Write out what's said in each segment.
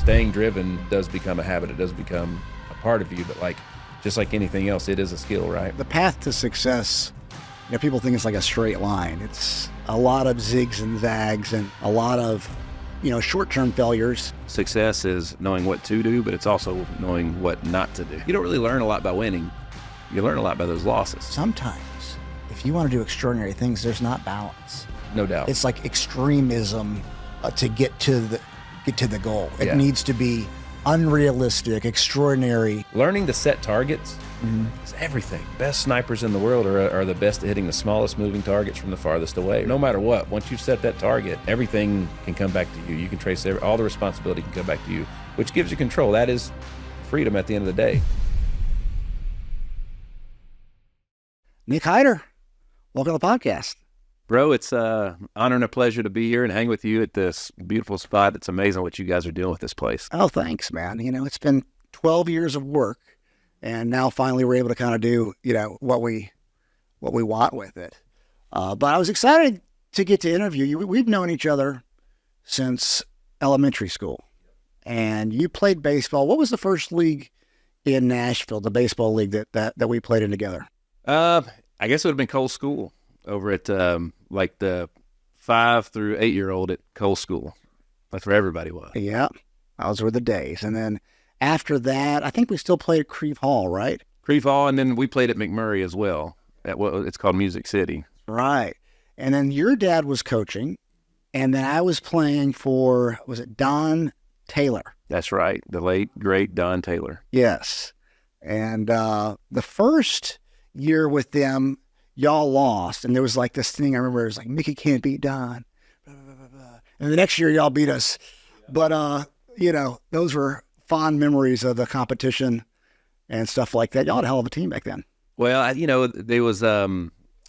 staying driven does become a habit. It does become a part of you, but like, just like anything else, it is a skill, right? The path to success, people think it's like a straight line. It's a lot of zigs and zags and a lot of, short-term failures. Success is knowing what to do, but it's also knowing what not to do. You don't really learn a lot by winning. You learn a lot by those losses. Sometimes, if you want to do extraordinary things, there's not balance. No doubt. It's like extremism to get to the goal. It needs to be unrealistic, extraordinary. Learning to set targets is everything. Best snipers in the world are the best at hitting the smallest moving targets from the farthest away. No matter what, once you set that target, everything can come back to you. You can trace all the responsibility can come back to you, which gives you control. That is freedom at the end of the day. Nick Hiter, welcome to the podcast. Bro, it's an honor and a pleasure to be here and hang with you at this beautiful spot. It's amazing what you guys are doing with this place. Oh, thanks, man. It's been 12 years of work, and now finally we're able to kind of do, what we want with it. But I was excited to get to interview you. We've known each other since elementary school, and you played baseball. What was the first league in Nashville, the baseball league that we played in together? I guess it would have been Cole School over at like the 5 through 8 year old at Cole School. That's where everybody was. Yeah, those were the days. And then after that, I think we still played at Creve Hall, right? Creve Hall, and then we played at McMurray as well. At what it's called Music City. Right. And then your dad was coaching, and then I was playing for, was it Don Taylor? That's right. The late, great Don Taylor. Yes. And the first year with them, y'all lost. And there was like this thing, I remember, it was like, Mickey can't beat Don. Blah, blah, blah, blah. And the next year, y'all beat us. But, those were fond memories of the competition and stuff like that. Y'all had a hell of a team back then. Well, there was,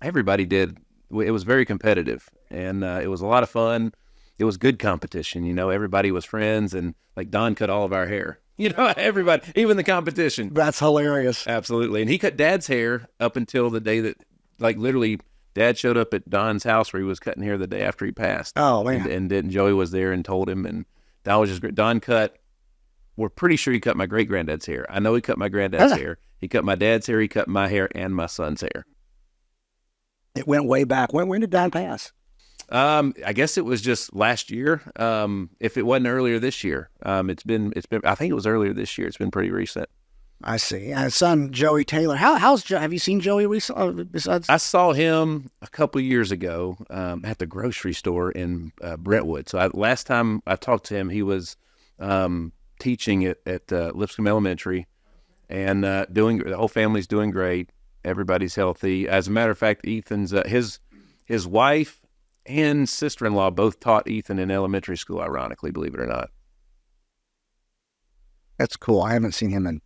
everybody did. It was very competitive, and it was a lot of fun. It was good competition. Everybody was friends, and like Don cut all of our hair. Everybody, even the competition. That's hilarious. Absolutely. And he cut Dad's hair up until the day that, like, literally, Dad showed up at Don's house where he was cutting hair the day after he passed. Oh, man. And then Joey was there and told him, and that was just great. Don cut, we're pretty sure he cut my great-granddad's hair. I know he cut my granddad's hair. He cut my dad's hair. He cut my hair and my son's hair. It went way back. When did Don pass? I guess it was just last year. If it wasn't earlier this year, it's been, I think it was earlier this year. It's been pretty recent. I see. And his son, Joey Taylor. How's have you seen Joey recently? Besides, I saw him a couple of years ago at the grocery store in Brentwood. So last time I talked to him, he was teaching at Lipscomb Elementary, and the whole family's doing great. Everybody's healthy. As a matter of fact, Ethan's his wife and sister-in-law both taught Ethan in elementary school, ironically, believe it or not. That's cool. I haven't seen him in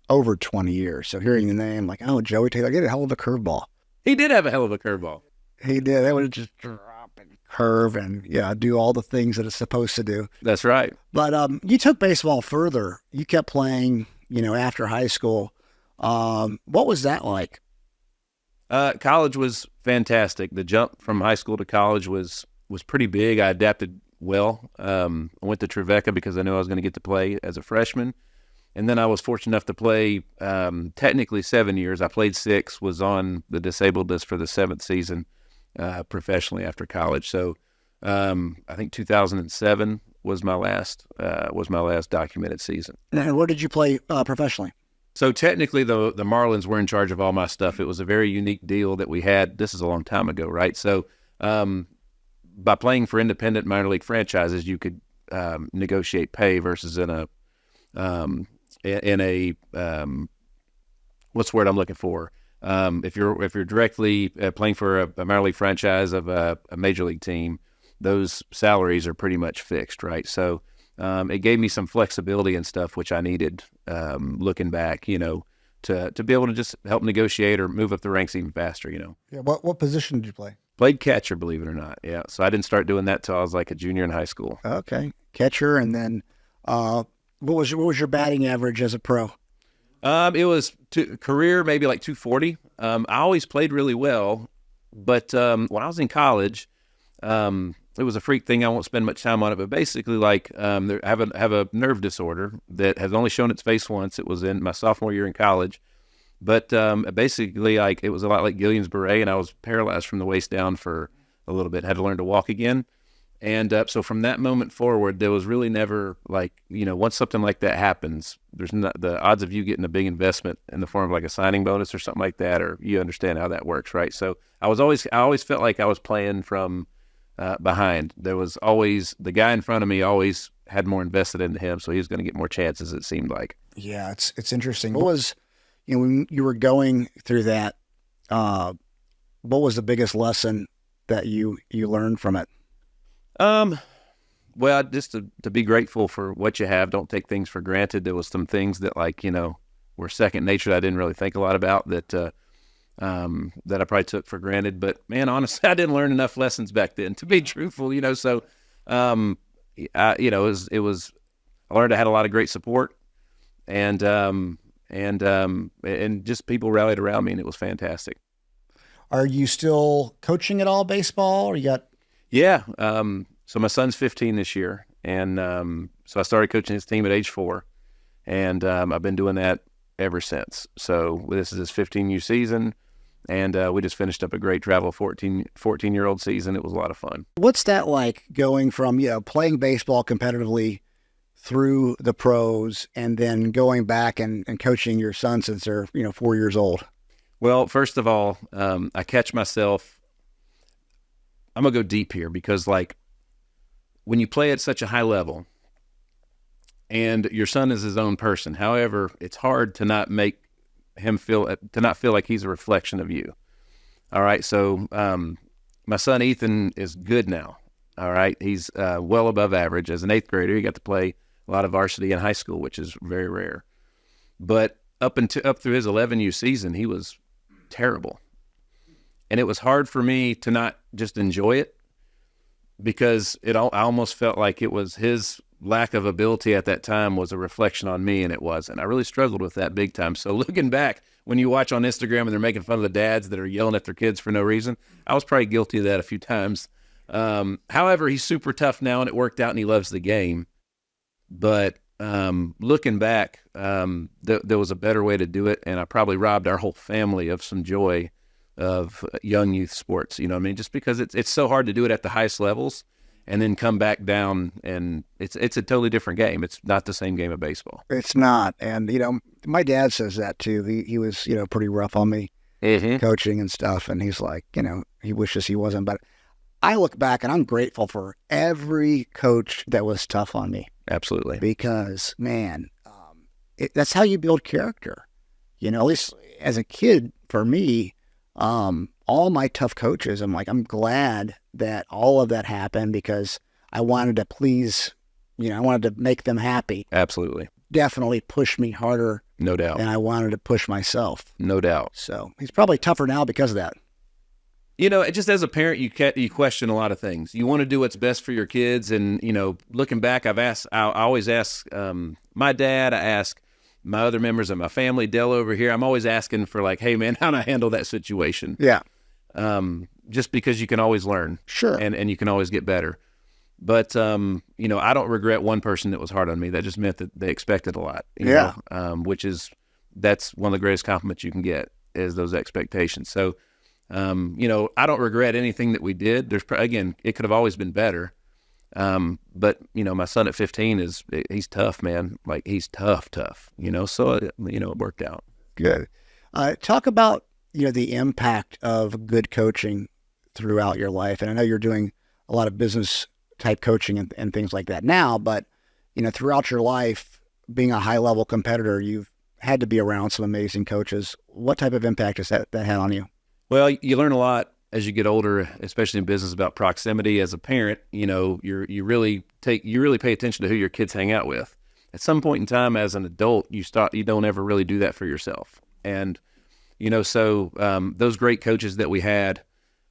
over 20 years. So hearing the name, like, oh, Joey Taylor, get a hell of a curveball. He did have a hell of a curveball. He did. They would just drop and curve and, do all the things that it's supposed to do. That's right. But you took baseball further. You kept playing, after high school. What was that like? College was fantastic. The jump from high school to college was pretty big. I adapted well. I went to Trevecca because I knew I was going to get to play as a freshman. And then I was fortunate enough to play technically 7 years. I played 6, was on the disabled list for the 7th season professionally after college. So I think 2007 was my last documented season. And where did you play professionally? So technically, the Marlins were in charge of all my stuff. It was a very unique deal that we had. This is a long time ago, right? So by playing for independent minor league franchises, you could negotiate pay versus in a what's the word I'm looking for? If you're directly playing for a minor league franchise of a major league team, those salaries are pretty much fixed, right? So it gave me some flexibility and stuff, which I needed looking back, to be able to just help negotiate or move up the ranks even faster, Yeah. What position did you play? Played catcher, believe it or not. Yeah. So I didn't start doing that till I was like a junior in high school. Okay. Catcher. And then what was your batting average as a pro? It was career, maybe like 240. I always played really well, but when I was in college, it was a freak thing. I won't spend much time on it, but basically, like, I have a nerve disorder that has only shown its face once. It was in my sophomore year in college, but basically, like, it was a lot like Gillian's beret, and I was paralyzed from the waist down for a little bit. Had to learn to walk again, and so from that moment forward, there was really never, like, once something like that happens, there's not the odds of you getting a big investment in the form of like a signing bonus or something like that, or you understand how that works, right? So I always felt like I was playing from behind. There was always the guy in front of me always had more invested into him, so he was going to get more chances, it seemed like. Yeah, it's interesting. What was, when you were going through that, what was the biggest lesson that you learned from it? Well, just to be grateful for what you have. Don't take things for granted. There was some things that, like, were second nature that I didn't really think a lot about, that I probably took for granted. But man, honestly, I didn't learn enough lessons back then to be truthful, so, I learned I had a lot of great support, and just people rallied around me, and it was fantastic. Are you still coaching at all baseball, or you got? Yeah. So my son's 15 this year, and so I started coaching his team at age 4, and I've been doing that ever since. So this is his 15U season, and we just finished up a great travel 14-year-old season. It was a lot of fun. What's that like, going from playing baseball competitively through the pros, and then going back and coaching your son since they're 4 years old? Well, first of all, I catch myself. I'm gonna go deep here, because, like, when you play at such a high level and your son is his own person, however, it's hard to not make him feel like he's a reflection of you. All right. So, my son, Ethan, is good now. All right. He's, well above average. As an 8th grader, he got to play a lot of varsity in high school, which is very rare, but up through his 11U season, he was terrible. And it was hard for me to not just enjoy it, because I almost felt like it was his lack of ability at that time was a reflection on me, and it wasn't. I really struggled with that big time. So looking back, when you watch on Instagram and they're making fun of the dads that are yelling at their kids for no reason, I was probably guilty of that a few times. However, he's super tough now, and it worked out, and he loves the game. But looking back, there was a better way to do it, and I probably robbed our whole family of some joy of young youth sports, just because it's so hard to do it at the highest levels and then come back down, and it's a totally different game. It's not the same game of baseball. It's not. And, my dad says that too. He was, pretty rough on me, coaching and stuff. And he's like, he wishes he wasn't, but I look back and I'm grateful for every coach that was tough on me. Absolutely. Because, man, that's how you build character. At least as a kid, for me, all my tough coaches, I'm glad that all of that happened, because I wanted to please, I wanted to make them happy. Absolutely. Definitely pushed me harder. No doubt. And I wanted to push myself. No doubt. So he's probably tougher now because of that. Just as a parent, you question a lot of things. You want to do what's best for your kids. And, looking back, I always ask my dad, I ask my other members of my family, Dell over here, I'm always asking for, like, hey man, how do I handle that situation? Yeah. Just because you can always learn. Sure. And you can always get better. But, I don't regret one person that was hard on me. That just meant that they expected a lot. You know, that's one of the greatest compliments you can get, is those expectations. So, I don't regret anything that we did. Again, it could have always been better. But my son at 15 he's tough, man. Like, he's tough, so, it worked out. Good. Talk about, the impact of good coaching throughout your life. And I know you're doing a lot of business type coaching and things like that now, but, throughout your life, being a high level competitor, you've had to be around some amazing coaches. What type of impact has that had on you? Well, you learn a lot as you get older, especially in business, about proximity. As a parent, you really pay attention to who your kids hang out with. At some point in time, as an adult, you don't ever really do that for yourself. And, so those great coaches that we had,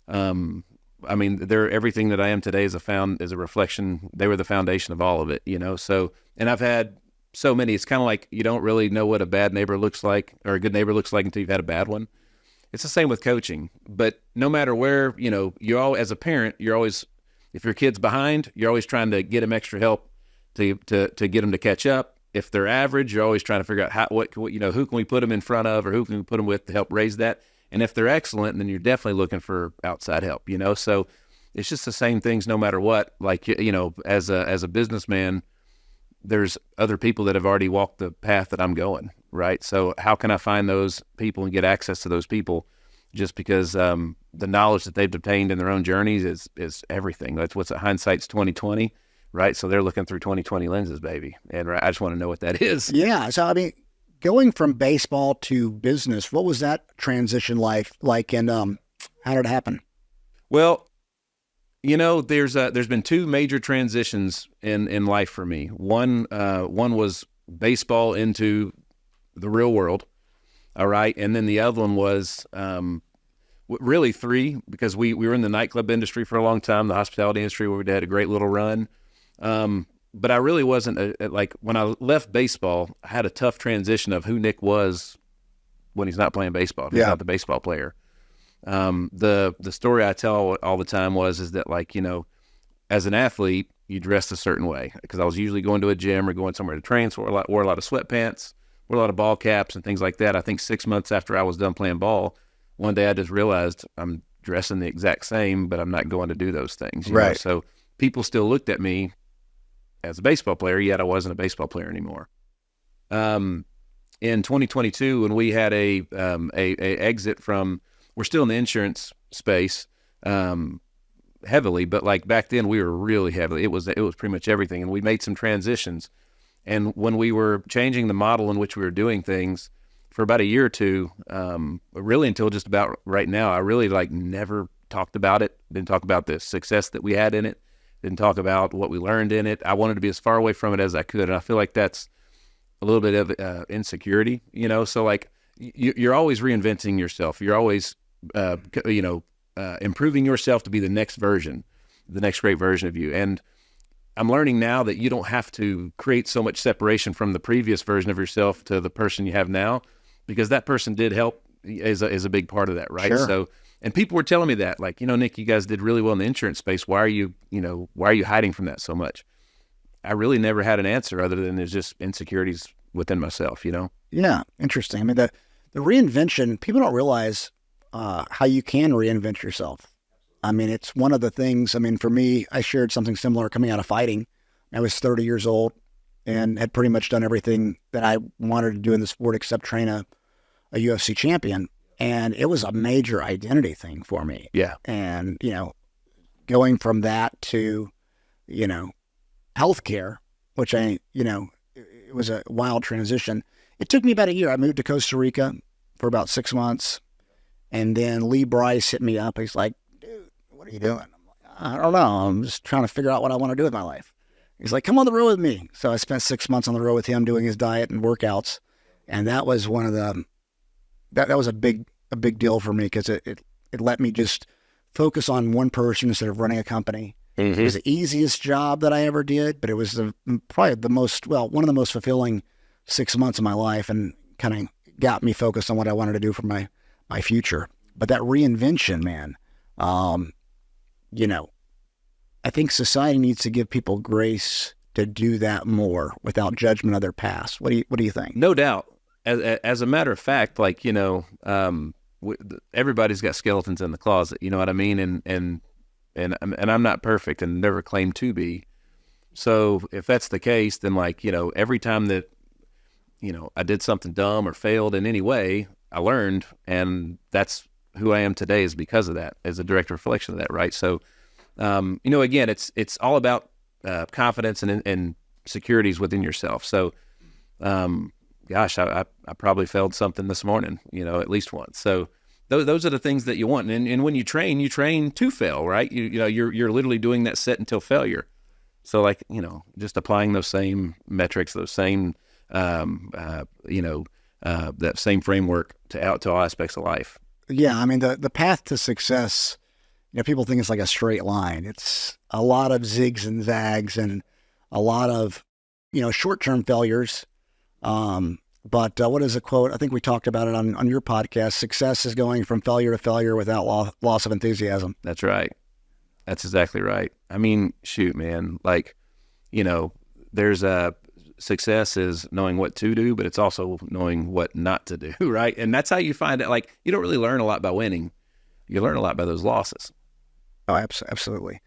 they're everything that I am today is a reflection. They were the foundation of all of it, so, and I've had so many. It's kind of like, you don't really know what a bad neighbor looks like, or a good neighbor looks like, until you've had a bad one. It's the same with coaching. But no matter where, you're all, as a parent, you're always, If your kid's behind, you're always trying to get them extra help to get them to catch up. If they're average, you're always trying to figure out what who can we put them in front of, or who can we put them with to help raise that. And if they're excellent, then you're definitely looking for outside help. So it's just the same things no matter what. Like, as a businessman, there's other people that have already walked the path that I'm going, right? So how can I find those people and get access to those people? Just because the knowledge that they've obtained in their own journeys is everything. That's what's hindsight's 2020, right? So they're looking through 2020 lenses, baby. And I just want to know what that is. Yeah. So, I mean, going from baseball to business, what was that transition like, and how did it happen? Well, there's been two major transitions in life for me. One was baseball into the real world. All right. And then the other one was really three, because we were in the nightclub industry for a long time, the hospitality industry, where we had a great little run. But I really wasn't like, when I left baseball, I had a tough transition of who Nick was when he's not playing baseball. He's not the baseball player. The story I tell all the time is that, like, as an athlete, you dressed a certain way, because I was usually going to a gym or going somewhere to train. So wore a lot of sweatpants, wore a lot of ball caps and things like that. I think 6 months after I was done playing ball, one day I just realized I'm dressing the exact same, but I'm not going to do those things. You know? So people still looked at me as a baseball player, yet I wasn't a baseball player anymore. In 2022, when we had a exit from, we're still in the insurance space, heavily, but like back then we were really heavily. It was pretty much everything, and we made some transitions. And when we were changing the model in which we were doing things for about a year or two, really until just about right now, I really never talked about it. Didn't talk about the success that we had in it. Didn't talk about what we learned in it. I wanted to be as far away from it as I could, and I feel like that's a little bit of insecurity, So like you're always reinventing yourself. You're always improving yourself to be the next great version of you. And I'm learning now that you don't have to create so much separation from the previous version of yourself to the person you have now, because that person did help is a big part of that, right? Sure. So, and people were telling me that, like, Nick, you guys did really well in the insurance space. Why are you hiding from that so much? I really never had an answer other than there's just insecurities within myself, Yeah, interesting. I mean, the reinvention, people don't realize how you can reinvent yourself. I mean, it's one of the things. I mean, for me, I shared something similar coming out of fighting. I was 30 years old and had pretty much done everything that I wanted to do in the sport except train a UFC champion. And it was a major identity thing for me. Yeah. And, going from that to, healthcare, which it was a wild transition. It took me about a year. I moved to Costa Rica for about 6 months. And then Lee Bryce hit me up. He's like, dude, what are you doing? I'm like, I don't know. I'm just trying to figure out what I want to do with my life. He's like, come on the road with me. So I spent 6 months on the road with him doing his diet and workouts. And that was one of the, that was a big deal for me, because it let me just focus on one person instead of running a company. Mm-hmm. It was the easiest job that I ever did, but it was probably one of the most fulfilling 6 months of my life, and kind of got me focused on what I wanted to do for my future. But that reinvention, man, I think society needs to give people grace to do that more without judgment of their past. What do you think? No doubt. As a matter of fact, like, everybody's got skeletons in the closet, you know what I mean? And I'm not perfect and never claimed to be. So if that's the case, then every time that, I did something dumb or failed in any way, I learned, and that's who I am today is because of that, as a direct reflection of that. Right. So, again, it's all about confidence and securities within yourself. So, gosh, I probably failed something this morning, at least once. So those are the things that you want. And when you train to fail, right? You're literally doing that set until failure. So just applying those same metrics, those same, that same framework to all aspects of life. Yeah. I mean, the path to success, people think it's like a straight line. It's a lot of zigs and zags and a lot of, short-term failures. But what is a quote? I think we talked about it on your podcast. Success is going from failure to failure without loss of enthusiasm. That's right. That's exactly right. I mean, shoot, man, like, there's success is knowing what to do, but it's also knowing what not to do, right? And that's how you find it. Like, you don't really learn a lot by winning. You learn a lot by those losses. Oh, absolutely.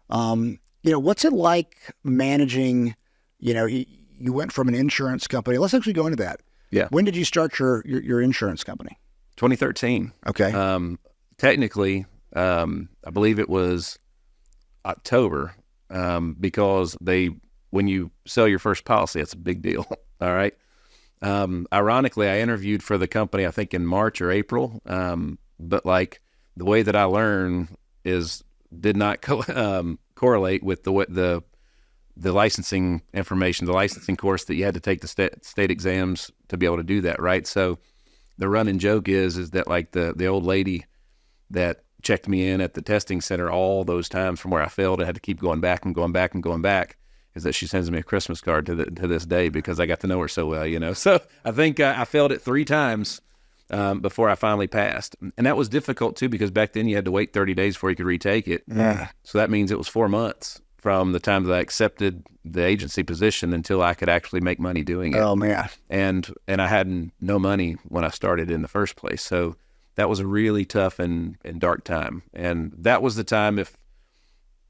What's it like managing, you went from an insurance company. Let's actually go into that. Yeah. When did you start your insurance company? 2013. Okay. Technically, I believe it was October, because when you sell your first policy, it's a big deal. All right. Ironically, I interviewed for the company, I think in March or April. But like the way that I learn did not correlate with the licensing information, the licensing course that you had to take the state exams to be able to do that. Right. So the running joke is that like the old lady that checked me in at the testing center all those times from where I failed, I had to keep going back and going back and going back, is that she sends me a Christmas card to this day because I got to know her so well, So I think I failed it 3 times before I finally passed. And that was difficult too, because back then you had to wait 30 days before you could retake it. Yeah. So that means it was 4 months from the time that I accepted the agency position until I could actually make money doing it. Oh man. And I had no money when I started in the first place. So that was a really tough and dark time. And that was the time, if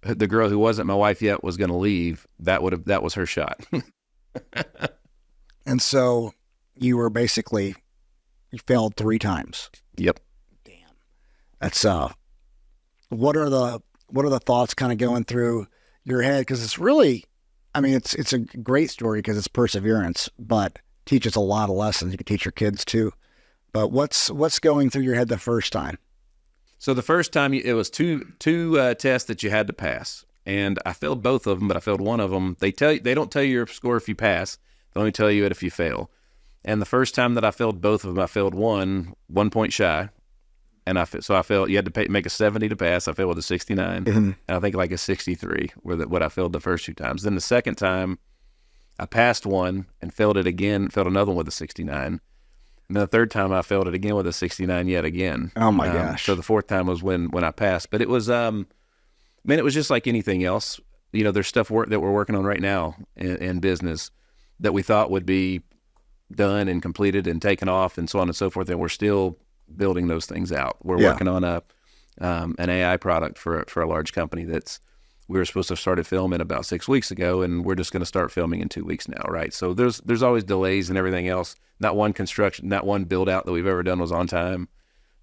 the girl who wasn't my wife yet was going to leave, that was her shot. And so you failed 3 times. Yep. Damn. That's what are the thoughts kind of going through your head? Because it's really, I mean, it's a great story because it's perseverance, but teaches a lot of lessons. You can teach your kids too. But what's going through your head the first time? So the first time, it was two tests that you had to pass, and I failed both of them, but I failed one of them. They don't tell you your score if you pass; they only tell you it if you fail. And the first time that I failed both of them, I failed 1 point shy, and I failed. You had to make a 70 to pass. I failed with a 69, and I think like a 63 what I failed the first 2 times. Then the second time, I passed one and failed it again. Failed another one with a 69. And then the third time I failed it again with a 69 yet again. Oh my gosh. So the fourth time was when I passed. But it was, it was just like anything else. There's stuff that we're working on right now in business that we thought would be done and completed and taken off and so on and so forth. And we're still building those things out. We're working on an AI product for a large company we were supposed to have started filming about 6 weeks ago, and we're just going to start filming in 2 weeks now, right? So there's always delays and everything else. Not one build out that we've ever done was on time.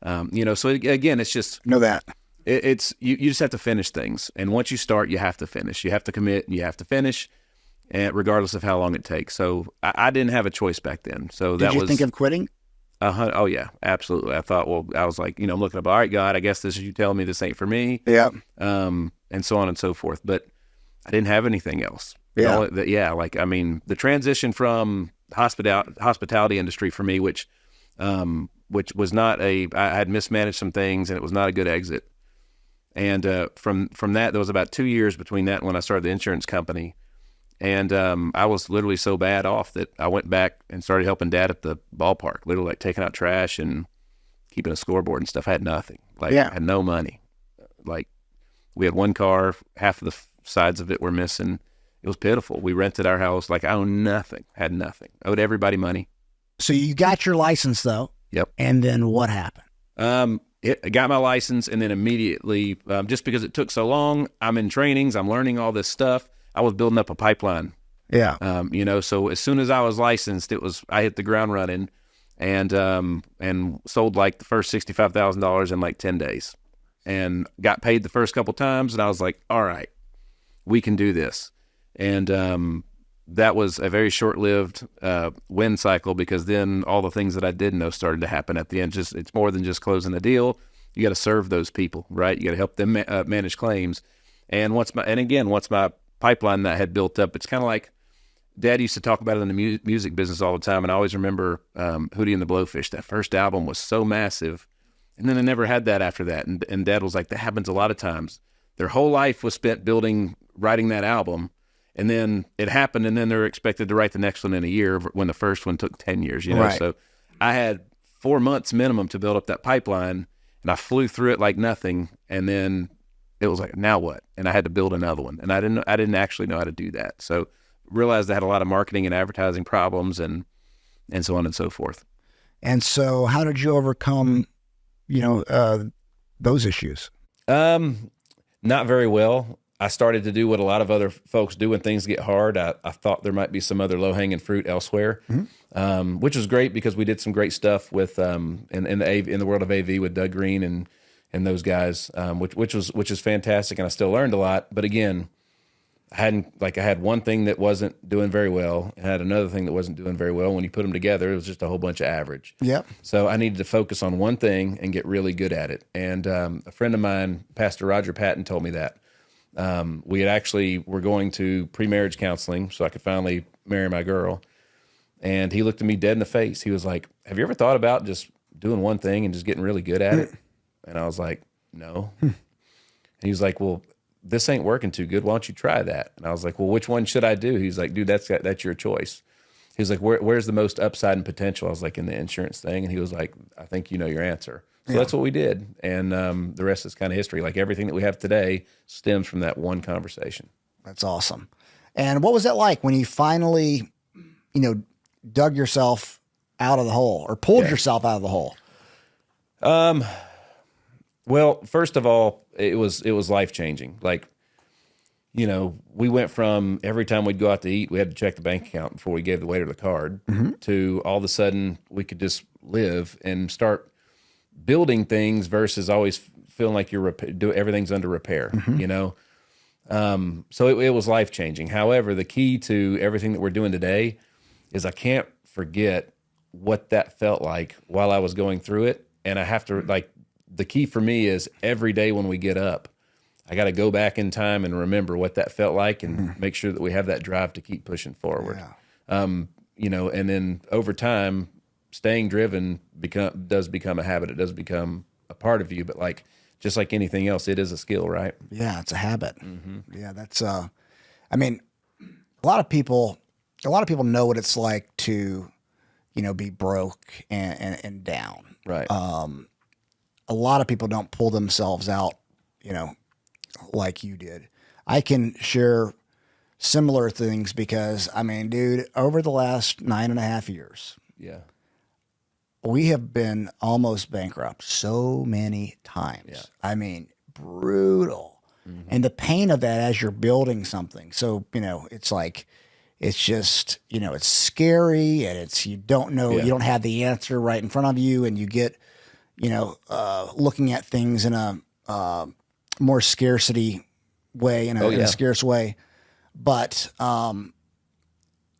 So again, it's just know that it's you just have to finish things, and once you start, you have to finish. You have to commit, and you have to finish, and regardless of how long it takes. So I didn't have a choice back then. So did you think of quitting? Oh yeah, absolutely. I thought, I was like, I'm looking up, all right, God, I guess this is you telling me this ain't for me. Yeah. And so on and so forth. But I didn't have anything else. Yeah. The transition from hospitality industry for me, which was not I had mismanaged some things, and it was not a good exit. And from that, there was about 2 years between that and when I started the insurance company. And I was literally so bad off that I went back and started helping Dad at the ballpark, literally like taking out trash and keeping a scoreboard and stuff. I had nothing. I had no money. Like, we had 1 car, half of the sides of it were missing. It was pitiful. We rented our house. Like, I owned nothing, had nothing. Owed everybody money. So you got your license though. Yep. And then what happened? I got my license, and then immediately, just because it took so long, I'm in trainings, I'm learning all this stuff. I was building up a pipeline. Yeah. So as soon as I was licensed, I hit the ground running, and sold like the first $65,000 in like 10 days, and got paid the first couple times. And I was like, all right, we can do this. And that was a very short-lived win cycle, because then all the things that I didn't know started to happen at the end. It's more than just closing a deal. You got to serve those people, right? You got to help them manage claims. And once my pipeline that I had built up, it's kind of like Dad used to talk about it in the music business all the time. And I always remember Hootie and the Blowfish. That first album was so massive, and then I never had that after that. And Dad was like, that happens a lot of times. Their whole life was spent writing that album, and then it happened, and then they're expected to write the next one in a year when the first one took 10 years. Right. So I had 4 months minimum to build up that pipeline, and I flew through it like nothing. And then it was like, now what? And I had to build another one. And I didn't actually know how to do that. So realized I had a lot of marketing and advertising problems and so on and so forth. And so how did you overcome, those issues? Not very well. I started to do what a lot of other folks do when things get hard. I thought there might be some other low-hanging fruit elsewhere, which was great because we did some great stuff with in the world of AV with Doug Green and those guys, which is fantastic, and I still learned a lot. But again, I had one thing that wasn't doing very well, and I had another thing that wasn't doing very well. When you put them together, it was just a whole bunch of average. Yep. So I needed to focus on one thing and get really good at it. And a friend of mine, Pastor Roger Patton, told me that. We're going to pre-marriage counseling so I could finally marry my girl. And he looked at me dead in the face. He was like, have you ever thought about just doing one thing and just getting really good at it? And I was like, no. And he was like, well, this ain't working too good. Why don't you try that? And I was like, well, which one should I do? He's like, dude, that's your choice. He was like, where's the most upside and potential? I was like, in the insurance thing. And he was like, I think you know your answer. So that's what we did. And the rest is kind of history. Like everything that we have today stems from that one conversation. That's awesome. And what was that like when you finally, dug yourself out of the hole or pulled yourself out of the hole? Well, first of all, it was life-changing. Like, we went from every time we'd go out to eat, we had to check the bank account before we gave the waiter the card, to all of a sudden we could just live and start building things versus always feeling like everything's under repair, So it was life-changing. However, the key to everything that we're doing today is I can't forget what that felt like while I was going through it. And I have to, the key for me is every day when we get up, I got to go back in time and remember what that felt like and make sure that we have that drive to keep pushing forward. Yeah. And then over time, staying driven does become a habit. It does become a part of you, but just like anything else, it is a skill, right? Yeah, it's a habit. Yeah, that's, a lot of people know what it's like to, be broke and down. Right. A lot of people don't pull themselves out, like you did. I can share similar things because, dude, over the last 9.5 years, we have been almost bankrupt so many times. Yeah. Brutal. And the pain of that as you're building something. So, it's like, it's just, it's scary and you don't know, you don't have the answer right in front of you, and you get, looking at things in a more scarcity way, in a scarce way. But at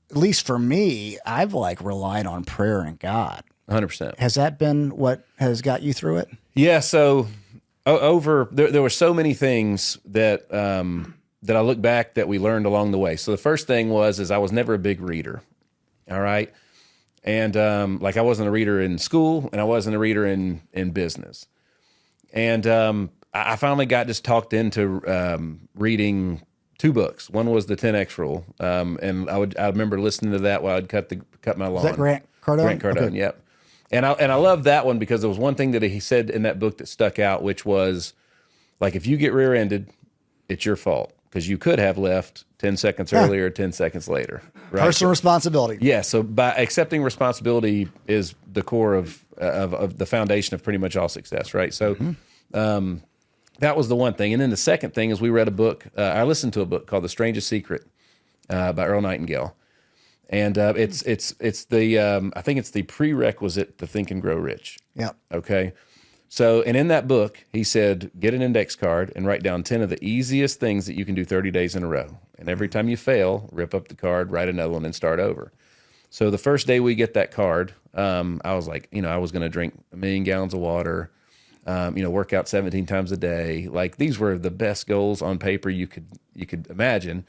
least for me, I've relied on prayer and God. 100%. Has that been what has got you through it? Yeah. So there were so many things that I look back that we learned along the way. So the first thing is I was never a big reader. All right. And I wasn't a reader in school, and I wasn't a reader in business. And I finally got just talked into reading 2 books. One was the 10X Rule, and I remember listening to that while I'd cut my lawn. Is that Grant Cardone? Grant Cardone, okay. Yep. And I love that one because there was one thing that he said in that book that stuck out, which was if you get rear-ended, it's your fault because you could have left 10 seconds earlier, 10 seconds later. Right? Personal responsibility. Yeah. So by accepting responsibility is the core of the foundation of pretty much all success, right? So that was the one thing. And then the second thing is we read a book. I listened to a book called The Strangest Secret by Earl Nightingale. And it's the I think it's the prerequisite to Think and Grow Rich. Yeah. Okay. So, and in that book, he said, get an index card and write down 10 of the easiest things that you can do 30 days in a row. And every time you fail, rip up the card, write another one, and start over. So the first day we get that card, I was like, I was going to drink 1 million gallons of water, work out 17 times a day. These were the best goals on paper you could imagine.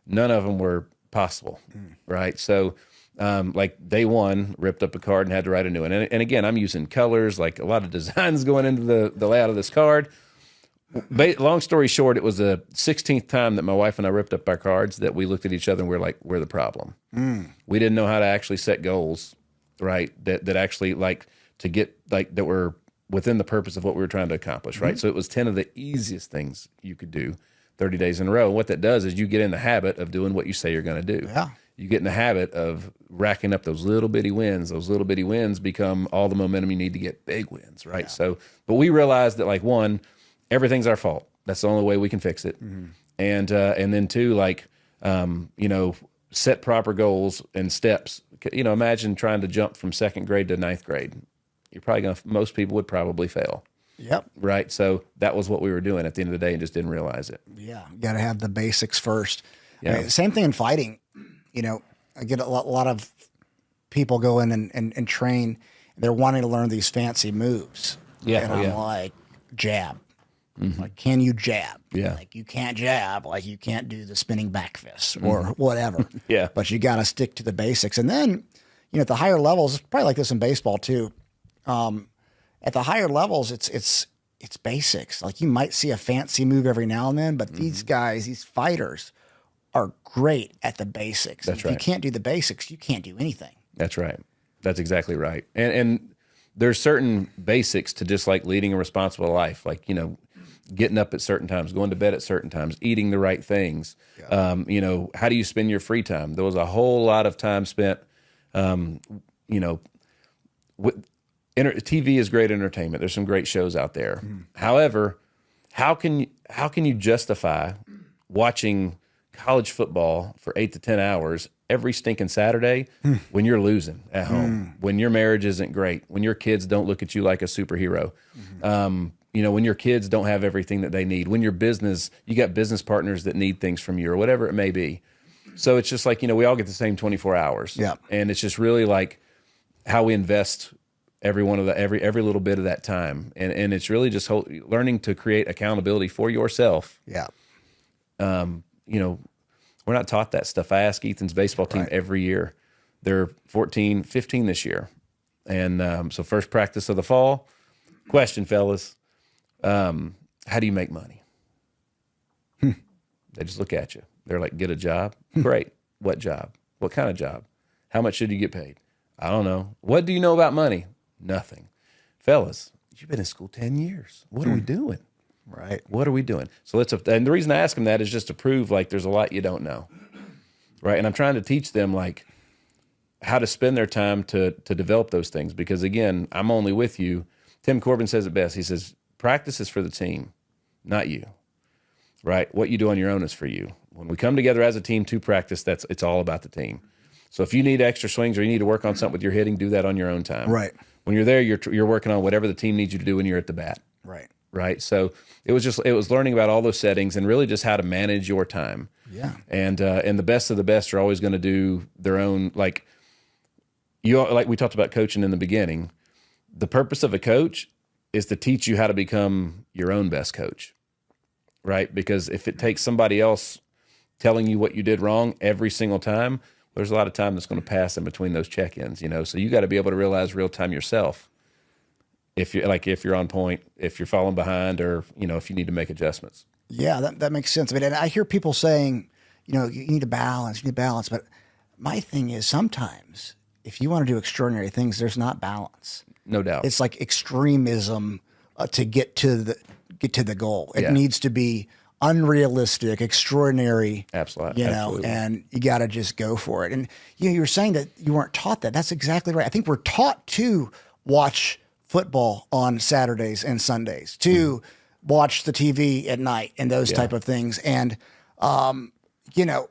None of them were possible, right? So, day one, ripped up a card and had to write a new one. And again, I'm using colors, a lot of designs going into the layout of this card. Long story short, it was the 16th time that my wife and I ripped up our cards that we looked at each other and we're like, we're the problem. We didn't know how to actually set goals, right? That actually to get that were within the purpose of what we were trying to accomplish, right? So it was 10 of the easiest things you could do 30 days in a row. And what that does is you get in the habit of doing what you say you're going to do. Yeah. You get in the habit of racking up those little bitty wins. Those little bitty wins become all the momentum you need to get big wins, right? So, but we realized that, like, one, everything's our fault. That's the only way we can fix it. And then two, like, you know, set proper goals and steps. You know, imagine trying to jump from second grade to ninth grade. You're probably going to, most people would probably fail. Yep. Right. So that was what we were doing at the end of the day and just didn't realize it. Yeah. You got to have the basics first. Yeah. I mean, same thing in fighting. You know, I get a lot of people go in and train. They're wanting to learn these fancy moves. Yeah. And I'm like, jab. Like, can you jab? Yeah. Like, you can't jab. Like, you can't do the spinning back fist or whatever. Yeah. But you got to stick to the basics. And then, you know, at the higher levels, it's probably like this in baseball too. At the higher levels, it's basics. Like, you might see a fancy move every now and then, but these guys, these fighters, are great at the basics. That's if right. you can't do the basics, you can't do anything. That's right. That's exactly right. And there's certain basics to just like leading a responsible life, like, you know, getting up at certain times, going to bed at certain times, eating the right things. You know, how do you spend your free time? There was a whole lot of time spent, you know, TV is great entertainment. There's some great shows out there. However, how can you justify watching college football for 8 to 10 hours every stinking Saturday when you're losing at home, when your marriage isn't great, when your kids don't look at you like a superhero, you know, when your kids don't have everything that they need, when you got business partners that need things from you or whatever it may be. So it's just like, you know, we all get the same 24 hours. Yeah. And it's just really like how we invest every little bit of that time. And it's really just learning to create accountability for yourself. Yeah. You know, we're not taught that stuff. I ask Ethan's baseball team every year. They're 14, 15 this year. And so first practice of the fall. Question, fellas. How do you make money? They just look at you. They're like, get a job? Great. What job? What kind of job? How much should you get paid? I don't know. What do you know about money? Nothing. Fellas, you've been in school 10 years. What are we doing? Right. What are we doing? So and the reason I ask them that is just to prove like there's a lot you don't know. Right. And I'm trying to teach them like how to spend their time to develop those things. Because again, I'm only with you. Tim Corbin says it best. He says, practice is for the team, not you. Right. What you do on your own is for you. When we come together as a team to practice, it's all about the team. So if you need extra swings or you need to work on something with your hitting, do that on your own time. Right. When you're there, you're working on whatever the team needs you to do when you're at the bat. Right. Right. So it was learning about all those settings and really just how to manage your time. Yeah. And the best of the best are always going to do their own, like we talked about coaching in the beginning. The purpose of a coach is to teach you how to become your own best coach. Right. Because if it takes somebody else telling you what you did wrong every single time, there's a lot of time that's going to pass in between those check-ins, you know? So you got to be able to realize real time yourself. If you're on point, if you're falling behind, or, you know, if you need to make adjustments. Yeah, that makes sense. I mean, and I hear people saying, you know, you need to balance, but my thing is sometimes if you want to do extraordinary things, there's not balance. No doubt. It's like extremism to get to the goal. It needs to be unrealistic, extraordinary. Absolutely. You know, and you got to just go for it. And you were saying that you weren't taught that. That's exactly right. I think we're taught to watch football on Saturdays and Sundays, to watch the TV at night and those type of things. And, you know,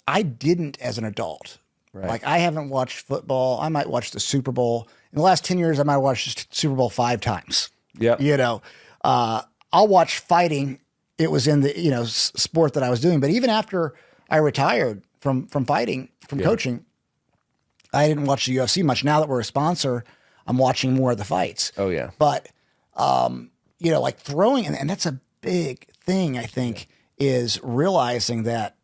I didn't as an adult. Right. Like, I haven't watched football. I might watch the Super Bowl. In the last 10 years, I might watch the Super Bowl 5 times. Yeah. You know, I'll watch fighting. It was in the, you know, sport that I was doing. But even after I retired from fighting, from coaching, I didn't watch the UFC much. Now that we're a sponsor, I'm watching more of the fights. Oh, yeah. But, you know, like throwing, and that's a big thing, I think, is realizing that,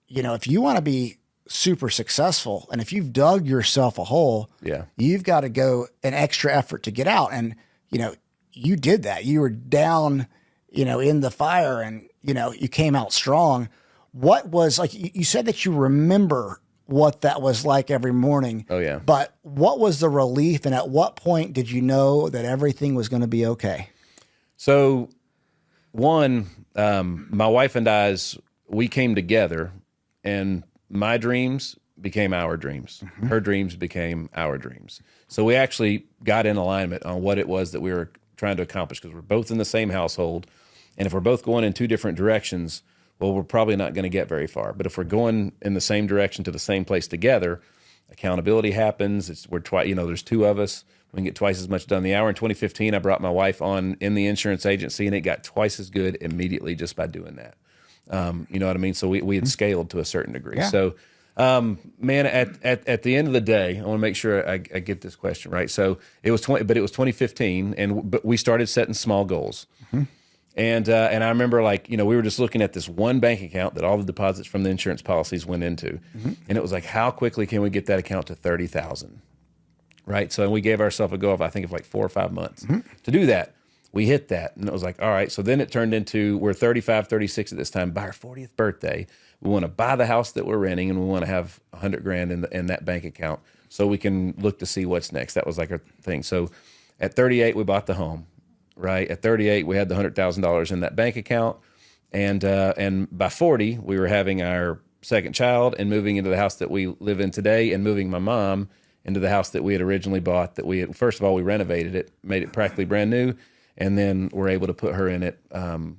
you know, if you want to be super successful and if you've dug yourself a hole, you've got to go an extra effort to get out. And, you know, you did that. You were down, you know, in the fire and, you know, you came out strong. What was, like, you said that you remember what that was like every morning. Oh, yeah. But what was the relief, and at what point did you know that everything was going to be okay? So, one, my wife and we came together, and my dreams became our dreams. Mm-hmm. Her dreams became our dreams. So we actually got in alignment on what it was that we were trying to accomplish, because we're both in the same household. And if we're both going in two different directions, well, we're probably not going to get very far. But if we're going in the same direction to the same place together, accountability happens. There's two of us. We can get twice as much done in the hour. In 2015, I brought my wife on in the insurance agency, and it got twice as good immediately just by doing that. You know what I mean? So we had scaled to a certain degree. Yeah. So, man, at the end of the day, I want to make sure I get this question right. So it was 2015, but we started setting small goals. Mm-hmm. And I remember, we were just looking at this one bank account that all the deposits from the insurance policies went into. Mm-hmm. And it was like, how quickly can we get that account to 30,000? Right. So we gave ourselves a go of, I think, 4 or 5 months to do that. We hit that. And it was like, all right. So then it turned into, we're 35, 36 at this time. By our 40th birthday, we want to buy the house that we're renting, and we want to have $100,000 in that bank account so we can look to see what's next. That was like our thing. So at 38, we bought the home. Right. At 38, we had the $100,000 in that bank account. And by 40, we were having our second child and moving into the house that we live in today, and moving my mom into the house that we had originally bought. First of all, we renovated it, made it practically brand new. And then we're able to put her in it,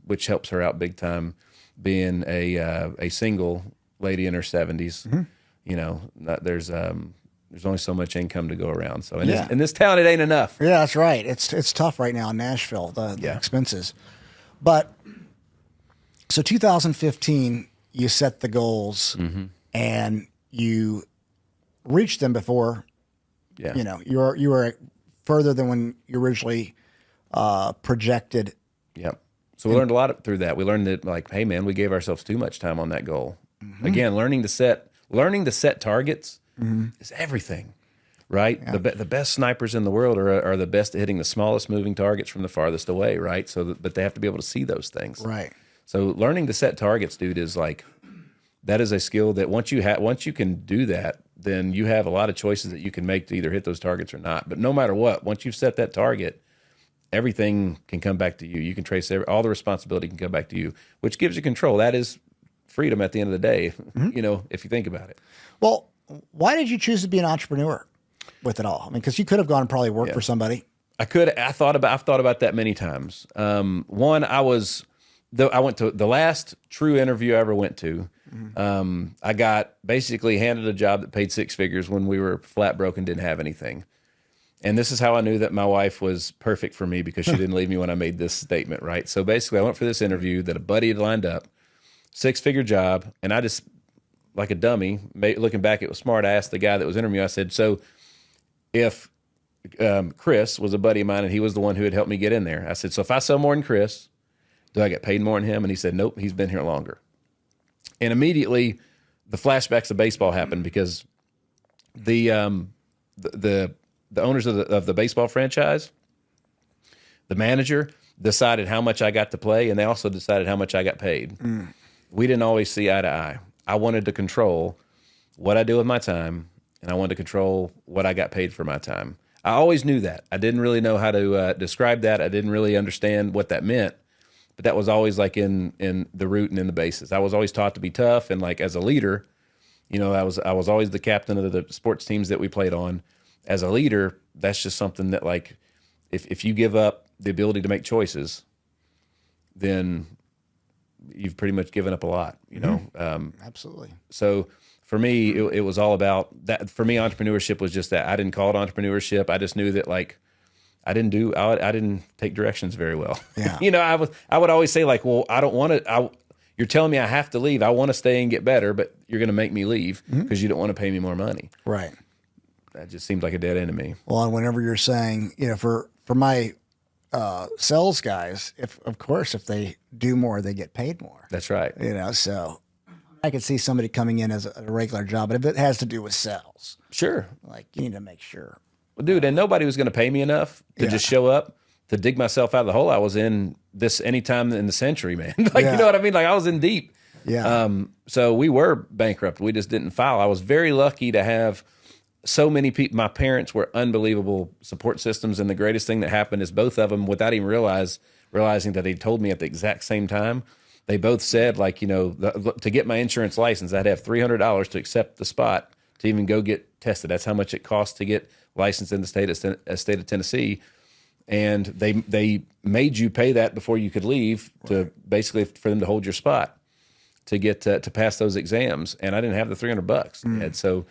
which helps her out big time, being a single lady in her 70s. Mm-hmm. There's only so much income to go around. So in this town, it ain't enough. Yeah, that's right. It's tough right now in Nashville, the expenses. But so 2015, you set the goals, mm-hmm. and you reached them before. Yeah. You were further than when you originally projected. Yep. So we learned a lot through that. We learned that, hey man, we gave ourselves too much time on that goal. Mm-hmm. Again, learning to set targets mm-hmm. is everything, right? Yeah. The best snipers in the world are the best at hitting the smallest moving targets from the farthest away, right? But they have to be able to see those things. Right. So learning to set targets, dude, is that is a skill that once you can do that, then you have a lot of choices that you can make to either hit those targets or not. But no matter what, once you've set that target, everything can come back to you. You can trace all the responsibility can come back to you, which gives you control. That is freedom at the end of the day, mm-hmm. If you think about it. Well, why did you choose to be an entrepreneur with it all? I mean, because you could have gone and probably worked for somebody. I've thought about that many times. One, I went to the last true interview I ever went to. Mm-hmm. I got basically handed a job that paid 6 figures when we were flat broke and didn't have anything. And this is how I knew that my wife was perfect for me, because she didn't leave me when I made this statement, right? So basically, I went for this interview that a buddy had lined up, 6-figure job, and I just, like a dummy, looking back, it was smart. I asked the guy that was interviewing, I said, so if Chris was a buddy of mine and he was the one who had helped me get in there, I said, so if I sell more than Chris, do I get paid more than him? And he said, nope, he's been here longer. And immediately, the flashbacks of baseball happened, because the owners of the baseball franchise, the manager, decided how much I got to play, and they also decided how much I got paid. Mm. We didn't always see eye to eye. I wanted to control what I do with my time, and I wanted to control what I got paid for my time. I always knew that. I didn't really know how to describe that. I didn't really understand what that meant, but that was always in the root and in the basis. I was always taught to be tough, and as a leader, I was always the captain of the sports teams that we played on. As a leader, that's just something that if you give up the ability to make choices, then you've pretty much given up a lot, Absolutely. So for me, it was all about that. For me, entrepreneurship was just that. I didn't call it entrepreneurship. I just knew that I didn't take directions very well. Yeah. I would always say well, I don't want to, you're telling me I have to leave. I want to stay and get better, but you're going to make me leave because you don't want to pay me more money. Right. That just seemed like a dead end to me. Well, and whenever you're saying, for my sales guys, if they do more, they get paid more. That's right. So I could see somebody coming in as a regular job, but if it has to do with sales, sure, you need to make sure. Well, dude, and nobody was going to pay me enough to just show up to dig myself out of the hole I was in this anytime in the century, man. You know what I mean? I was in deep. Yeah. So we were bankrupt. We just didn't file. I was very lucky to have so many people. My parents were unbelievable support systems. And the greatest thing that happened is both of them, without even realizing that they told me at the exact same time, they both said, like, to get my insurance license, I'd have $300 to accept the spot to even go get tested. That's how much it costs to get licensed in the state of Tennessee. And they made you pay that before you could leave to basically for them to hold your spot to get to pass those exams. And I didn't have the $300. And so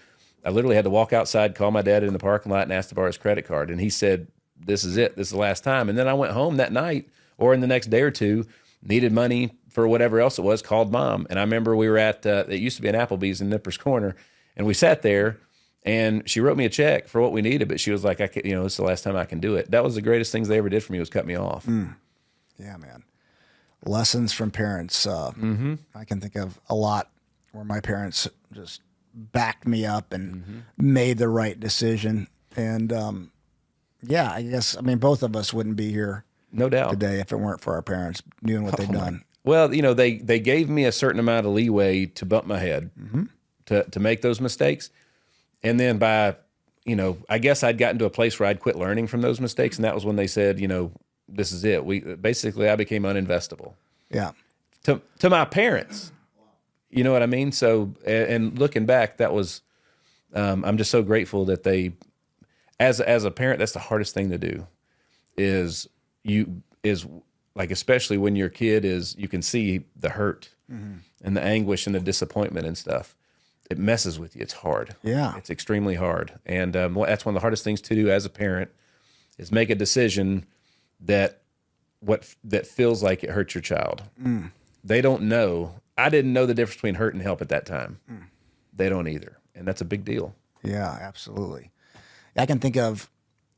I literally had to walk outside, call my dad in the parking lot and ask to borrow his credit card. And he said, this is it. This is the last time. And then I went home that night or in the next day or two, needed money for whatever else it was, called mom. And I remember we were at, it used to be an Applebee's in Nippers Corner. And we sat there and she wrote me a check for what we needed. But she was like, this is the last time I can do it. That was the greatest things they ever did for me, was cut me off. Yeah, man. Lessons from parents. I can think of a lot where my parents just backed me up and made the right decision. And I guess, both of us wouldn't be here, no doubt, today if it weren't for our parents doing what they've done. Well, they gave me a certain amount of leeway to bump my head, to make those mistakes. And then by, I guess I'd gotten to a place where I'd quit learning from those mistakes. And that was when they said, this is it. I became uninvestable. Yeah. To my parents, you know what I mean? So, and looking back, that was, I'm just so grateful that they, as a parent, that's the hardest thing to do is like, especially when your kid you can see the hurt and the anguish and the disappointment and stuff. It messes with you. It's hard. Yeah. It's extremely hard. And that's one of the hardest things to do as a parent is make a decision that feels like it hurts your child. They don't know. I didn't know the difference between hurt and help at that time. They don't either. And that's a big deal. Yeah, absolutely. I can think of,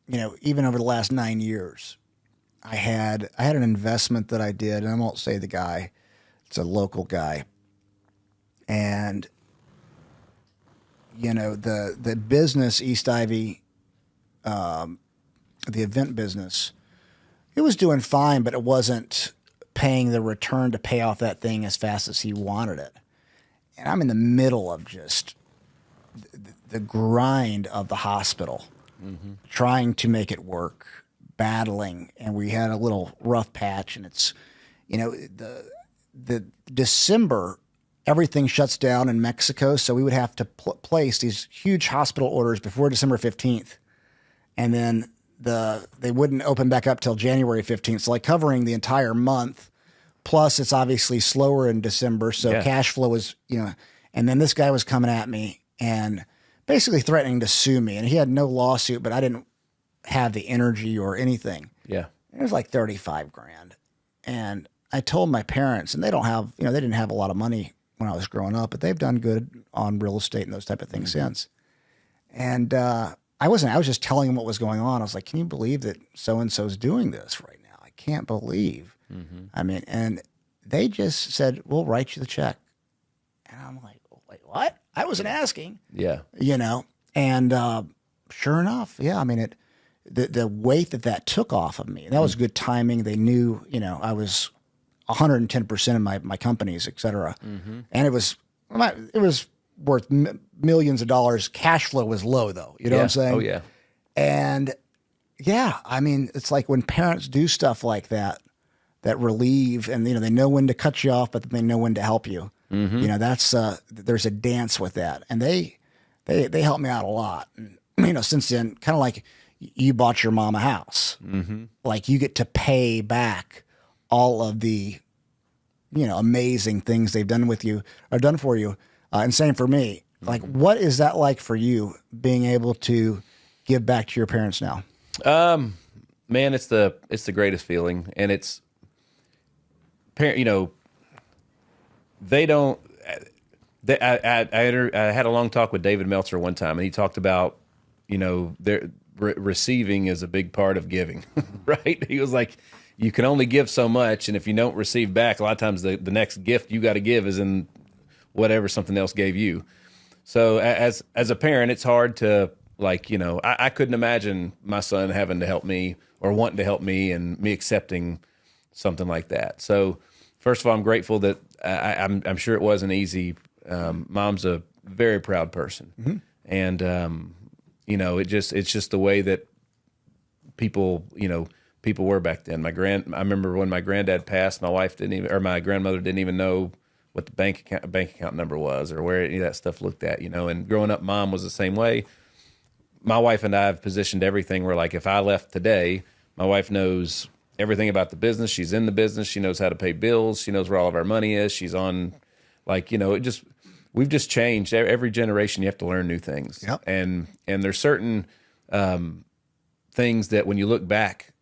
even over the last 9 years, I had an investment that I did, and I won't say the guy. It's a local guy. And, the business, East Ivy, the event business, it was doing fine, but it wasn't paying the return to pay off that thing as fast as he wanted it. And I'm in the middle of just the grind of the hospital, trying to make it work, battling. And we had a little rough patch, and it's, the December, everything shuts down in Mexico. So we would have to place these huge hospital orders before December 15th. And then they wouldn't open back up till January 15th. So like covering the entire month. Plus it's obviously slower in December. So cash flow is, and then this guy was coming at me and basically threatening to sue me. And he had no lawsuit, but I didn't have the energy or anything. Yeah. It was like $35,000. And I told my parents, and they don't have, they didn't have a lot of money when I was growing up, but they've done good on real estate and those type of things since. And, I was just telling them what was going on. I was like, can you believe that so-and-so's doing this right now? I can't believe. And they just said, we'll write you the check. And I'm like, wait, what? I wasn't asking. Yeah. And sure enough, the weight that took off of me, that was good timing. They knew, I was 110% of my companies, et cetera. And it was worth millions of dollars. Cash flow was low, though. You know what I'm saying? Oh, yeah. And it's like when parents do stuff like that relieve, and they know when to cut you off, but they know when to help you. That's there's a dance with that, and they helped me out a lot. And, since then, kind of like you bought your mom a house, like you get to pay back all of the amazing things they've done with you or done for you. And same for me. Like, what is that like for you, being able to give back to your parents now? Man, it's the greatest feeling, and it's they don't. I had a long talk with David Meltzer one time, and he talked about receiving is a big part of giving, right? He was like, you can only give so much, and if you don't receive back, a lot of times the next gift you got to give is in whatever something else gave you. So as a parent, it's hard to I couldn't imagine my son having to help me or wanting to help me and me accepting something like that. So First of all, I'm grateful that I'm sure it wasn't easy. Mom's a very proud person, and it's just the way that people were back then. I remember when my granddad passed, my grandmother didn't even know what the bank account number was or where any of that stuff looked at, and growing up, Mom was the same way. My wife and I have positioned everything where, like, if I left today, my wife knows everything about the business. She's in the business. She knows how to pay bills. She knows where all of our money is. She's on, we've just changed. Every generation, you have to learn new things. Yep. And there's certain things that when you look back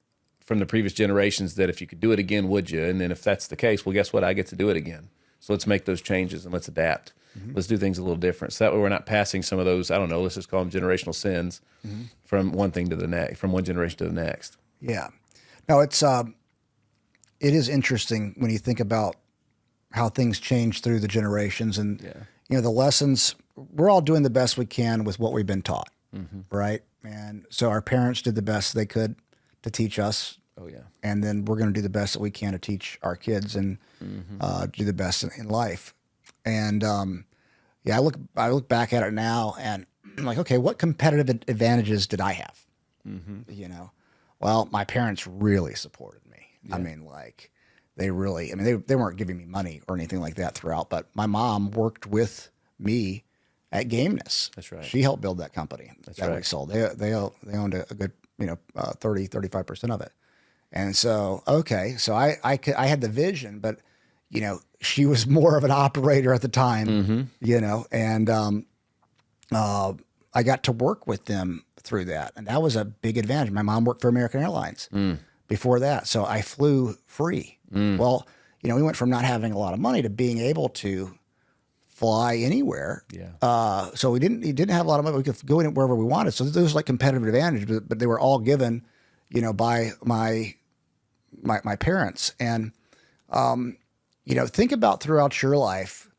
from the previous generations, that if you could do it again, would you? And then if that's the case, well, guess what? I get to do it again. So let's make those changes and let's adapt. Let's do things a little different. So that way we're not passing some of those, I don't know, let's just call them generational sins from one thing to the next, from one generation to the next. Yeah. No, it is interesting when you think about how things change through the generations and, the lessons. We're all doing the best we can with what we've been taught, right? And so our parents did the best they could to teach us. Oh, yeah. And then we're going to do the best that we can to teach our kids and do the best in life. And I look back at it now and I'm like, okay, what competitive advantages did I have? Well, my parents really supported me. Yeah. I mean, like they weren't giving me money or anything like that throughout, but my mom worked with me at Gameness. That's right. She helped build that company that we sold. They owned a good 35% of it. And so I had the vision, but she was more of an operator at the time, and I got to work with them through that. And that was a big advantage. My mom worked for American Airlines before that. So I flew free. Well, we went from not having a lot of money to being able to fly anywhere. Yeah. So we didn't have a lot of money. We could go in wherever we wanted. So there was like competitive advantage, but they were all given, by my parents. And, think about throughout your life,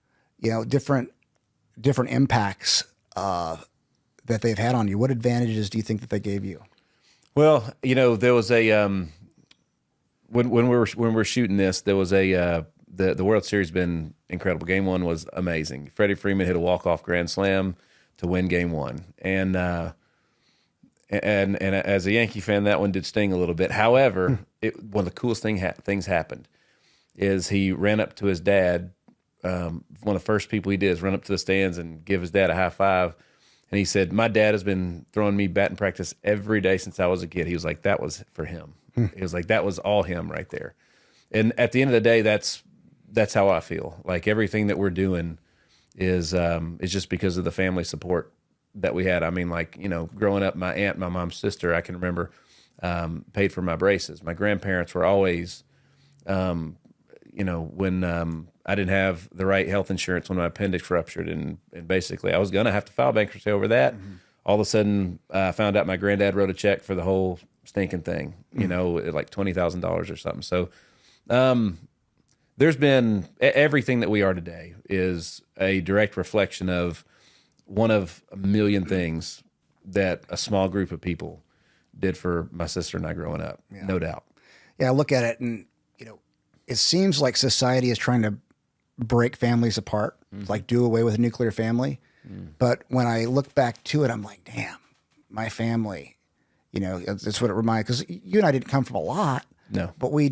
different impacts that they've had on you. What advantages do you think that they gave you? Well, there was a when we were shooting this, there was the World Series been incredible. Game 1 was amazing. Freddie Freeman hit a walk-off grand slam to win Game 1, and as a Yankee fan, that one did sting a little bit. However, one of the coolest things happened is he ran up to his dad. One of the first people he did is run up to the stands and give his dad a high five. And he said, "My dad has been throwing me batting practice every day since I was a kid." He was like, "That was for him." He was like, "That was all him right there." And at the end of the day, that's how I feel. Like everything that we're doing is just because of the family support that we had. I mean, growing up, my aunt, my mom's sister, I can remember, paid for my braces. My grandparents were always, when I didn't have the right health insurance when my appendix ruptured, and basically I was going to have to file bankruptcy over that. All of a sudden, I found out my granddad wrote a check for the whole stinking thing, like $20,000 or something. So there's been everything that we are today is a direct reflection of one of a million things that a small group of people did for my sister and I growing up, no doubt. Yeah, I look at it and, it seems like society is trying to break families apart, like do away with a nuclear family. But when I look back to it, I'm like, damn, my family, that's what it reminds, because you and I didn't come from a lot. No. But we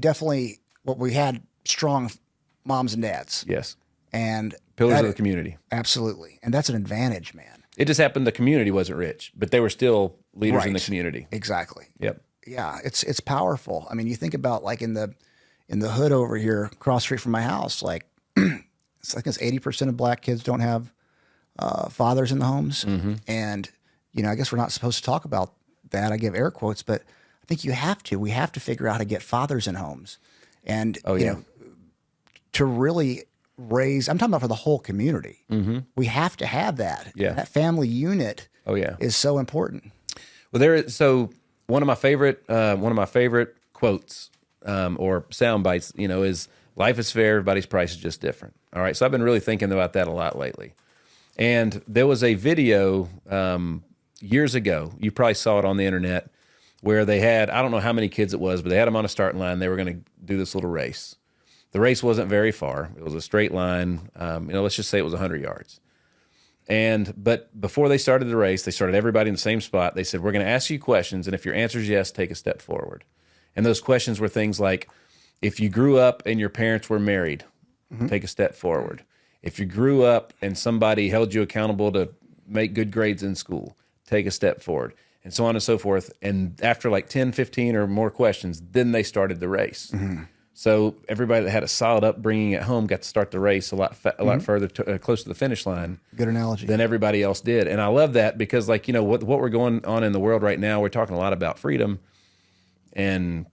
had strong moms and dads. Yes. And pillars of the community. Absolutely. And that's an advantage, man. It just happened the community wasn't rich, but they were still leaders in the community. Exactly. Yep. Yeah, it's powerful. I mean, you think about like in the hood over here, across the street from my house, like it's 80% of black kids don't have fathers in the homes. And, I guess we're not supposed to talk about that. I give air quotes, but I think you have to. We have to figure out how to get fathers in homes. And, to really raise, I'm talking about for the whole community. We have to have that. Yeah. That family unit is so important. Well, so one of my favorite quotes or sound bites, is life is fair, everybody's price is just different. All right. So I've been really thinking about that a lot lately. And there was a video years ago, you probably saw it on the internet, where they had, I don't know how many kids it was, but they had them on a starting line. They were going to do this little race. The race wasn't very far. It was a straight line. Let's just say it was 100 yards. But before they started the race, they started everybody in the same spot. They said, we're going to ask you questions, and if your answer is yes, take a step forward. And those questions were things like, if you grew up and your parents were married, take a step forward. If you grew up and somebody held you accountable to make good grades in school, take a step forward, and so on and so forth. And after like 10, 15 or more questions, then they started the race. So everybody that had a solid upbringing at home got to start the race a lot further close to the finish line. Good analogy. Than everybody else did. And I love that because, like, what we're going on in the world right now, we're talking a lot about freedom and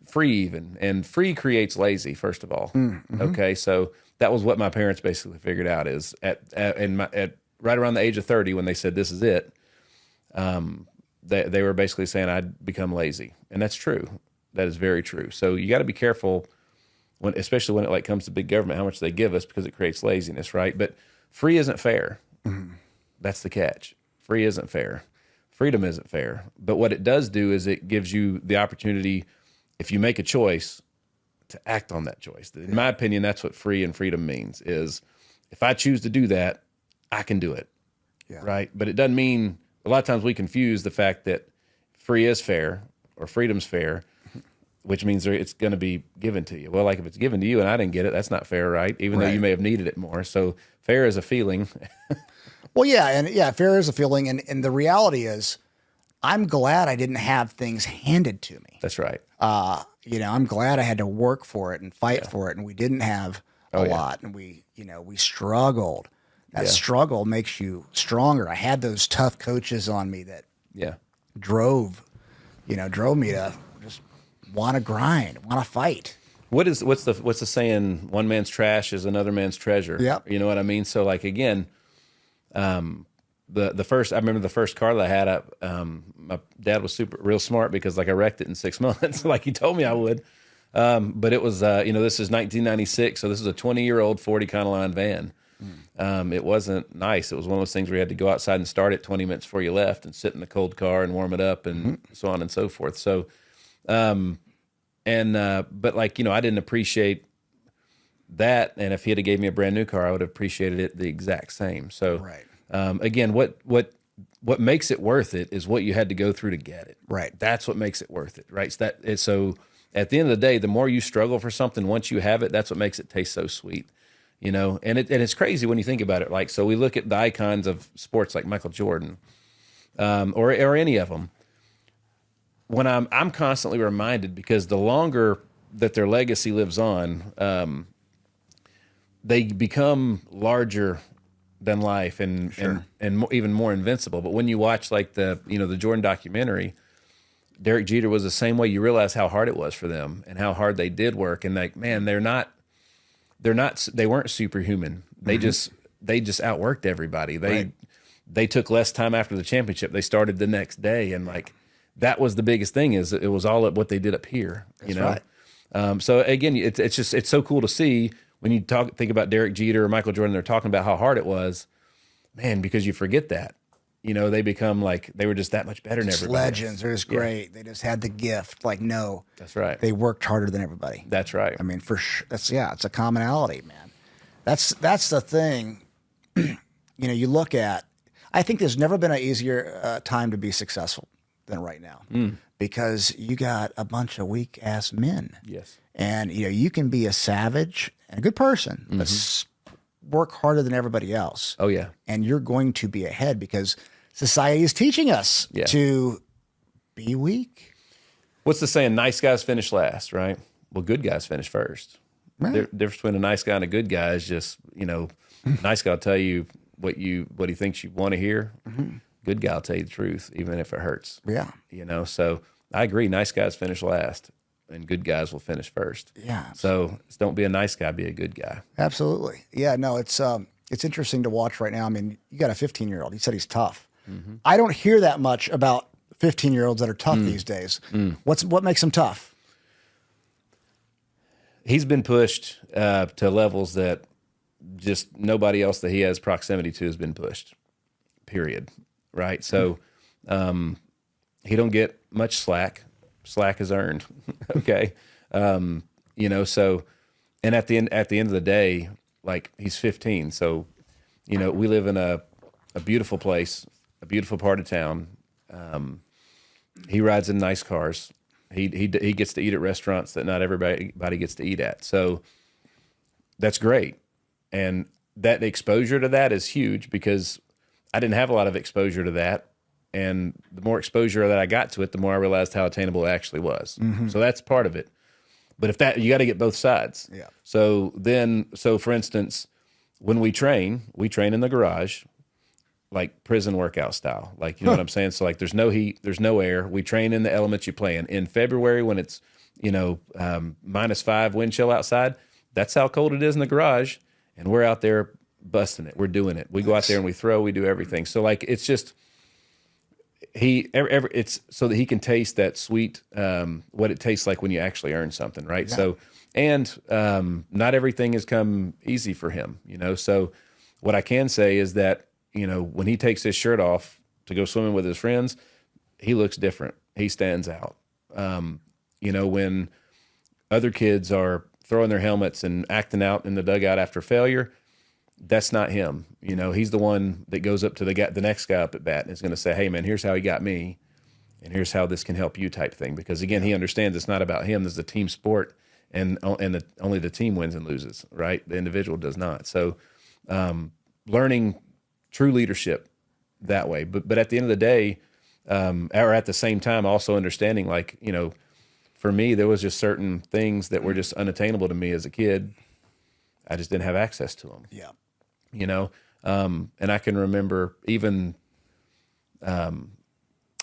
free even. And free creates lazy, first of all. Okay, so that was what my parents basically figured out is at right around the age of 30 when they said this is it. They were basically saying I'd become lazy, and that's true. That is very true. So you got to be careful especially when it comes to big government, how much they give us because it creates laziness, right? But free isn't fair. That's the catch. Free isn't fair. Freedom isn't fair. But what it does do is it gives you the opportunity, if you make a choice, to act on that choice. In my opinion, that's what free and freedom means is if I choose to do that, I can do it, right? But it doesn't mean, a lot of times we confuse the fact that free is fair or freedom's fair, which means it's going to be given to you. Well, like if it's given to you and I didn't get it, that's not fair, right? Even though you may have needed it more. So fair is a feeling. Well, fair is a feeling. And the reality is I'm glad I didn't have things handed to me. That's right. I'm glad I had to work for it and fight for it. And we didn't have a lot. And we struggled. That struggle makes you stronger. I had those tough coaches on me that drove me to just want to grind, want to fight. What's the saying? One man's trash is another man's treasure. Yep. You know what I mean? So like again, I remember the first car that I had. My dad was real smart because like I wrecked it in 6 months, like he told me I would. But it was this is 1996, so this is a 20-year-old 40 Econoline van. It wasn't nice. It was one of those things where you had to go outside and start it 20 minutes before you left and sit in the cold car and warm it up and so on and so forth. So, but like, I didn't appreciate that. And if he had gave me a brand new car, I would have appreciated it the exact same. So, again, what makes it worth it is what you had to go through to get it. Right. That's what makes it worth it. Right. So at the end of the day, the more you struggle for something, once you have it, that's what makes it taste so sweet. And it's crazy when you think about it. Like, so we look at the icons of sports like Michael Jordan, or any of them. When I'm constantly reminded, because the longer that their legacy lives on, they become larger than life and even more invincible. But when you watch like the Jordan documentary, Derek Jeter was the same way. You realize how hard it was for them and how hard they did work. And like, man, they weren't superhuman. They just outworked everybody. They took less time after the championship. They started the next day. And like, that was the biggest thing, is it was all at what they did up here, Right. So again, it's so cool to see when you think about Derek Jeter or Michael Jordan, they're talking about how hard it was, man, because you forget that, they become like, they were just that much better than everybody. Legends. They're just great. They just had the gift. Like, no, that's right. They worked harder than everybody. That's right. I mean, for sure. It's a commonality, man. That's the thing. You look at, I think there's never been an easier time to be successful than right now, because you got a bunch of weak ass men. Yes. And, you can be a savage and a good person, but work harder than everybody else. Oh yeah. And you're going to be ahead because society is teaching us to be weak. What's the saying? Nice guys finish last, right? Well, good guys finish first. Right. The difference between a nice guy and a good guy is just, nice guy will tell you what he thinks you want to hear. Good guy will tell you the truth, even if it hurts. Yeah. So I agree. Nice guys finish last and good guys will finish first. Yeah. So don't be a nice guy, be a good guy. Absolutely. Yeah, no, it's interesting to watch right now. I mean, you got a 15-year-old. He said he's tough. I don't hear that much about 15-year-olds that are tough these days. What makes them tough? He's been pushed to levels that just nobody else that he has proximity to has been pushed, period. Right? So he don't get much slack. Slack is earned. Okay. So, And at the end of the day, like, he's 15. So, you know, we live in a beautiful place, a beautiful part of town. He rides in nice cars. He gets to eat at restaurants that not everybody gets to eat at. So that's great. And that exposure to that is huge, because I didn't have a lot of exposure to that. And the more exposure that I got to it, the more I realized how attainable it actually was. So that's part of it. But you got to get both sides. Yeah. So for instance, when we train in the garage, like prison workout style. Like, you know what I'm saying? So like, there's no heat, there's no air. We train in the elements you play in. In February, when it's, you know, -5 wind chill outside, that's how cold it is in the garage. And we're out there busting it. We're doing it. We go out there and we throw, we do everything. So like, it's just, it's so that he can taste that sweet, what it tastes like when you actually earn something, right? Yeah. So, and not everything has come easy for him, you know? So what I can say is that, you know, when he takes his shirt off to go swimming with his friends, he looks different. He stands out. You know, when other kids are throwing their helmets and acting out in the dugout after failure, that's not him. You know, he's the one that goes up to the next guy up at bat and is going to say, hey man, here's how he got me, and here's how this can help you, type thing. Because again, he understands it's not about him. This is a team sport, and only the team wins and loses, right? The individual does not. So learning true leadership that way. But at the end of the day, or at the same time, also understanding, like, you know, for me, there was just certain things that were just unattainable to me as a kid. I just didn't have access to them. Yeah. You know, and I can remember even, I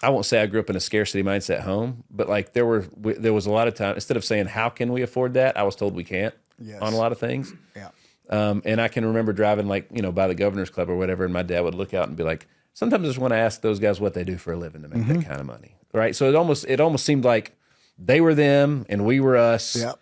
won't say I grew up in a scarcity mindset home, but like there was a lot of time, instead of saying, how can we afford that? I was told we can't. Yes. On a lot of things. Yeah. And I can remember driving, like, you know, by the Governor's Club or whatever, and my dad would look out and be like, sometimes I just want to ask those guys what they do for a living to make that kind of money. Right. So it almost seemed like they were them and we were us. Yep.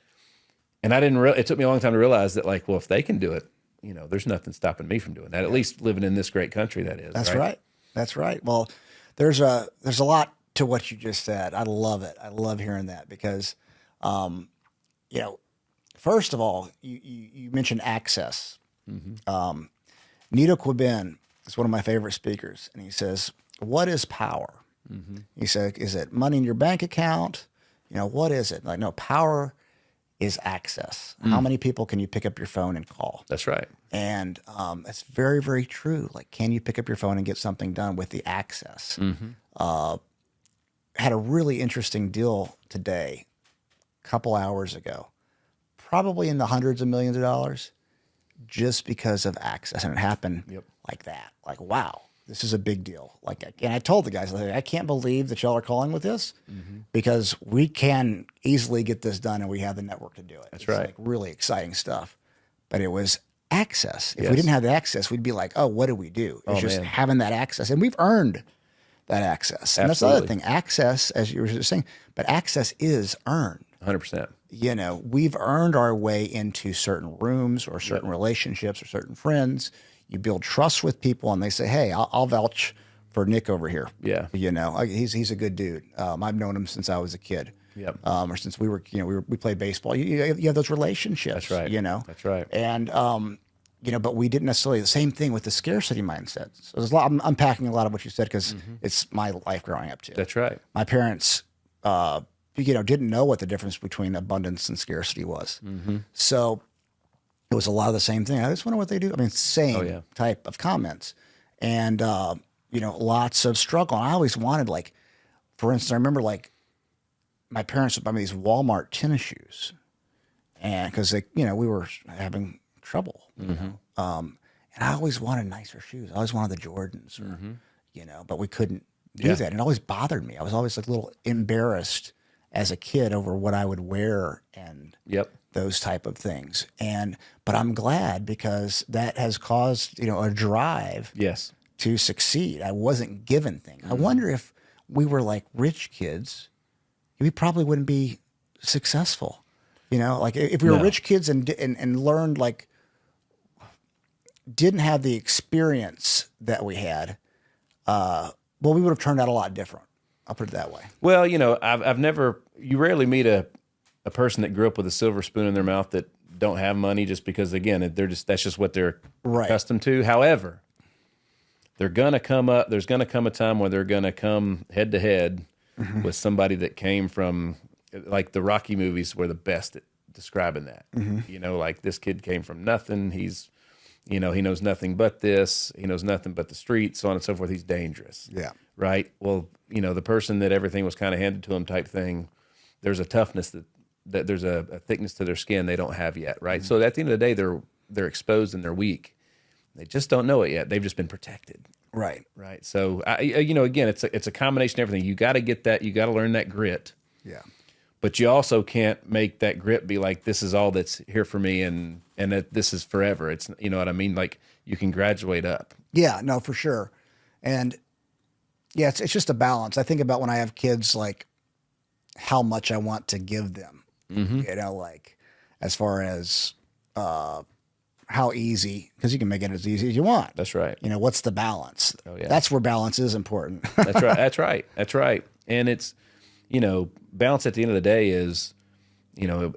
And it took me a long time to realize that, like, well, if they can do it, you know, there's nothing stopping me from doing that. At least living in this great country, that is. That's right. That's right. Well, there's a lot to what you just said. I love it. I love hearing that, because, you know, first of all, you mentioned access. Nito Quibin is one of my favorite speakers, and he says, "What is power?" He said, "Is it money in your bank account? You know, what is it?" Like, no, power is access. How many people can you pick up your phone and call? That's right. And that's very, very true. Like, can you pick up your phone and get something done with the access? Had a really interesting deal today, a couple hours ago, probably in the hundreds of millions of dollars, just because of access. And it happened like that. Like, wow, this is a big deal. Like, and I told the guys, like, I can't believe that y'all are calling with this, because we can easily get this done and we have the network to do it. That's right. Like really exciting stuff. But it was access. If we didn't have the access, we'd be like, oh, what do we do? It's just having that access. And we've earned that access. And that's the other thing. Access, as you were just saying, but access is earned. 100%. You know, we've earned our way into certain rooms or certain relationships or certain friends. You build trust with people, and they say, hey, I'll vouch for Nick over here. Yeah. You know, he's a good dude. I've known him since I was a kid. Yep. Or since we were, you know, we played baseball. You have those relationships. That's right. You know. That's right. And, you know, but we didn't necessarily, the same thing with the scarcity mindset. So there's a lot, I'm unpacking a lot of what you said, because it's my life growing up too. That's right. My parents, you know, didn't know what the difference between abundance and scarcity was. So it was a lot of the same thing. I just wonder what they do. I mean, same type of comments, and, you know, lots of struggle. And I always wanted, like, for instance, I remember, like, my parents would buy me these Walmart tennis shoes, and because they, you know, we were having trouble, you know, and I always wanted nicer shoes. I always wanted the Jordans, or, you know, but we couldn't do that. And it always bothered me. I was always like a little embarrassed as a kid over what I would wear and those type of things. But I'm glad, because that has caused, you know, a drive to succeed. I wasn't given things. I wonder if we were like rich kids, we probably wouldn't be successful. You know, like if we were rich kids and learned, like, didn't have the experience that we had, well, we would have turned out a lot different. I'll put it that way. Well, you know, you rarely meet a person that grew up with a silver spoon in their mouth that don't have money just because, again, that's just what they're Right. accustomed to. However, there's going to come a time where they're going to come head to head with somebody that came from, like the Rocky movies were the best at describing that. You know, like this kid came from nothing. He's, you know, he knows nothing but this. He knows nothing but the streets, so on and so forth. He's dangerous. Yeah. Right. Well, you know, the person that everything was kind of handed to him type thing, there's a toughness that there's a thickness to their skin they don't have yet. Right. So at the end of the day, they're exposed and they're weak. They just don't know it yet. They've just been protected. Right. Right. So, you know, again, it's a combination of everything. You got to get that. You got to learn that grit. Yeah. But you also can't make that grit be like, this is all that's here for me and that this is forever. It's, you know what I mean? Like you can graduate up. Yeah, no, for sure. And yeah, it's just a balance. I think about when I have kids, like how much I want to give them, you know, like as far as how easy, because you can make it as easy as you want. That's right. You know, what's the balance? Oh, yeah. That's where balance is important. That's right. That's right. That's right. And it's, you know, balance at the end of the day is, you know,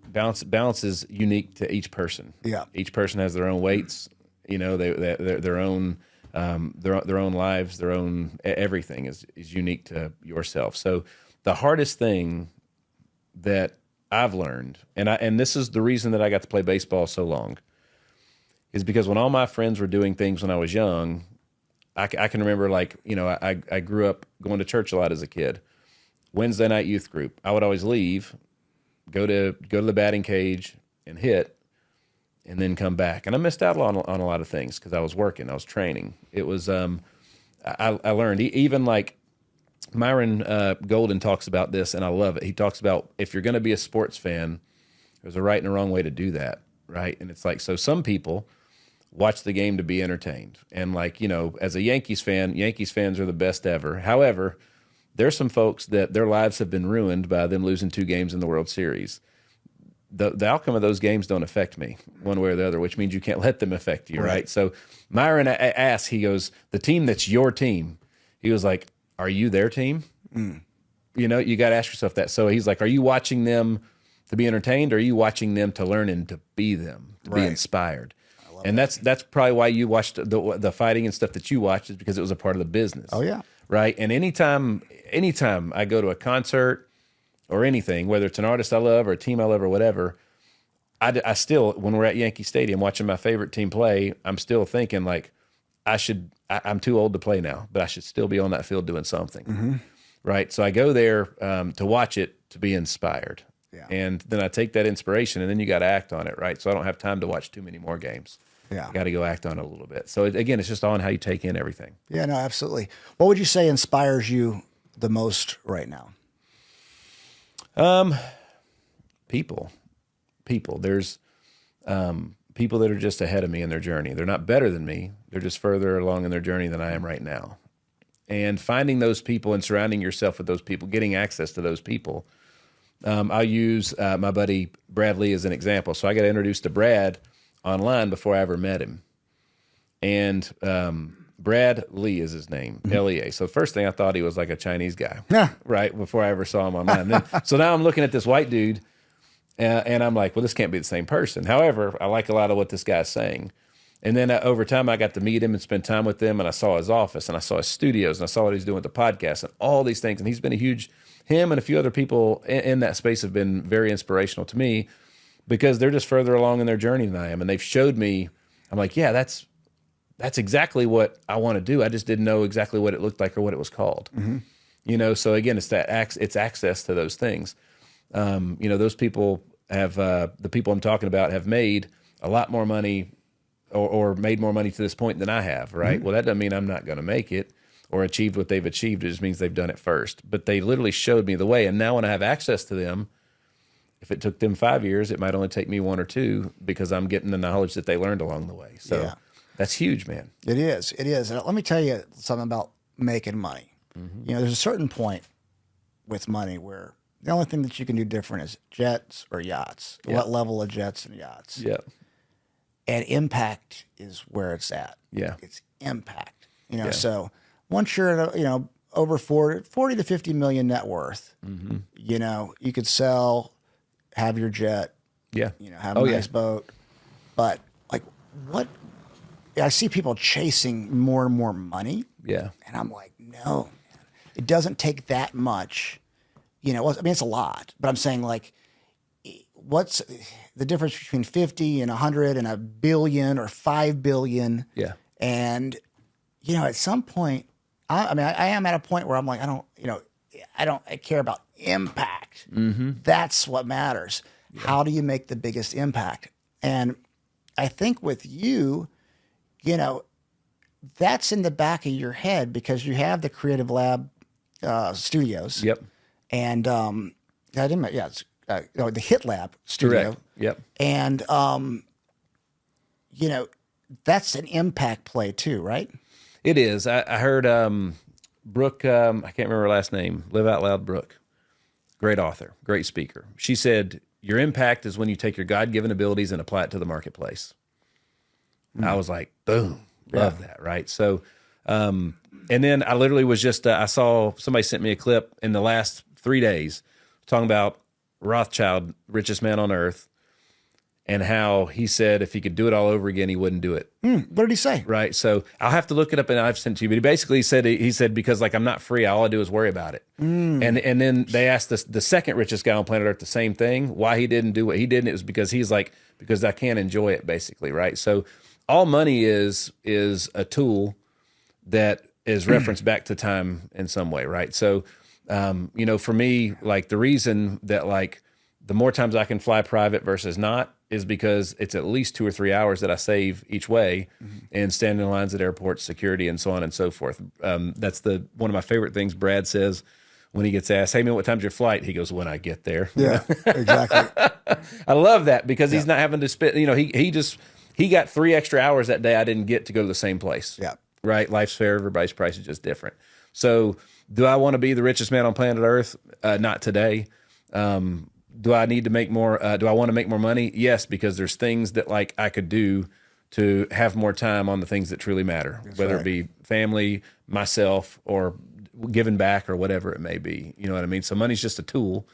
balance is unique to each person. Yeah. Each person has their own weights, you know, their own lives, their own everything is unique to yourself. So the hardest thing that I've learned, and this is the reason that I got to play baseball so long, is because when all my friends were doing things when I was young, I can remember, like, you know, I grew up going to church a lot as a kid. Wednesday night youth group, I would always leave, go to the batting cage and hit, and then come back. And I missed out on a lot of things because I was working, I was training. It was I learned, even like Myron Golden talks about this, and I love it. He talks about, if you're going to be a sports fan, there's a right and a wrong way to do that, right? And it's like, so some people watch the game to be entertained. And like, you know, as a Yankees fan, Yankees fans are the best ever. However, there's some folks that their lives have been ruined by them losing 2 games in the World Series. The outcome of those games don't affect me one way or the other, which means you can't let them affect you, right? So Myron asked, he goes, the team that's your team, he was like, are you their team? You know, you got to ask yourself that. So he's like, are you watching them to be entertained, or are you watching them to learn and to be them, to be inspired? And that's probably why you watched the fighting and stuff that you watched, is because it was a part of the business. Oh, yeah. Right. And anytime I go to a concert or anything, whether it's an artist I love or a team I love or whatever, I still, when we're at Yankee Stadium watching my favorite team play, I'm still thinking like, I'm too old to play now, but I should still be on that field doing something. Right. So I go there to watch it, to be inspired. Yeah. And then I take that inspiration, and then you got to act on it. Right. So I don't have time to watch too many more games. Yeah. Got to go act on it a little bit. So again, it's just on how you take in everything. Yeah, no, absolutely. What would you say inspires you the most right now? People. There's people that are just ahead of me in their journey. They're not better than me. They're just further along in their journey than I am right now. And finding those people and surrounding yourself with those people, getting access to those people. I'll use my buddy Brad Lee as an example. So I got introduced to Brad online before I ever met him. And Brad Lee is his name, L-E-A. So the first thing, I thought he was like a Chinese guy, right, before I ever saw him online. So now I'm looking at this white dude, and I'm like, well, this can't be the same person. However, I like a lot of what this guy's saying. And then over time, I got to meet him and spend time with him, and I saw his office, and I saw his studios, and I saw what he's doing with the podcast and all these things. And he's been him and a few other people in that space have been very inspirational to me, because they're just further along in their journey than I am. And they've showed me, I'm like, yeah, that's exactly what I want to do. I just didn't know exactly what it looked like or what it was called. You know, so again, it's access to those things. You know, those people have, the people I'm talking about have made a lot more money or made more money to this point than I have, right? Well, that doesn't mean I'm not going to make it or achieved what they've achieved. It just means they've done it first. But they literally showed me the way. And now when I have access to them, if it took them 5 years, it might only take me 1 or 2, because I'm getting the knowledge that they learned along the way. So that's huge, man. It is. It is. And let me tell you something about making money. You know, there's a certain point with money where the only thing that you can do different is jets or yachts. What level of jets and yachts? Yeah. And impact is where it's at. Yeah. It's impact. You know, so once you're, you know, over 40 to 50 million net worth, you know, you could sell, have your jet, Yeah. Have a nice boat. But like, I see people chasing more and more money. Yeah. And I'm like, no, man, it doesn't take that much. I mean, it's a lot, but I'm saying like, what's the difference between 50 and 100 and $1 billion or 5 billion? Yeah. And, at some point, I am at a point where I'm like, I care about impact. Mm-hmm. That's what matters. Yeah. How do you make the biggest impact? And I think with you, that's in the back of your head because you have the Creative Lab Studios. Yep. And it's the HitLab Studio. Correct. Yep. And that's an impact play too, right? It is. I heard Brooke, I can't remember her last name, Live Out Loud Brooke, great author, great speaker. She said, your impact is when you take your God-given abilities and apply it to the marketplace. I was like, boom, love that, right? So, and then I literally was just, I saw somebody sent me a clip in the last 3 days talking about Rothschild, richest man on earth, and how he said if he could do it all over again, he wouldn't do it. What did he say? Right. So I'll have to look it up and I've sent it to you. But he basically said, because like I'm not free, all I do is worry about it. And then they asked the second richest guy on planet Earth the same thing, why he didn't do what he did. And it was because he's like, because I can't enjoy it, basically. Right. So all money is a tool that is referenced back to time in some way. Right. So, for me, like the reason that like the more times I can fly private versus not is because it's at least 2 or 3 hours that I save each way and standing in lines at airports, security, and so on and so forth. That's one of my favorite things Brad says when he gets asked, hey, man, what time's your flight? He goes, when I get there. Yeah, exactly. I love that because he's not having to spend, he got 3 extra hours that day I didn't get to go to the same place. Yeah. Right? Life's fair. Everybody's price is just different. So do I want to be the richest man on planet Earth? Not today. Do I need to make more? Do I want to make more money? Yes, because there's things that like I could do to have more time on the things that truly matter, whether it be family, myself, or giving back or whatever it may be. You know what I mean? So money's just a tool,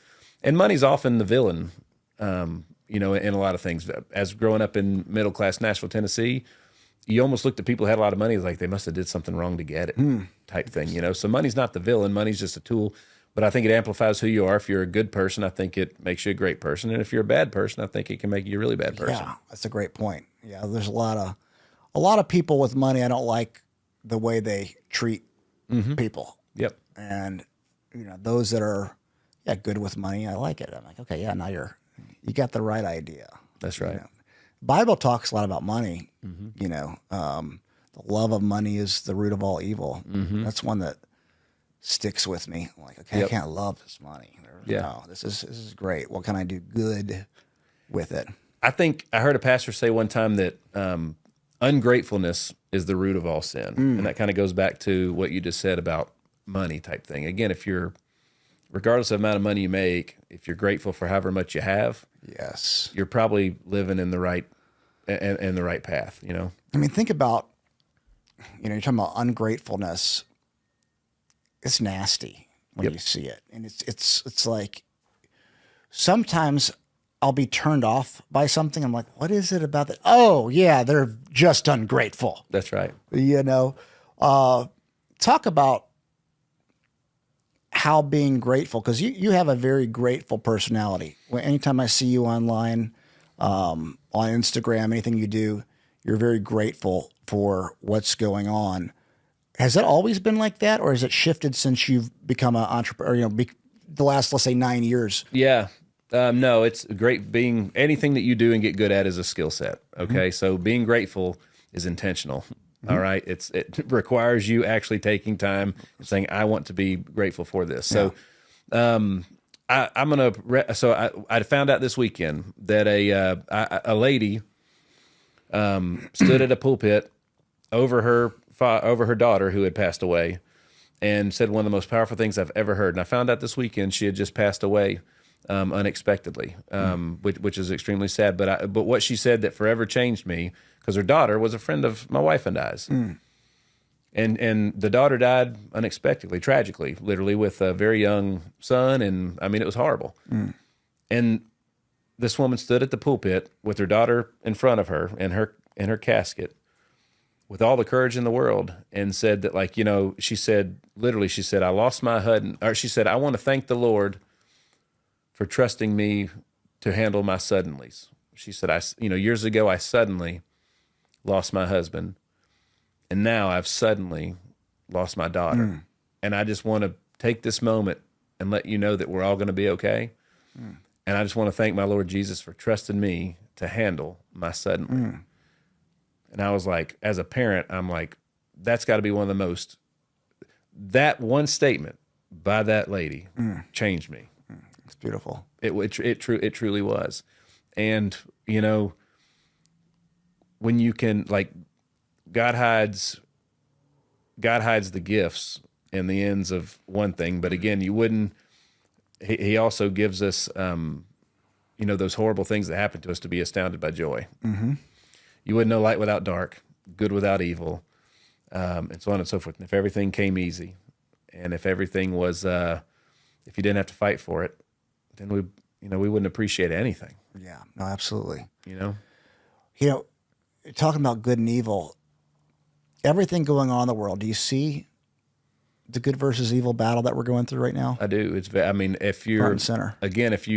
and money's often the villain, in a lot of things. As growing up in middle-class Nashville, Tennessee, you almost looked at people who had a lot of money like they must have did something wrong to get it type thing, So money's not the villain. Money's just a tool. But I think it amplifies who you are. If you're a good person, I think it makes you a great person. And if you're a bad person, I think it can make you a really bad person. Yeah, that's a great point. Yeah, there's a lot of people with money. I don't like the way they treat people. Yep. And those that are good with money, I like it. I'm like, okay, now you got the right idea. That's right. The Bible talks a lot about money. The love of money is the root of all evil. That's one that sticks with me. I'm like, okay, I can't love this money. No, this is great. What can I do good with it? I think I heard a pastor say one time that ungratefulness is the root of all sin. And that kind of goes back to what you just said about money type thing. Again, if you're, regardless of the amount of money you make, if you're grateful for however much you have, yes, you're probably living in the right path, I mean, think about, you're talking about ungratefulness. It's nasty when you see it. And it's like sometimes I'll be turned off by something. I'm like, what is it about that? Oh, yeah, they're just ungrateful. That's right. Talk about how being grateful, because you have a very grateful personality. Anytime I see you online, on Instagram, anything you do, you're very grateful for what's going on. Has it always been like that, or has it shifted since you've become an entrepreneur? The last, let's say, 9 years. Yeah, no, it's great. Being anything that you do and get good at is a skill set. Okay, so being grateful is intentional. All right, it requires you actually taking time and saying, "I want to be grateful for this." So, I found out this weekend that a lady stood at a pulpit over her daughter who had passed away and said one of the most powerful things I've ever heard. And I found out this weekend she had just passed away unexpectedly, which is extremely sad. But what she said that forever changed me, because her daughter was a friend of my wife and I's. And the daughter died unexpectedly, tragically, literally, with a very young son. And I mean, it was horrible. And this woman stood at the pulpit with her daughter in front of her in her casket with all the courage in the world and said that, like, she said, I lost my HUD, or she said, I want to thank the Lord for trusting me to handle my suddenlies. She said, years ago, I suddenly lost my husband, and now I've suddenly lost my daughter. And I just want to take this moment and let you know that we're all going to be okay. And I just want to thank my Lord Jesus for trusting me to handle my suddenly. And I was like, as a parent, I'm like, that's got to be one of the most, that one statement by that lady changed me. It's beautiful. It truly was. And, when you can, like, God hides the gifts in the ends of one thing, but again, he also gives us, those horrible things that happen to us to be astounded by joy. You wouldn't know light without dark, good without evil, and so on and so forth. And if everything came easy, and if everything was, if you didn't have to fight for it, then we wouldn't appreciate anything. Yeah, no, absolutely. Talking about good and evil, everything going on in the world, do you see the good versus evil battle that we're going through right now? I do. If you're front and center, again, if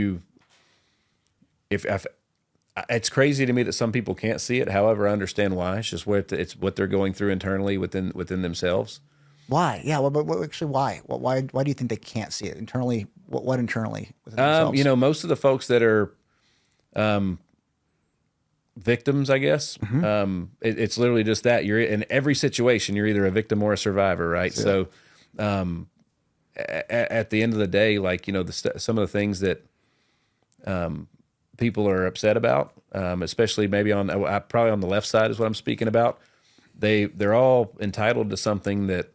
it's crazy to me that some people can't see it. However, I understand why. It's just it's what they're going through internally within themselves. Why? Yeah. Well, but actually, why? Why do you think they can't see it internally? What internally within themselves? Most of the folks that are victims, I guess, it's literally just that. You're in every situation. You're either a victim or a survivor, right? Yeah. So, at the end of the day, like, some of the things that people are upset about, especially maybe probably on the left side is what I'm speaking about. They're all entitled to something that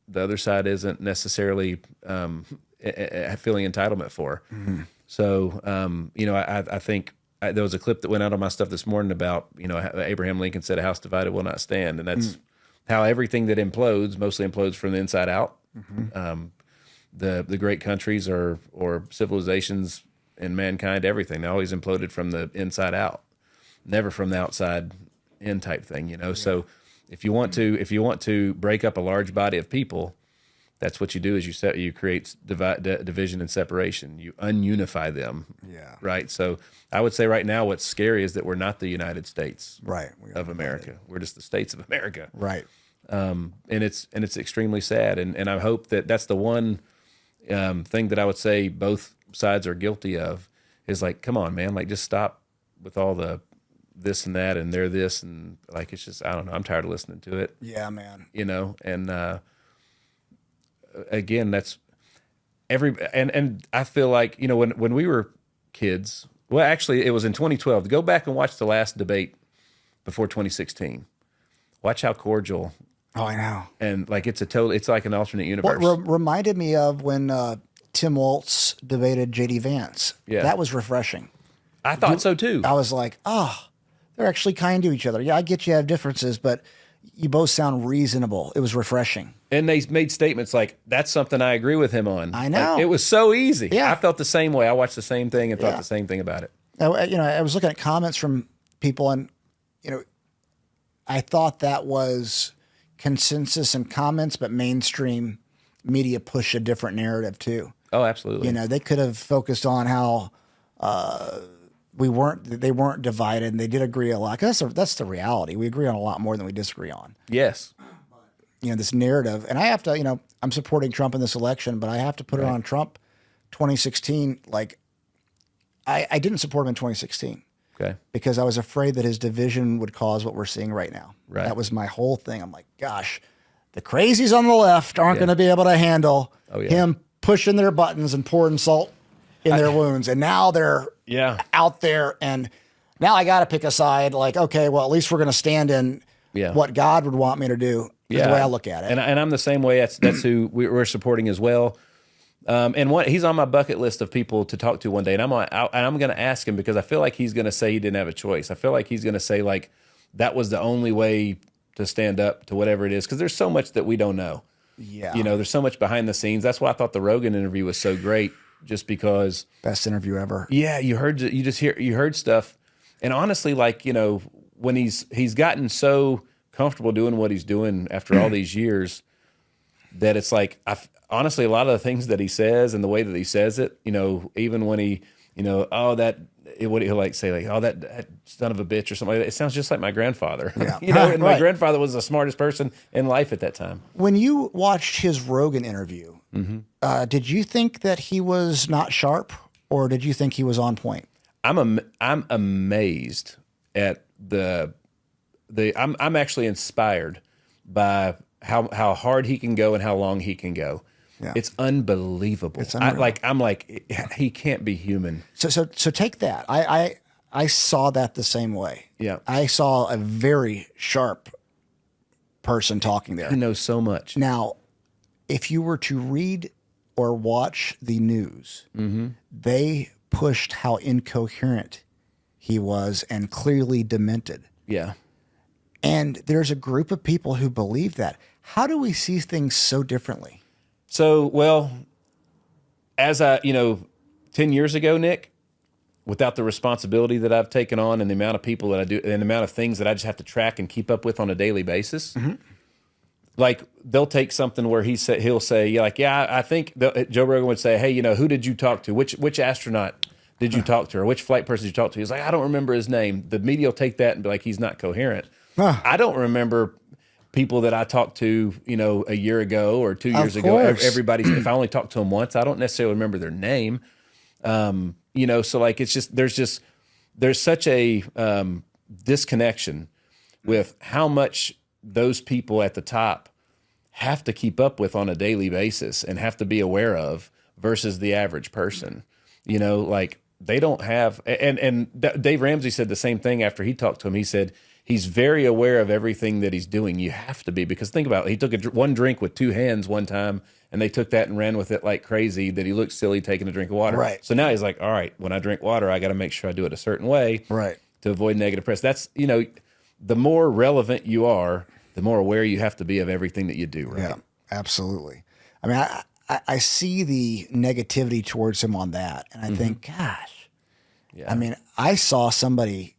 the other side isn't necessarily feeling entitlement for. So, I think there was a clip that went out on my stuff this morning about, Abraham Lincoln said, "A house divided will not stand," and that's how everything that implodes mostly implodes from the inside out. The great countries or civilizations in mankind, everything, they always imploded from the inside out, never from the outside in type thing, Yeah. So if you want to break up a large body of people, that's what you do is you create division and separation. You ununify them. Yeah. Right. So I would say right now what's scary is that we're not the United States of America. We're just the states of America. Right. And it's extremely sad. And I hope that that's the one thing that I would say both sides are guilty of is, like, come on, man, like, just stop with all the this and that and they're this, and, like, it's just, I don't know, I'm tired of listening to it. Yeah, man. And again, that's and I feel like, when we were kids, well, actually it was in 2012, go back and watch the last debate before 2016. Watch how cordial. Oh, I know. And, like, it's like an alternate universe. What reminded me of when Tim Waltz debated J.D. Vance. Yeah. That was refreshing. I thought so too. I was like, they're actually kind to each other. Yeah, I get you have differences, but you both sound reasonable. It was refreshing. And they made statements like, that's something I agree with him on. I know. Like, it was so easy. Yeah. I felt the same way. I watched the same thing and thought the same thing about it. I was looking at comments from people, and, I thought that was consensus in comments, but mainstream media push a different narrative too. Oh, absolutely. They could have focused on how they weren't divided, and they did agree a lot. That's the reality. We agree on a lot more than we disagree on. Yes. This narrative, and I have to, I'm supporting Trump in this election, but I have to put it on Trump. 2016, like, I didn't support him in 2016. Okay. Because I was afraid that his division would cause what we're seeing right now. Right. That was my whole thing. I'm like, gosh, the crazies on the left aren't going to be able to handle him pushing their buttons and pouring salt in their wounds. And now they're out there, and now I got to pick a side. Like, okay, well, at least we're going to stand in what God would want me to do. Is the way I look at it. And I'm the same way. That's who we're supporting as well. And he's on my bucket list of people to talk to one day, and I'm going to ask him, because I feel like he's going to say he didn't have a choice. I feel like he's going to say, like, that was the only way to stand up to whatever it is, because there's so much that we don't know. Yeah, there's so much behind the scenes. That's why I thought the Rogan interview was so great, just because Best interview ever. yeah, you heard stuff. And honestly, like, when he's gotten so comfortable doing what he's doing after all these years that it's like, honestly, a lot of the things that he says and the way that he says it, even when he, what he'll like say, like, oh, that son of a bitch or something like that. It sounds just like my grandfather. Yeah. And my grandfather was the smartest person in life at that time. When you watched his Rogan interview, did you think that he was not sharp, or did you think he was on point? I'm amazed at I'm actually inspired by how hard he can go and how long he can go. Yeah. It's unbelievable. It's unreal. I'm like, he can't be human. So take that. I saw that the same way. Yeah. I saw a very sharp person talking there. He knows so much. Now, if you were to read or watch the news, they pushed how incoherent he was and clearly demented. Yeah. And there's a group of people who believe that. How do we see things so differently? So, well, as 10 years ago, Nick, without the responsibility that I've taken on and the amount of people that I do and the amount of things that I just have to track and keep up with on a daily basis, like they'll take something where he'll say, yeah, I think Joe Rogan would say, hey, who did you talk to? Which astronaut did you talk to? Or which flight person did you talk to? He's like, I don't remember his name. The media will take that and be like, he's not coherent. I don't remember people that I talked to, a year ago or 2 years ago. Everybody's, if I only talked to them once, I don't necessarily remember their name. So like, it's just, there's such a disconnection with how much those people at the top have to keep up with on a daily basis and have to be aware of versus the average person. Like they don't have, and Dave Ramsey said the same thing after he talked to him. He said, he's very aware of everything that he's doing. You have to be, because think about it. He took one drink with two hands one time, and they took that and ran with it like crazy, that he looked silly taking a drink of water. Right. So now he's like, all right, when I drink water, I got to make sure I do it a certain way to avoid negative press. That's, the more relevant you are, the more aware you have to be of everything that you do. Right. Yeah, absolutely. I mean, I see the negativity towards him on that. And I think, gosh, I mean, I saw somebody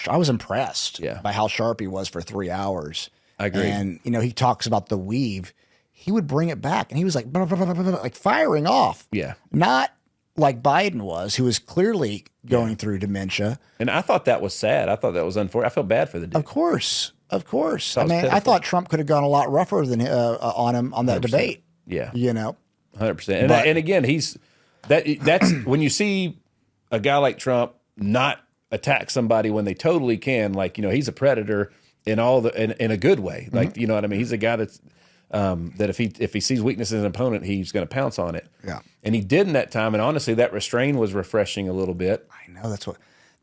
I was impressed by how sharp he was for 3 hours. I agree. And, he talks about the weave. He would bring it back, and he was like, blah, blah, blah, blah, blah, like firing off. Yeah. Not like Biden was, who was clearly going through dementia. And I thought that was sad. I thought that was unfortunate. I felt bad for the dude. Of course. I mean, pitiful. I thought Trump could have gone a lot rougher than on him on that 100%. debate. Yeah. 100%. And again, that's when you see a guy like Trump not attack somebody when they totally can, like, he's a predator in a good way. Like, you know what I mean? He's a guy that's, that if he sees weakness in an opponent, he's going to pounce on it. Yeah. And he did in that time. And honestly, that restraint was refreshing a little bit. I know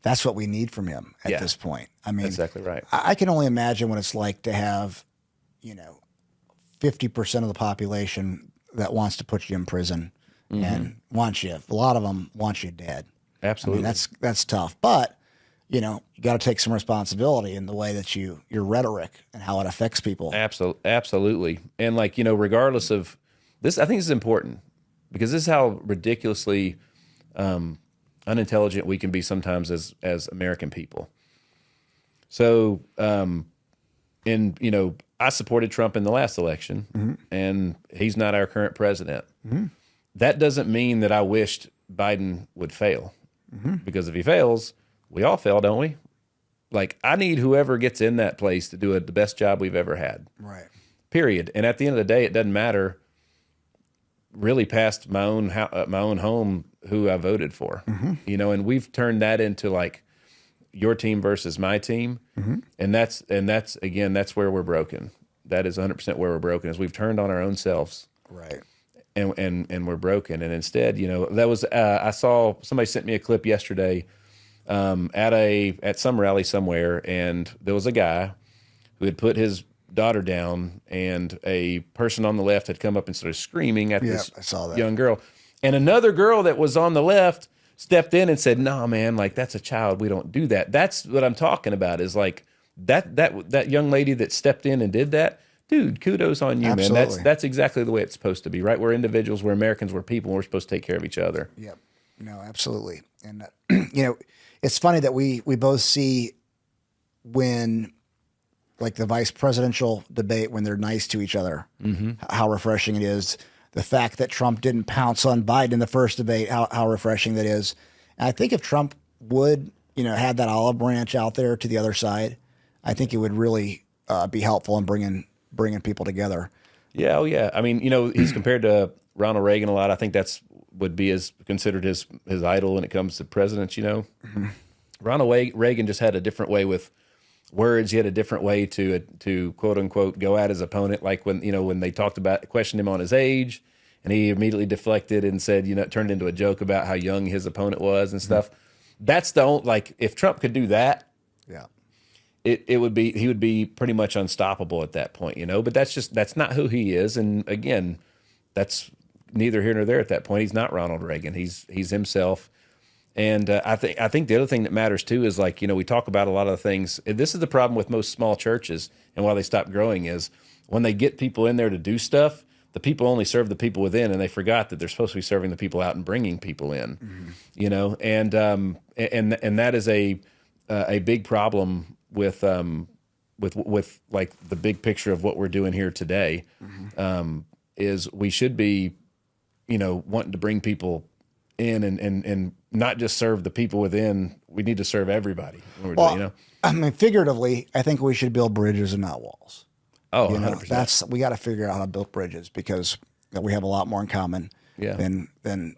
that's what we need from him at this point. I mean, that's exactly right. I can only imagine what it's like to have, 50% of the population that wants to put you in prison and wants you. A lot of them want you dead. Absolutely. I mean, that's tough, but you got to take some responsibility in the way that your rhetoric and how it affects people. Absolutely. And like, regardless of this, I think this is important because this is how ridiculously unintelligent we can be sometimes as American people. So, I supported Trump in the last election, and he's not our current president. That doesn't mean that I wished Biden would fail, because if he fails, we all fail, don't we? Like, I need whoever gets in that place to do the best job we've ever had. Right. Period. And at the end of the day, it doesn't matter really past my own home who I voted for. And we've turned that into like your team versus my team. And that's where we're broken. That is 100% where we're broken, is we've turned on our own selves. Right. And we're broken. And instead, that was, I saw somebody sent me a clip yesterday at some rally somewhere, and there was a guy who had put his daughter down, and a person on the left had come up and started screaming at this young girl. And another girl that was on the left stepped in and said, "No, man, like, that's a child. We don't do that." That's what I'm talking about, is like that young lady that stepped in and did that dude, kudos on you, Absolutely. man. That's exactly the way it's supposed to be, right? We're individuals, we're Americans, we're people, and we're supposed to take care of each other. Yep. No, absolutely. And, it's funny that we both see when, like the vice presidential debate, when they're nice to each other, how refreshing it is. The fact that Trump didn't pounce on Biden in the first debate, how refreshing that is. And I think if Trump would, had that olive branch out there to the other side, I think it would really be helpful in bringing people together. Yeah, oh yeah. I mean, he's compared to Ronald Reagan a lot. I think would be considered his idol when it comes to presidents. Ronald Reagan just had a different way with words. He had a different way to quote unquote go at his opponent. Like when they questioned him on his age, and he immediately deflected and said, turned into a joke about how young his opponent was and stuff. That's if Trump could do that, yeah, he would be pretty much unstoppable at that point, But that's not who he is. And again, that's neither here nor there at that point. He's not Ronald Reagan. He's himself. And I think the other thing that matters too is we talk about a lot of the things. This is the problem with most small churches, and why they stop growing is when they get people in there to do stuff, the people only serve the people within, and they forgot that they're supposed to be serving the people out and bringing people in. And that is a big problem with like the big picture of what we're doing here today. Is we should be wanting to bring people in and not just serve the people within. We need to serve everybody. I mean, figuratively, I think we should build bridges and not walls. Oh, 100%. We got to figure out how to build bridges, because we have a lot more in common than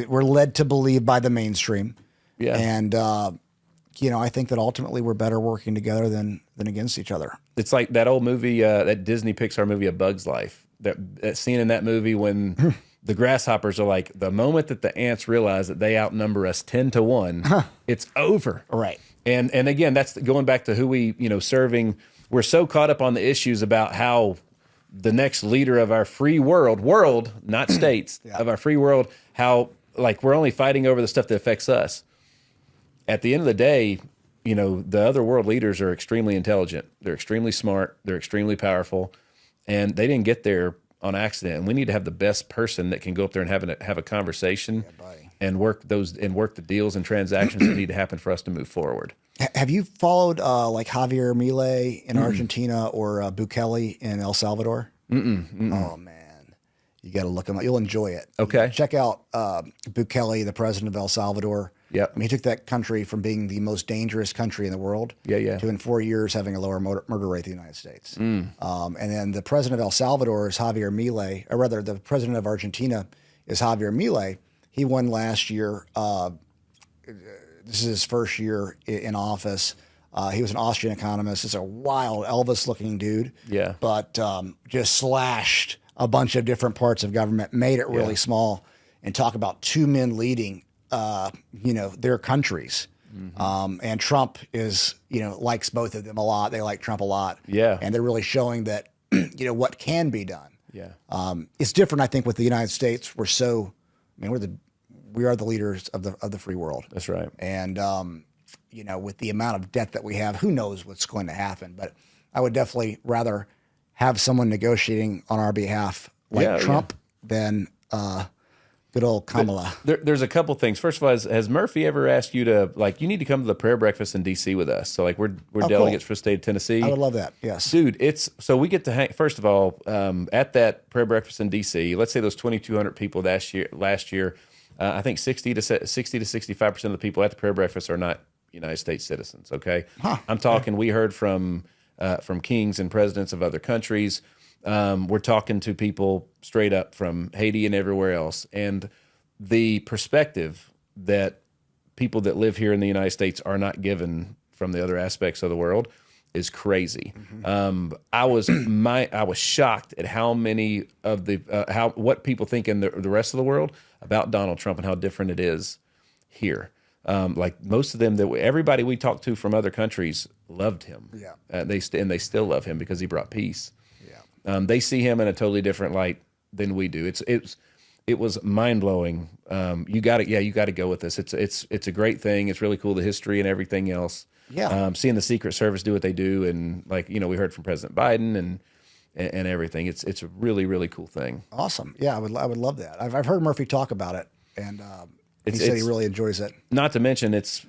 we're led to believe by the mainstream. Yeah. And, I think that ultimately we're better working together than against each other. It's like that old movie, that Disney Pixar movie, A Bug's Life. That scene in that movie when the grasshoppers are like, the moment that the ants realize that they outnumber us 10-1, it's over. Right. And again, that's going back to who we, serving. We're so caught up on the issues about how the next leader of our free world, not states, of our free world, how we're only fighting over the stuff that affects us. At the end of the day, the other world leaders are extremely intelligent. They're extremely smart. They're extremely powerful, and they didn't get there on accident. And we need to have the best person that can go up there and have a conversation and work the deals and transactions that need to happen for us to move forward. Have you followed Javier Milei in Argentina or Bukele in El Salvador? Oh man, you got to look him up. You'll enjoy it. Okay, check out Bukele, the president of El Salvador. Yeah, I mean, he took that country from being the most dangerous country in the world, to in 4 years having a lower murder rate than the United States. And then the president of El Salvador is Javier Milei, or rather, the president of Argentina is Javier Milei. He won last year. This is his first year in office. He was an Austrian economist. He's a wild Elvis-looking dude. Yeah, but just slashed a bunch of different parts of government, made it really small, and talk about two men leading. Their countries. And Trump is, likes both of them a lot. They like Trump a lot. Yeah. And they're really showing that, what can be done. Yeah. It's different, I think, with the United States. We are the leaders of the free world. That's right. And, with the amount of debt that we have, who knows what's going to happen. But I would definitely rather have someone negotiating on our behalf like Trump than, good old Kamala. There's a couple things. First of all, has Murphy ever asked you to you need to come to the prayer breakfast in D.C. with us? So we're delegates for the state of Tennessee. I would love that. Yes, dude. We get to hang. First of all, at that prayer breakfast in D.C., let's say those 2,200 people last year, I think 60 to 65% of the people at the prayer breakfast are not United States citizens. Okay, I'm talking. We heard from kings and presidents of other countries. We're talking to people straight up from Haiti and everywhere else. And the perspective that people that live here in the United States are not given from the other aspects of the world is crazy. I was shocked at how many of what people think in the rest of the world about Donald Trump and how different it is here. Most of them, everybody we talked to from other countries loved him. Yeah, they still love him because he brought peace. They see him in a totally different light than we do. It was mind blowing. You got to go with this. It's a great thing. It's really cool, the history and everything else. Yeah. Seeing the Secret Service do what they do, and we heard from President Biden, and and everything. It's a really, really cool thing. Awesome. Yeah, I would love that. I've heard Murphy talk about it, and he said he really enjoys it. Not to mention it's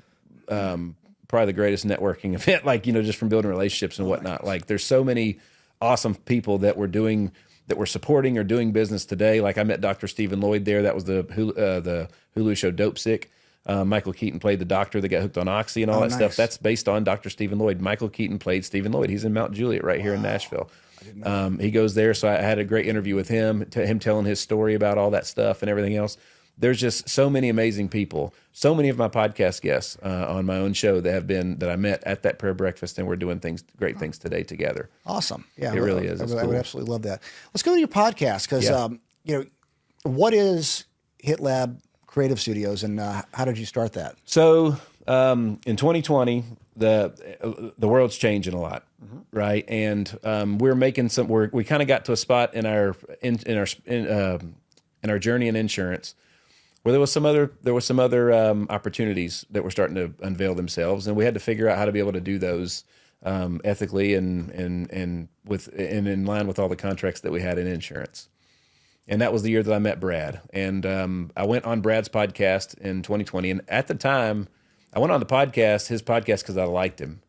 probably the greatest networking event, like, just from building relationships and whatnot. Like, there's so many awesome people that we're supporting or doing business today. Like, I met Dr. Stephen Lloyd there. That was the Hulu show Dope Sick. Michael Keaton played the doctor that got hooked on Oxy and all that stuff. That's based on Dr. Stephen Lloyd. Michael Keaton played Stephen Lloyd. He's in Mount Juliet right here in Nashville. He goes there. So I had a great interview with him, him telling his story about all that stuff and everything else. There's just so many amazing people. So many of my podcast guests on my own show that I met at that prayer breakfast, and we're doing great things today together. Awesome. Yeah, it really is. I would absolutely love that. Let's go to your podcast because, what is HitLab Creative Studios, and how did you start that? So in 2020, the world's changing a lot, right? And we're making we kind of got to a spot in our journey in insurance where there was some other opportunities that were starting to unveil themselves, and we had to figure out how to be able to do those ethically and in line with all the contracts that we had in insurance. And that was the year that I met Brad. And I went on Brad's podcast in 2020. And at the time, I went on his podcast, because I liked him.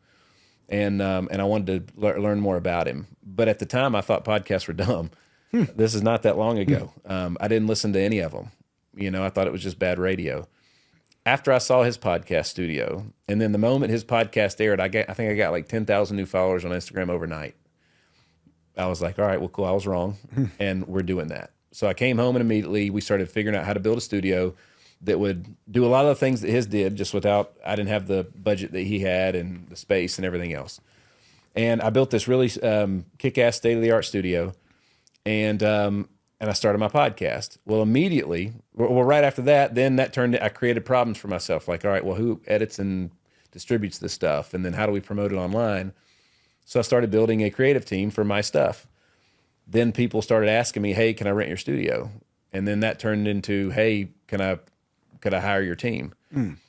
And I wanted to learn more about him. But at the time, I thought podcasts were dumb. This is not that long ago. I didn't listen to any of them. I thought it was just bad radio. After I saw his podcast studio, and then the moment his podcast aired, I think I got like 10,000 new followers on Instagram overnight. I was like, all right, well, cool. I was wrong. And we're doing that. So I came home, and immediately we started figuring out how to build a studio that would do a lot of the things that his did, just I didn't have the budget that he had and the space and everything else. And I built this really kick-ass state-of-the-art studio, and I started my podcast. Well, right after that, then I created problems for myself. Like, all right, well, who edits and distributes this stuff? And then how do we promote it online? So I started building a creative team for my stuff. Then people started asking me, hey, can I rent your studio? And then that turned into, hey, could I hire your team?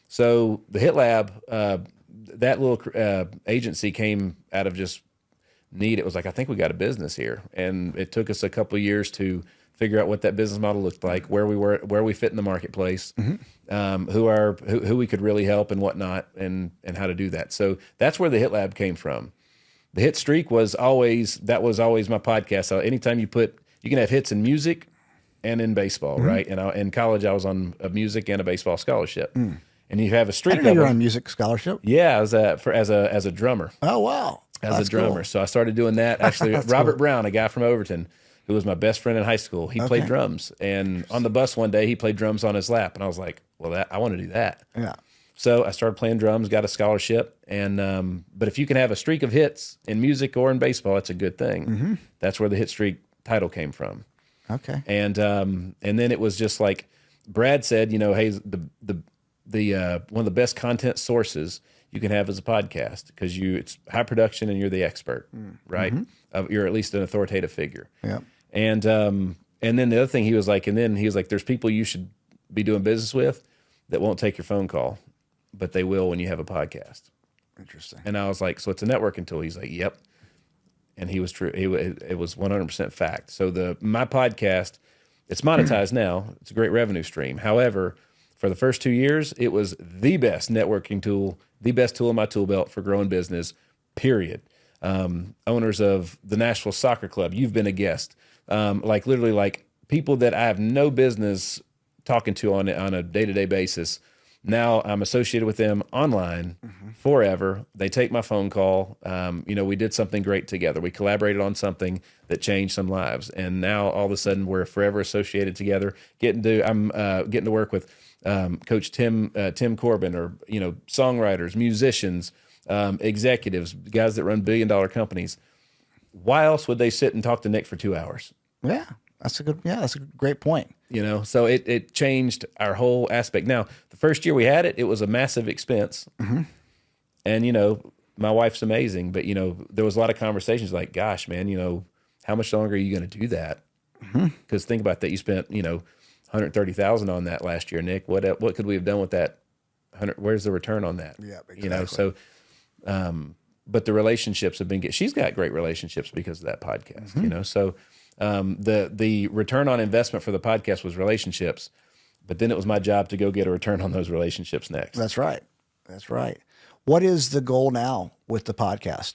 So the HitLab, that little agency came out of just need. It was like, I think we got a business here. And it took us a couple of years to figure out what that business model looked like, where we fit in the marketplace, who we could really help and whatnot, and how to do that. So that's where the HitLab came from. The hit streak was always my podcast. So anytime you can have hits in music and in baseball, right? And in college, I was on a music and a baseball scholarship. And you have a streak. I didn't know you're on music scholarship. Yeah, I was as a drummer. Oh wow, as a drummer. Cool. So I started doing that. Actually, Robert Brown, a guy from Overton, who was my best friend in high school, he played drums. And on the bus one day, he played drums on his lap, and I was like, well, I want to do that. Yeah. So I started playing drums, got a scholarship, and but if you can have a streak of hits in music or in baseball, it's a good thing. That's where the hit streak title came from. Okay. And then it was just like Brad said, hey, the one of the best content sources you can have is a podcast, because it's high production and you're the expert, right? You're at least an authoritative figure. Yeah. And then the other thing he was like, there's people you should be doing business with that won't take your phone call, but they will when you have a podcast. Interesting. And I was like, so it's a networking tool? He's like, yep. And he was true. It was 100% fact. So my podcast, it's monetized now. It's a great revenue stream. However, for the first 2 years, it was the best networking tool, the best tool in my tool belt for growing business, period. Owners of the Nashville Soccer Club, you've been a guest. Literally people that I have no business talking to on a day-to-day basis. Now I'm associated with them online forever. They take my phone call. We did something great together. We collaborated on something that changed some lives. And now all of a sudden we're forever associated together. I'm getting to work with Coach Tim Corbin, or, songwriters, musicians, executives, guys that run billion-dollar companies. Why else would they sit and talk to Nick for 2 hours? Yeah. That's a great point. So it changed our whole aspect. Now, the first year we had it, it was a massive expense. And, my wife's amazing, but, there was a lot of conversations like, gosh, man, how much longer are you going to do that? Because think about that. You spent, $130,000 on that last year, Nick. What could we have done with that? Where's the return on that? Yeah, exactly. So but the relationships have been she's got great relationships because of that podcast, you know? So the return on investment for the podcast was relationships, but then it was my job to go get a return on those relationships next. That's right. That's right. What is the goal now with the podcast?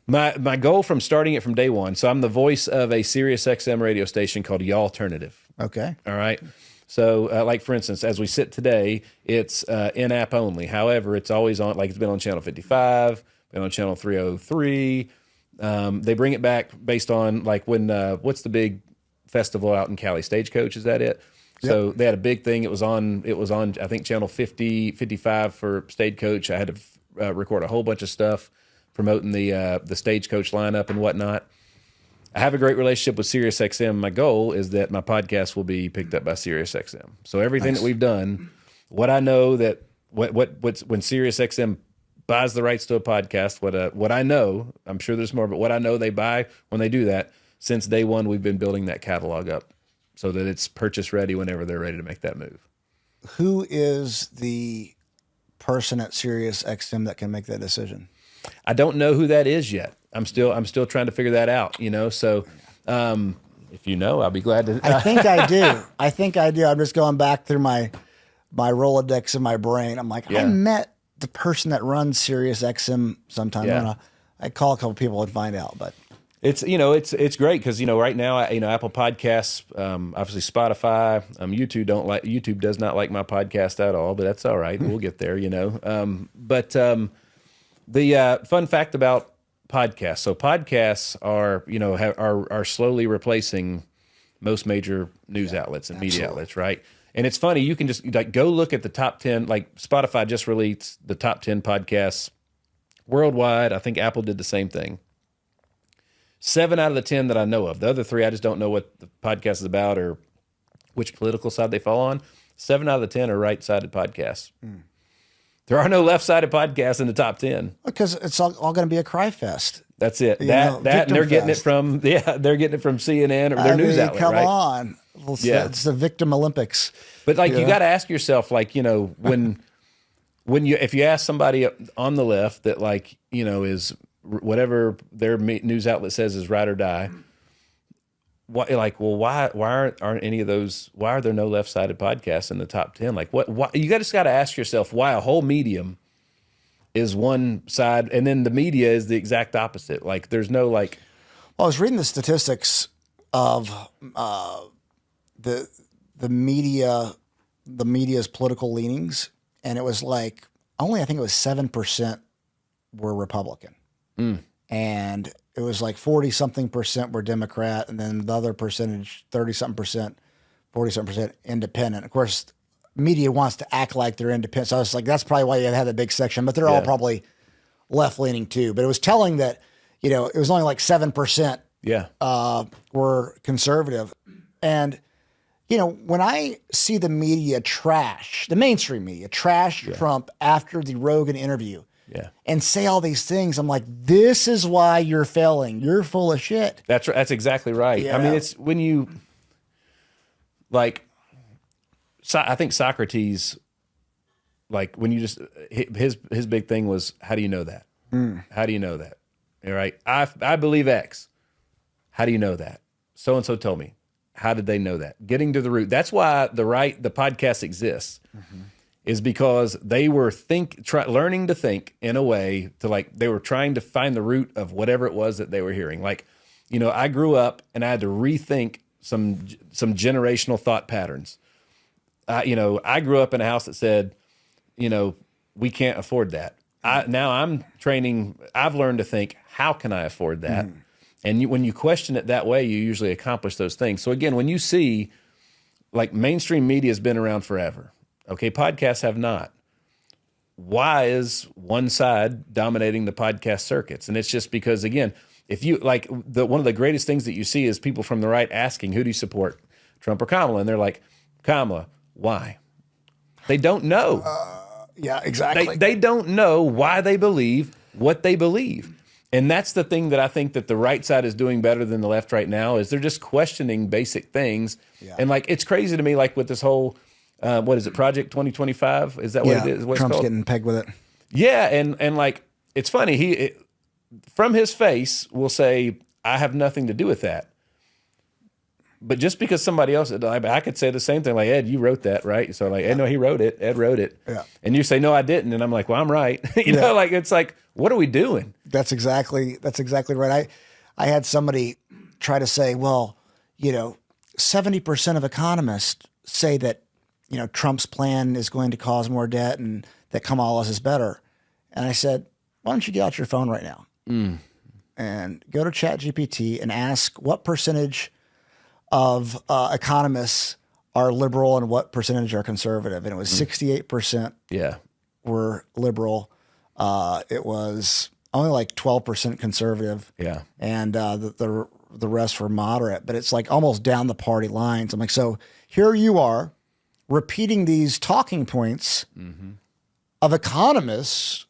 My goal from starting it from day one. So I'm the voice of a Sirius XM radio station called Y'Alternative. Okay. All right. So like for instance, as we sit today, it's in-app only. However, it's always on, like it's been on channel 55, been on channel 303. They bring it back based on like when, what's the big festival out in Cali? Stagecoach, is that it? Yep. So they had a big thing. It was on, I think channel 50, 55 for Stagecoach. I had to record a whole bunch of stuff promoting the Stagecoach lineup and whatnot. I have a great relationship with SiriusXM. My goal is that my podcast will be picked up by SiriusXM. So everything that we've done, what I know that what's when SiriusXM buys the rights to a podcast, what I know, I'm sure there's more, but what I know they buy when they do that, since day one we've been building that catalog up so that it's purchase ready whenever they're ready to make that move. Who is the person at SiriusXM that can make that decision? I don't know who that is yet. I'm still trying to figure that out, you know. So if you know, I'll be glad to. I think I do. I'm just going back through my Rolodex in my brain. I'm like, I met the person that runs SiriusXM sometime. Yeah. I call a couple people and find out, but it's it's great because right now Apple Podcasts, obviously Spotify, YouTube does not like my podcast at all, but that's all right. We'll get there, you know. But the fun fact about podcasts. So podcasts are slowly replacing most major news outlets and media outlets, right? And it's funny, you can just like go look at the top 10, like Spotify just released the top 10 podcasts worldwide. I think Apple did the same thing. 7 out of the 10 that I know of. The other 3, I just don't know what the podcast is about or which political side they fall on. 7 out of the 10 are right-sided podcasts. There are no left-sided podcasts in the top 10 because it's all going to be a cry fest. That's it. And they're getting it from CNN or their news outlet. Come right? on, it's the victim Olympics. But like you got to ask yourself, like when if you ask somebody on the left that like is whatever their news outlet says is right or die. Why aren't any of those? Why are there no left-sided podcasts in the top 10? Like what you just got to ask yourself why a whole medium is one side and then the media is the exact opposite. Like there's no like. Well, I was reading the statistics of the media's political leanings, and it was like only I think it was 7% were Republican, and it was like 40-something% were Democrat, and then the other percentage, 30-something%, 40-something% independent. Of course, media wants to act like they're independent. So I was like, that's probably why you had that big section, but they're all probably left-leaning too. But it was telling that, it was only like 7% were conservative. And, when I see the media the mainstream media trash Trump after the Rogan interview, and say all these things, I'm like, this is why you're failing. You're full of shit. That's exactly right. Yeah. I mean, it's when you like. I think Socrates, like when you just his big thing was, how do you know that? How do you know that? All right, I believe X. How do you know that? So and so told me. How did they know that? Getting to the root. That's why the podcast exists. Is because they were learning to think in a way to like they were trying to find the root of whatever it was that they were hearing. Like, I grew up and I had to rethink some generational thought patterns. I grew up in a house that said, we can't afford that. Now I'm training. I've learned to think, how can I afford that? And when you question it that way, you usually accomplish those things. So again, when you see like mainstream media has been around forever. Okay, podcasts have not. Why is one side dominating the podcast circuits? And it's just because, again, if you like one of the greatest things that you see is people from the right asking, who do you support, Trump or Kamala? And they're like, Kamala. Why? They don't know. Yeah, exactly. They don't know why they believe what they believe. And that's the thing that I think that the right side is doing better than the left right now is they're just questioning basic things. Yeah. And like, it's crazy to me, like with this whole, what is it, Project 2025? Is that what it is? Trump's getting pegged with it. Yeah, and like, it's funny. from his face will say, I have nothing to do with that. But just because somebody else, I could say the same thing, like, Ed, you wrote that, right? So like, Ed, no, he wrote it. Ed wrote it. Yeah. And you say, no, I didn't. And I'm like, well, I'm right. you know, like, it's like, what are we doing? That's exactly right. I had somebody try to say, well, 70% of economists say that, Trump's plan is going to cause more debt and that Kamala's is better. And I said, why don't you get out your phone right now and go to ChatGPT and ask what percentage of economists are liberal and what percentage are conservative. And it was 68% were liberal. It was only like 12% conservative. Yeah. And the rest were moderate, but it's like almost down the party lines. I'm like, so here you are repeating these talking points of economists,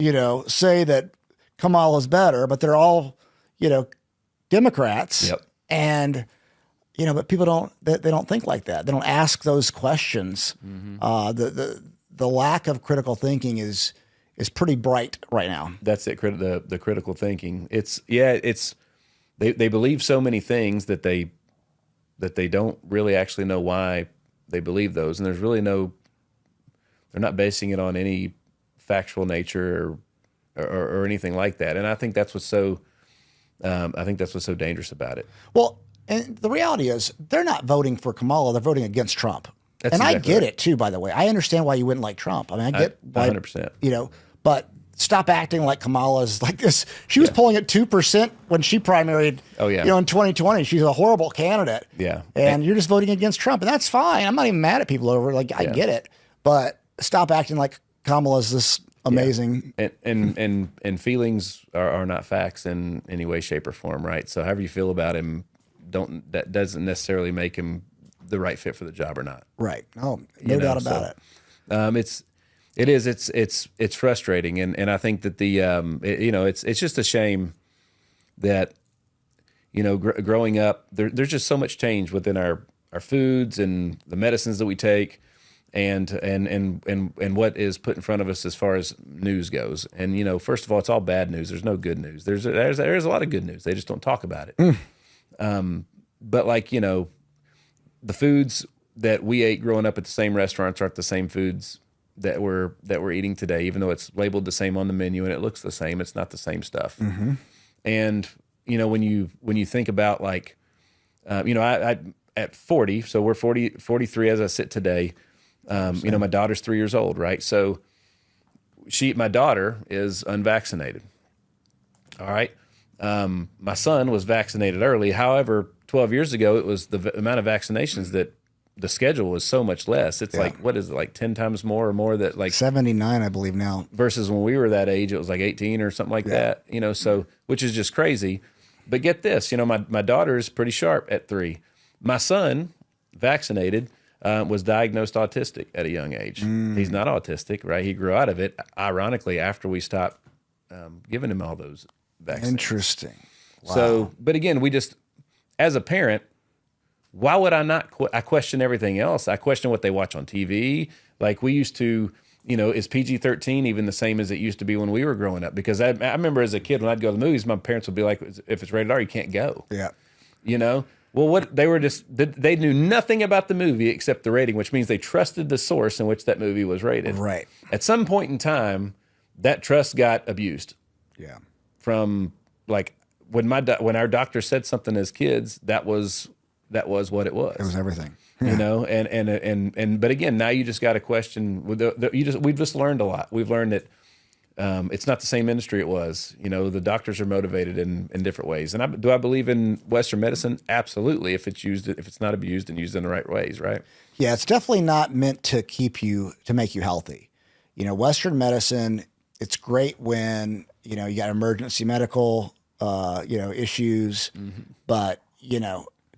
say that Kamala's better, but they're all, Democrats. Yep. And, but people they don't think like that. They don't ask those questions. The lack of critical thinking is pretty bright right now. That's it. The critical thinking. They believe so many things that they don't really actually know why they believe those. And there's really they're not basing it on any factual nature or anything like that. And I think that's what's so dangerous about it. Well, and the reality is they're not voting for Kamala. They're voting against Trump. That's and exactly I get right. it too, by the way. I understand why you wouldn't like Trump. I mean, I get why, 100%. But stop acting like Kamala's like this. She was polling at 2% when she primaried. Oh, yeah. In 2020. She's a horrible candidate. Yeah. And you're just voting against Trump, and that's fine. I'm not even mad at people over it. Like I get it, but stop acting like Kamala's this amazing. And feelings are not facts in any way, shape, or form, right? So however you feel about him, that doesn't necessarily make him the right fit for the job or not. Right. Oh, no doubt about it. It's frustrating, and I think that it's just a shame that growing up there's just so much change within our foods and the medicines that we take, and what is put in front of us as far as news goes. And first of all, it's all bad news. There's no good news. There's a lot of good news. They just don't talk about it. But like the foods that we ate growing up at the same restaurants aren't the same foods that we're eating today, even though it's labeled the same on the menu and it looks the same. It's not the same stuff. And when you think about like, I at 40, so we're 43 as I sit today. My daughter's 3 years old, right? So my daughter is unvaccinated. All right. My son was vaccinated early. However, 12 years ago, it was the amount of vaccinations that the schedule was so much less. It's like, what is it, like 10 times more or more that like 79, I believe now. Versus when we were that age, it was like 18 or something like that, so which is just crazy. But get this, my daughter is pretty sharp at 3. My son, vaccinated, was diagnosed autistic at a young age. He's not autistic, right? He grew out of it, ironically, after we stopped giving him all those vaccines. Interesting. Wow. So, but again, we just, as a parent, why would I not? I question everything else. I question what they watch on TV. Like we used to, is PG-13 even the same as it used to be when we were growing up? Because I remember as a kid when I'd go to the movies, my parents would be like, if it's rated R, you can't go. Yeah. Well, what they were they knew nothing about the movie except the rating, which means they trusted the source in which that movie was rated. Right. At some point in time, that trust got abused. Yeah. From like when our doctor said something as kids, that was what it was. It was everything. And but again, now you just got to question. We've just learned a lot. We've learned that it's not the same industry it was. The doctors are motivated in different ways. And do I believe in Western medicine? Absolutely. If it's not abused and used in the right ways, right? Yeah, it's definitely not meant to make you healthy. Western medicine, it's great when you got emergency medical issues, but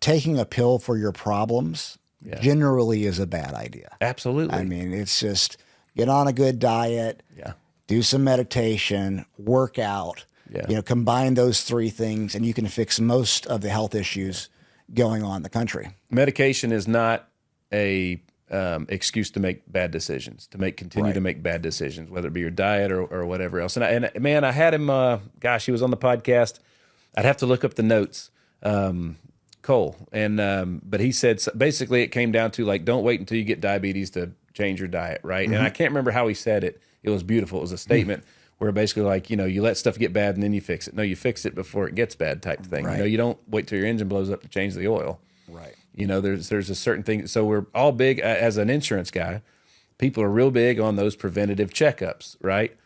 taking a pill for your problems generally is a bad idea. Absolutely. I mean, it's just get on a good diet, do some meditation, work out, combine those 3 things, and you can fix most of the health issues going on in the country. Medication is not a excuse to make bad decisions, to continue to make bad decisions, whether it be your diet or whatever else. And man, I had him, gosh, he was on the podcast. I'd have to look up the notes, Cole. But he said, basically it came down to like, don't wait until you get diabetes to change your diet. Right. And I can't remember how he said it. It was beautiful. It was a statement where basically like, you let stuff get bad and then you fix it. No, you fix it before it gets bad type thing. Right. You don't wait till your engine blows up to change the oil. Right. There's a certain thing. So we're all big, as an insurance guy, people are real big on those preventative checkups, right?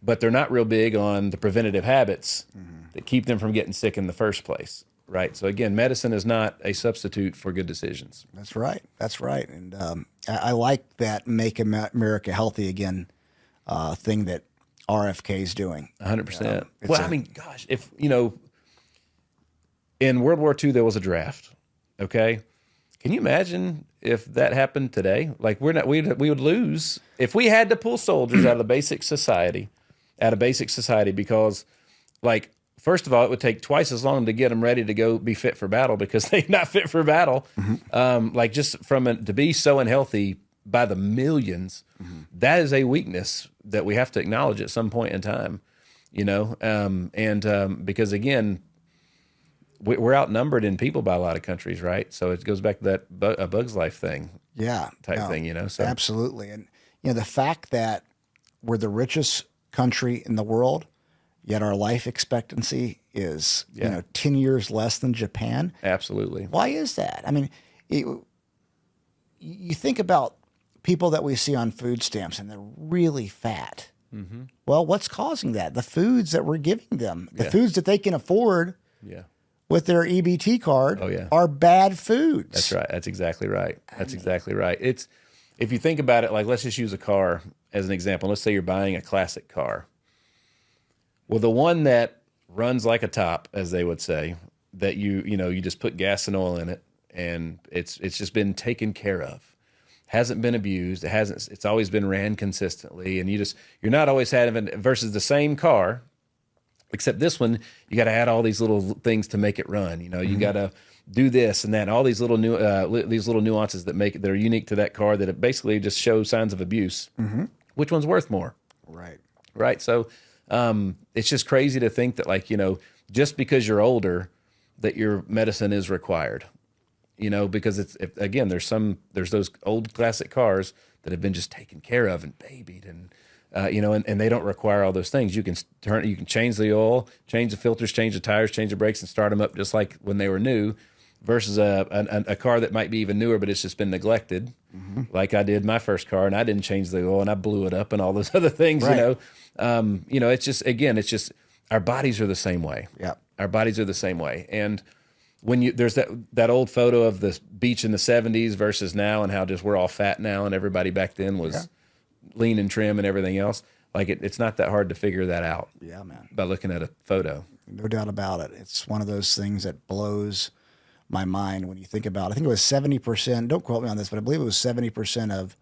But they're not real big on the preventative habits that keep them from getting sick in the first place, right? So again, medicine is not a substitute for good decisions. That's right. That's right. And I like that Make America Healthy Again thing that RFK is doing. 100%. Well, I mean, gosh, if, in World War II, there was a draft, okay? Can you imagine if that happened today? Like we would lose if we had to pull soldiers out of basic society, because, like, first of all, it would take twice as long to get them ready to go be fit for battle because they're not fit for battle. Like just to be so unhealthy by the millions, that is a weakness that we have to acknowledge at some point in time, because again, we're outnumbered in people by a lot of countries, right? So it goes back to that a Bug's Life thing, thing, So absolutely, and the fact that we're the richest country in the world, yet our life expectancy is 10 years less than Japan. Absolutely. Why is that? I mean, you think about people that we see on food stamps, and they're really fat. Well, what's causing that? The foods that we're giving them, the foods that they can afford. With their EBT card are bad foods. That's right. That's exactly right. Exactly right. It's, if you think about it, like let's just use a car as an example. Let's say you're buying a classic car. Well, the one that runs like a top, as they would say, that you just put gas and oil in it, and it's just been taken care of, hasn't been abused. It's always been ran consistently, and you're not always having, versus the same car. Except this one, you got to add all these little things to make it run. You got to do this and that, all these little nuances that are unique to that car that it basically just shows signs of abuse. Which one's worth more? Right. So it's just crazy to think that, like, just because you're older, that your medicine is required. Because there's those old classic cars that have been just taken care of and babied and. And they don't require all those things. You can change the oil, change the filters, change the tires, change the brakes, and start them up just like when they were new, versus a car that might be even newer, but it's just been neglected, like I did my first car, and I didn't change the oil, and I blew it up, and all those other things. Right. It's just our bodies are the same way. Yeah, our bodies are the same way, and when there's that old photo of the beach in the '70s versus now, and how just we're all fat now, and everybody back then was. Lean and trim and everything else. Like it's not that hard to figure that out. Yeah, man. By looking at a photo. No doubt about it. It's one of those things that blows my mind when you think about it. I think it was 70%, don't quote me on this, but I believe it was 70%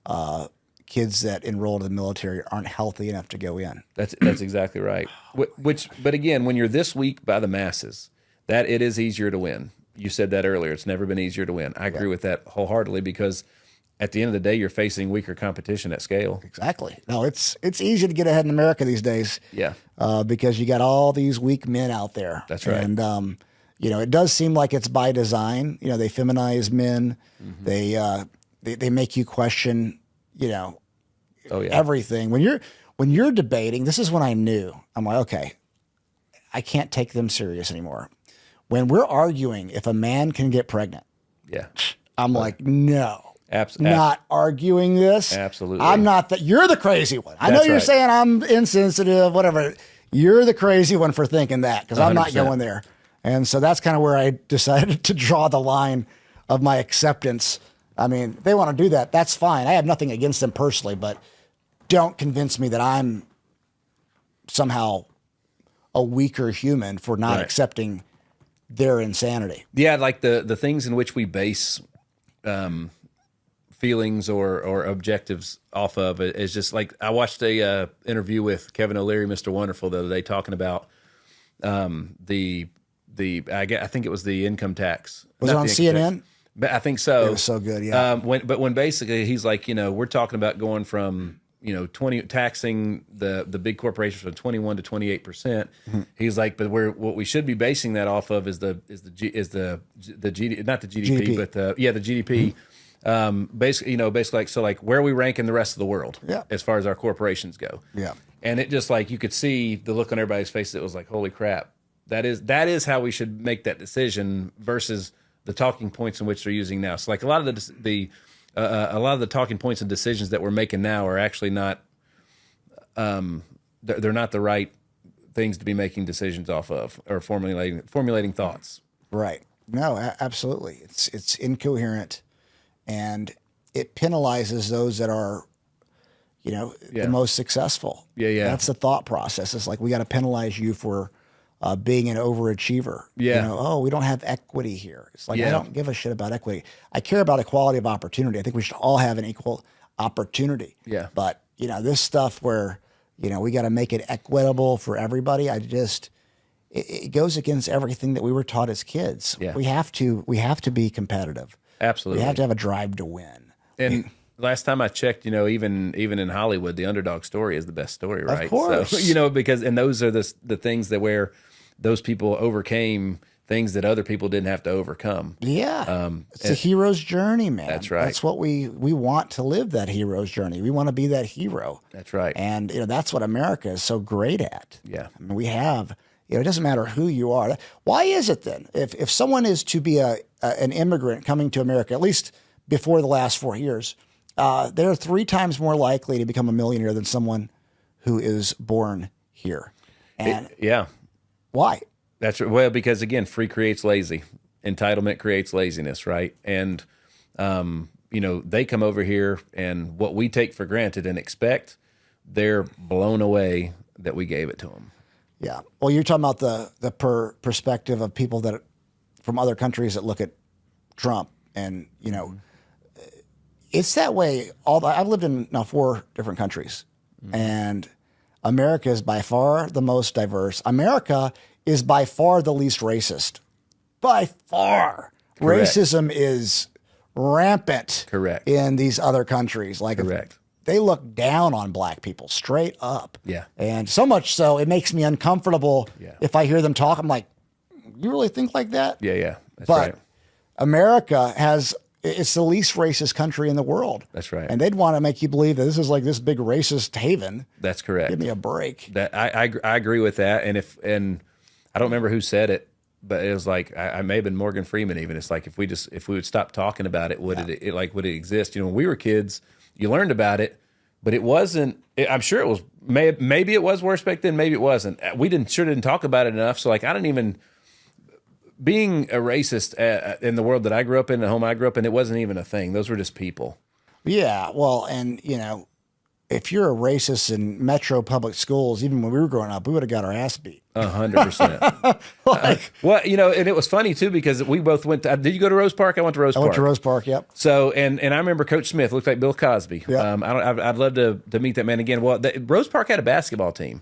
of kids that enrolled in the military aren't healthy enough to go in. That's exactly right. But again, when you're this weak by the masses, that it is easier to win. You said that earlier. It's never been easier to win. I agree with that wholeheartedly, because at the end of the day, you're facing weaker competition at scale. Exactly. No, it's easy to get ahead in America these days. Yeah. Because you got all these weak men out there. That's right. And it does seem like it's by design. They feminize men. They make you question, everything. When you're debating, this is when I knew. I'm like, okay, I can't take them serious anymore. When we're arguing if a man can get pregnant. Yeah. I'm like, no. Absolutely. Not arguing this. Absolutely. I'm not that. You're the crazy one. I know you're saying I'm insensitive, whatever. You're the crazy one for thinking that, because I'm not going there. And so that's kind of where I decided to draw the line of my acceptance. I mean, if they want to do that, that's fine. I have nothing against them personally, but don't convince me that I'm somehow a weaker human for not accepting their insanity. Yeah, like the things in which we base feelings or objectives off of it is just like, I watched a interview with Kevin O'Leary, Mr. Wonderful, the other day, talking about I think it was the income tax. Was it on CNN? But I think so. It was so good, yeah. When basically he's like, we're talking about going from 20 taxing the big corporations from 21 to 28%. He's like, but what we should be basing that off of is the GDP, not the GDP, but the GDP. Basically like, so like where we rank in the rest of the world as far as our corporations go. Yeah. And it just like, you could see the look on everybody's face. It was like, holy crap, that is how we should make that decision versus the talking points in which they're using now. So like a lot of a lot of the talking points and decisions that we're making now are actually not, they're not the right things to be making decisions off of or formulating thoughts. Right. No, absolutely. It's incoherent, and it penalizes those that are, the most successful. Yeah. That's the thought process. It's like, we got to penalize you for being an overachiever. Yeah. We don't have equity here. It's like, I don't give a shit about equity. I care about equality of opportunity. I think we should all have an equal opportunity. Yeah. But, this stuff where, we got to make it equitable for everybody. It goes against everything that we were taught as kids. Yeah. We have to be competitive. Absolutely. We have to have a drive to win. And last time I checked, even in Hollywood, the underdog story is the best story, right? Of course. So, and those are the things that where those people overcame things that other people didn't have to overcome. Yeah. It's a hero's journey, man. That's right. That's what we want to live, that hero's journey. We want to be that hero. That's right. And, that's what America is so great at. Yeah. I mean, we have, it doesn't matter who you are. Why is it then? If someone is to be an immigrant coming to America, at least before the last 4 years, they're 3 times more likely to become a millionaire than someone who is born here. And why? That's right. Well, because again, free creates lazy. Entitlement creates laziness, right? And, they come over here and what we take for granted and expect, they're blown away that we gave it to them. Yeah. Well, you're talking about the perspective of people that from other countries that look at Trump and, it's that way. I've lived in now 4 different countries, and America is by far the most diverse. America is by far the least racist. By far. Correct. Racism is rampant. Correct. In these other countries. Like, correct. They look down on black people straight up. Yeah. And so much so it makes me uncomfortable if I hear them talk. I'm like, you really think like that? Yeah. That's but right. America it's the least racist country in the world. That's right. And they'd want to make you believe that this is like this big racist haven. That's correct. Give me a break. That I agree with that. And I don't remember who said it, but it was like, I may have been Morgan Freeman even. It's like, if we would stop talking about it, would it exist? When we were kids, you learned about it, but it wasn't, I'm sure it was, maybe it was worse back then. Maybe it wasn't. We didn't talk about it enough. So like, I didn't even, being a racist in the world that I grew up in, the home I grew up in, it wasn't even a thing. Those were just people. Yeah. Well, and if you're a racist in metro public schools, even when we were growing up, we would have got our ass beat. 100%. Well, and it was funny too, because we both went to, did you go to Rose Park? I went to Rose Park. I went to Rose Park. Yep. So, and I remember Coach Smith looked like Bill Cosby. Yep. I'd love to meet that man again. Well, Rose Park had a basketball team.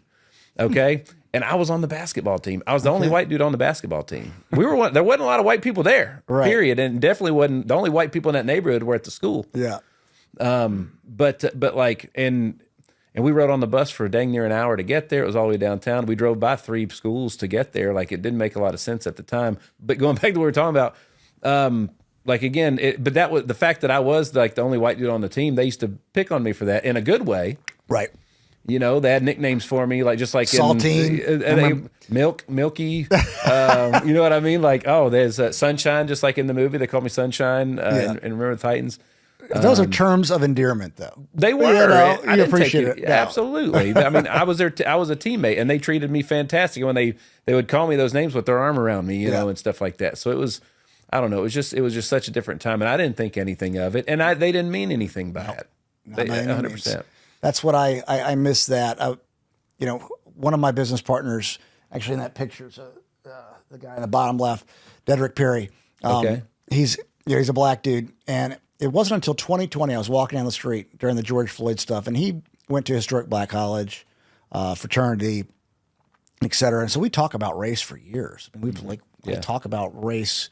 Okay. And I was on the basketball team. I was the only white dude on the basketball team. There wasn't a lot of white people there, period. And definitely wasn't, the only white people in that neighborhood were at the school. Yeah. But like, and we rode on the bus for dang near an hour to get there. It was all the way downtown. We drove by 3 schools to get there. Like, it didn't make a lot of sense at the time. But going back to what we were talking about, like again, but that was the fact that I was like the only white dude on the team. They used to pick on me for that in a good way. Right. They had nicknames for me, like just like Saltine, Milky. You know what I mean? Like, there's Sunshine, just like in the movie. They called me Sunshine, and Remember the Titans. Those are terms of endearment, though. They were. I appreciate it. Yeah. Absolutely. I mean, I was a teammate, and they treated me fantastic. When they would call me those names with their arm around me, you know, and stuff like that. So it was, I don't know, it was just such a different time, and I didn't think anything of it, and they didn't mean anything by it. 100%. That's what I miss that. One of my business partners, actually in that picture, is the guy in the bottom left, Dedrick Perry. Okay. He's a black dude, and it wasn't until 2020 I was walking down the street during the George Floyd stuff, and he went to historic black college, fraternity, et cetera. And so we talk about race for years. I mean, we talk about race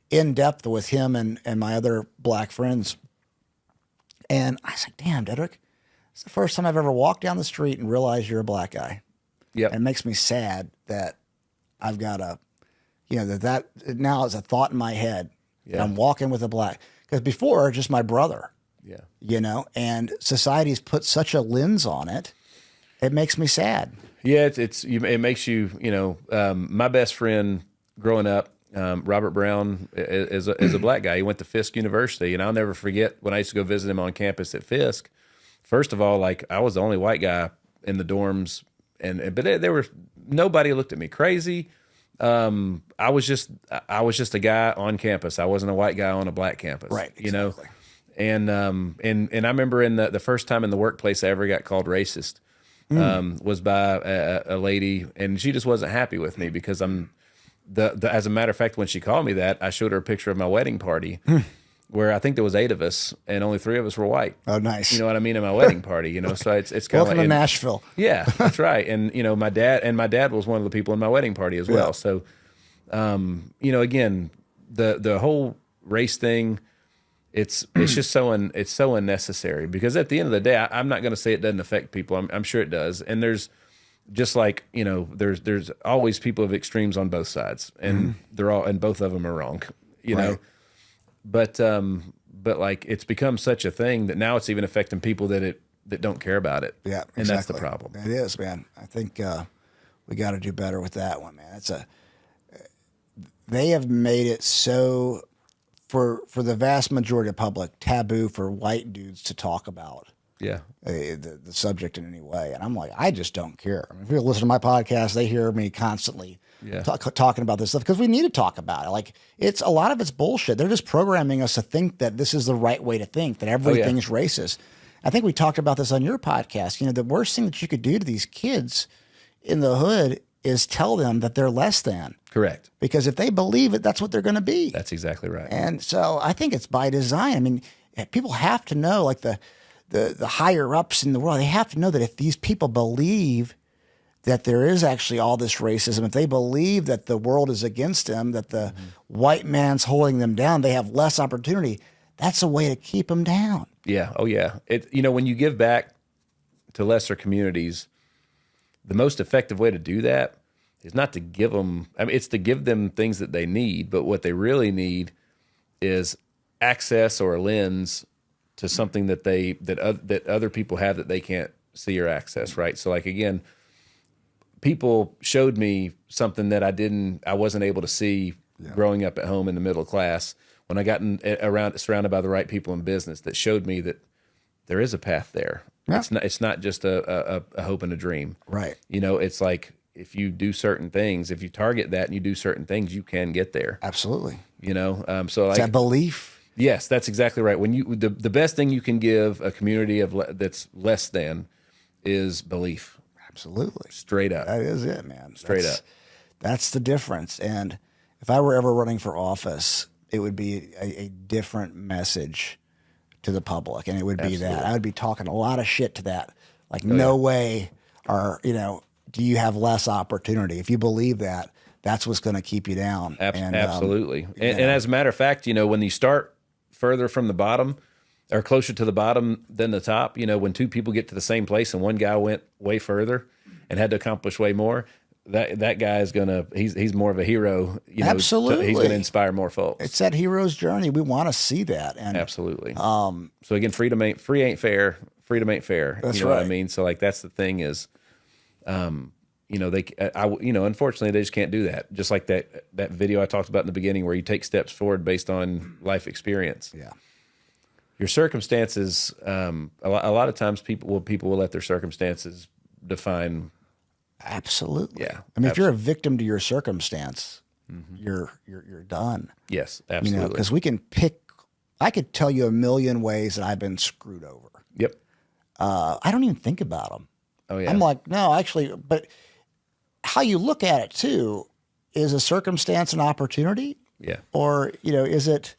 in depth with him and my other black friends. And I was like, damn, Dedrick, it's the first time I've ever walked down the street and realized you're a black guy. Yep. And it makes me sad that I've got that now is a thought in my head. Yeah. I'm walking with a black, because before, just my brother. Yeah. And society's put such a lens on it. It makes me sad. Yeah, it makes you, my best friend growing up, Robert Brown, is a black guy. He went to Fisk University, and I'll never forget when I used to go visit him on campus at Fisk. First of all, like, I was the only white guy in the dorms, but there were nobody looked at me crazy. I was just a guy on campus. I wasn't a white guy on a black campus, right? Exactly. And I remember in the first time in the workplace I ever got called racist was by a lady, and she just wasn't happy with me because as a matter of fact, when she called me that, I showed her a picture of my wedding party where I think there was 8 of us and only 3 of us were white. Oh, nice. You know what I mean? In my wedding party, so it's kind of welcome to Nashville. Yeah, that's right. And my dad was one of the people in my wedding party as well. So, again, the whole race thing, it's just so unnecessary, because at the end of the day, I'm not going to say it doesn't affect people. I'm sure it does. And there's just like, there's always people of extremes on both sides, and and both of them are wrong, know. But like, it's become such a thing that now it's even affecting people that don't care about it. Yeah, exactly. And that's the problem. It is, man. I think we got to do better with that one, man. They have made it so, for the vast majority of the public, taboo for white dudes to talk about the subject in any way. And I'm like, I just don't care. I mean, if people listen to my podcast, they hear me constantly talking about this stuff, because we need to talk about it. Like, a lot of it's bullshit. They're just programming us to think that this is the right way to think, that everything's racist. I think we talked about this on your podcast. The worst thing that you could do to these kids in the hood is tell them that they're less than. Correct. Because if they believe it, that's what they're going to be. That's exactly right. And so I think it's by design. I mean, people have to know, like the higher ups in the world, they have to know that if these people believe that there is actually all this racism, if they believe that the world is against them, that the white man's holding them down, they have less opportunity. That's a way to keep them down. Yeah. Oh, yeah. When you give back to lesser communities, the most effective way to do that is not to give them, it's to give them things that they need, but what they really need is access or a lens to something that other people have that they can't see or access, right? So, like, again, people showed me something that I wasn't able to see growing up at home in the middle class, when I got surrounded by the right people in business that showed me that there is a path there. Yeah. It's not just a hope and a dream. Right. It's like, if you do certain things, if you target that and you do certain things, you can get there. Absolutely. So like, that belief. Yes, that's exactly right. When the best thing you can give a community that's less than is belief. Absolutely. Straight up. That is it, man. Straight up. That's the difference. And if I were ever running for office, it would be a different message to the public. And it would be that I would be talking a lot of shit to that. Like, no way do you have less opportunity. If you believe that, that's what's going to keep you down. Absolutely. And as a matter of fact, when you start further from the bottom, or closer to the bottom than the top, when 2 people get to the same place and one guy went way further and had to accomplish way more, that guy is he's more of a hero. Absolutely. He's going to inspire more folks. It's that hero's journey. We want to see that. And absolutely. So again, freedom ain't fair. Freedom ain't fair. That's what I mean? So, like, that's the thing is, unfortunately they just can't do that. Just like that video I talked about in the beginning, where you take steps forward based on life experience. Yeah. Your circumstances, a lot of times people will let their circumstances define. Absolutely. Yeah. I mean, if you're a victim to your circumstance, you're done. Yes, absolutely. Because I could tell you a million ways that I've been screwed over. Yep. I don't even think about them. Oh yeah. I'm like, no, actually, but how you look at it too, is a circumstance an opportunity? Yeah. Or, is it,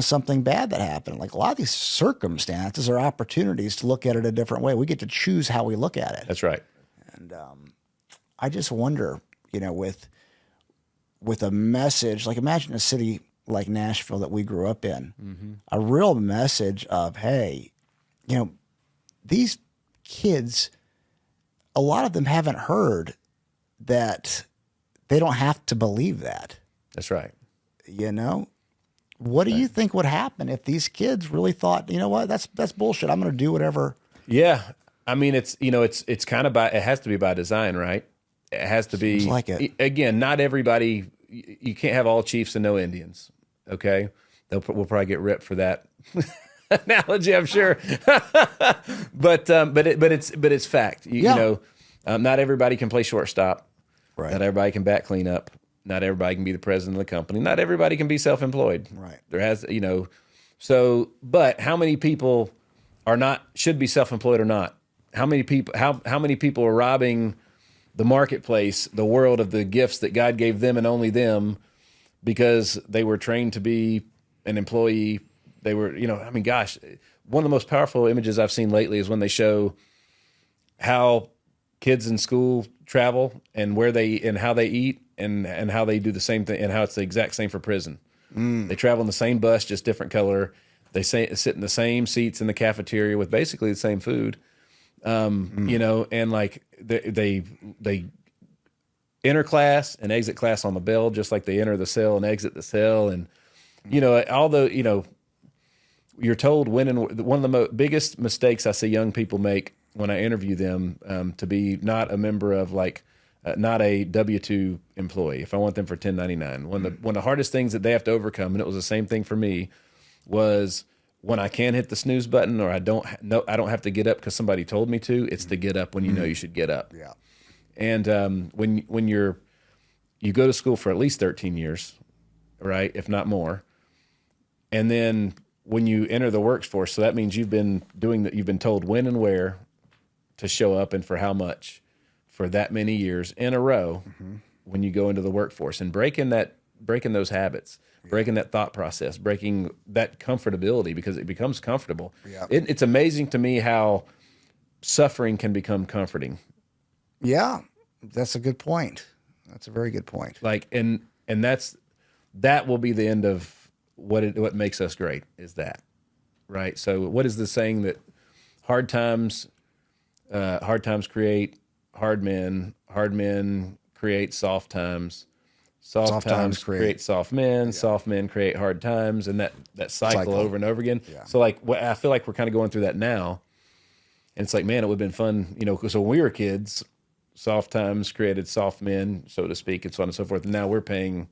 something bad that happened? Like, a lot of these circumstances are opportunities to look at it a different way. We get to choose how we look at it. That's right. And I just wonder, with a message, like, imagine a city like Nashville that we grew up in, a real message of, hey, you know, these kids, a lot of them haven't heard that they don't have to believe that. That's right. You know, what do you think would happen if these kids really thought, you know what, that's bullshit. I'm going to do whatever. Yeah. I mean, it's kind of it has to be by design, right? It has to be, like it. Again, not everybody, you can't have all chiefs and no Indians. Okay. We'll probably get ripped for that analogy, I'm sure. but it's fact. You know, not everybody can play shortstop. Right. Not everybody can bat clean up. Not everybody can be the president of the company. Not everybody can be self-employed. Right. There has, you know, so, but how many people should be self-employed or not? How many people are robbing the marketplace, the world, of the gifts that God gave them and only them because they were trained to be an employee? They were, you know, I mean, gosh, one of the most powerful images I've seen lately is when they show how kids in school travel and how they eat and how they do the same thing, and how it's the exact same for prison. They travel in the same bus, just different color. They sit in the same seats in the cafeteria with basically the same food. You know, and like they enter class and exit class on the bell, just like they enter the cell and exit the cell. And, you know, although, you know, you're told one of the biggest mistakes I see young people make when I interview them, to be not a member of not a W-2 employee. If I want them for 1099, one of the hardest things that they have to overcome, and it was the same thing for me, was when I can't hit the snooze button, or I don't have to get up because somebody told me to. It's to get up when you know you should get up. Yeah. And when you go to school for at least 13 years, right, if not more, and then when you enter the workforce, so that means you've been told when and where to show up and for how much for that many years in a row. When you go into the workforce, and breaking those habits, breaking that thought process, breaking that comfortability, because it becomes comfortable. Yeah. It's amazing to me how suffering can become comforting. Yeah, that's a good point. That's a very good point. Like, and that will be the end of what makes us great, is that, right? So what is the saying that hard times create hard men create soft times, soft times create soft men, soft men create hard times, and that cycle over and over again. Yeah. So like, I feel like we're kind of going through that now, and it's like, man, it would have been fun, you know, so when we were kids, soft times created soft men, so to speak, and so on and so forth. And now we're paying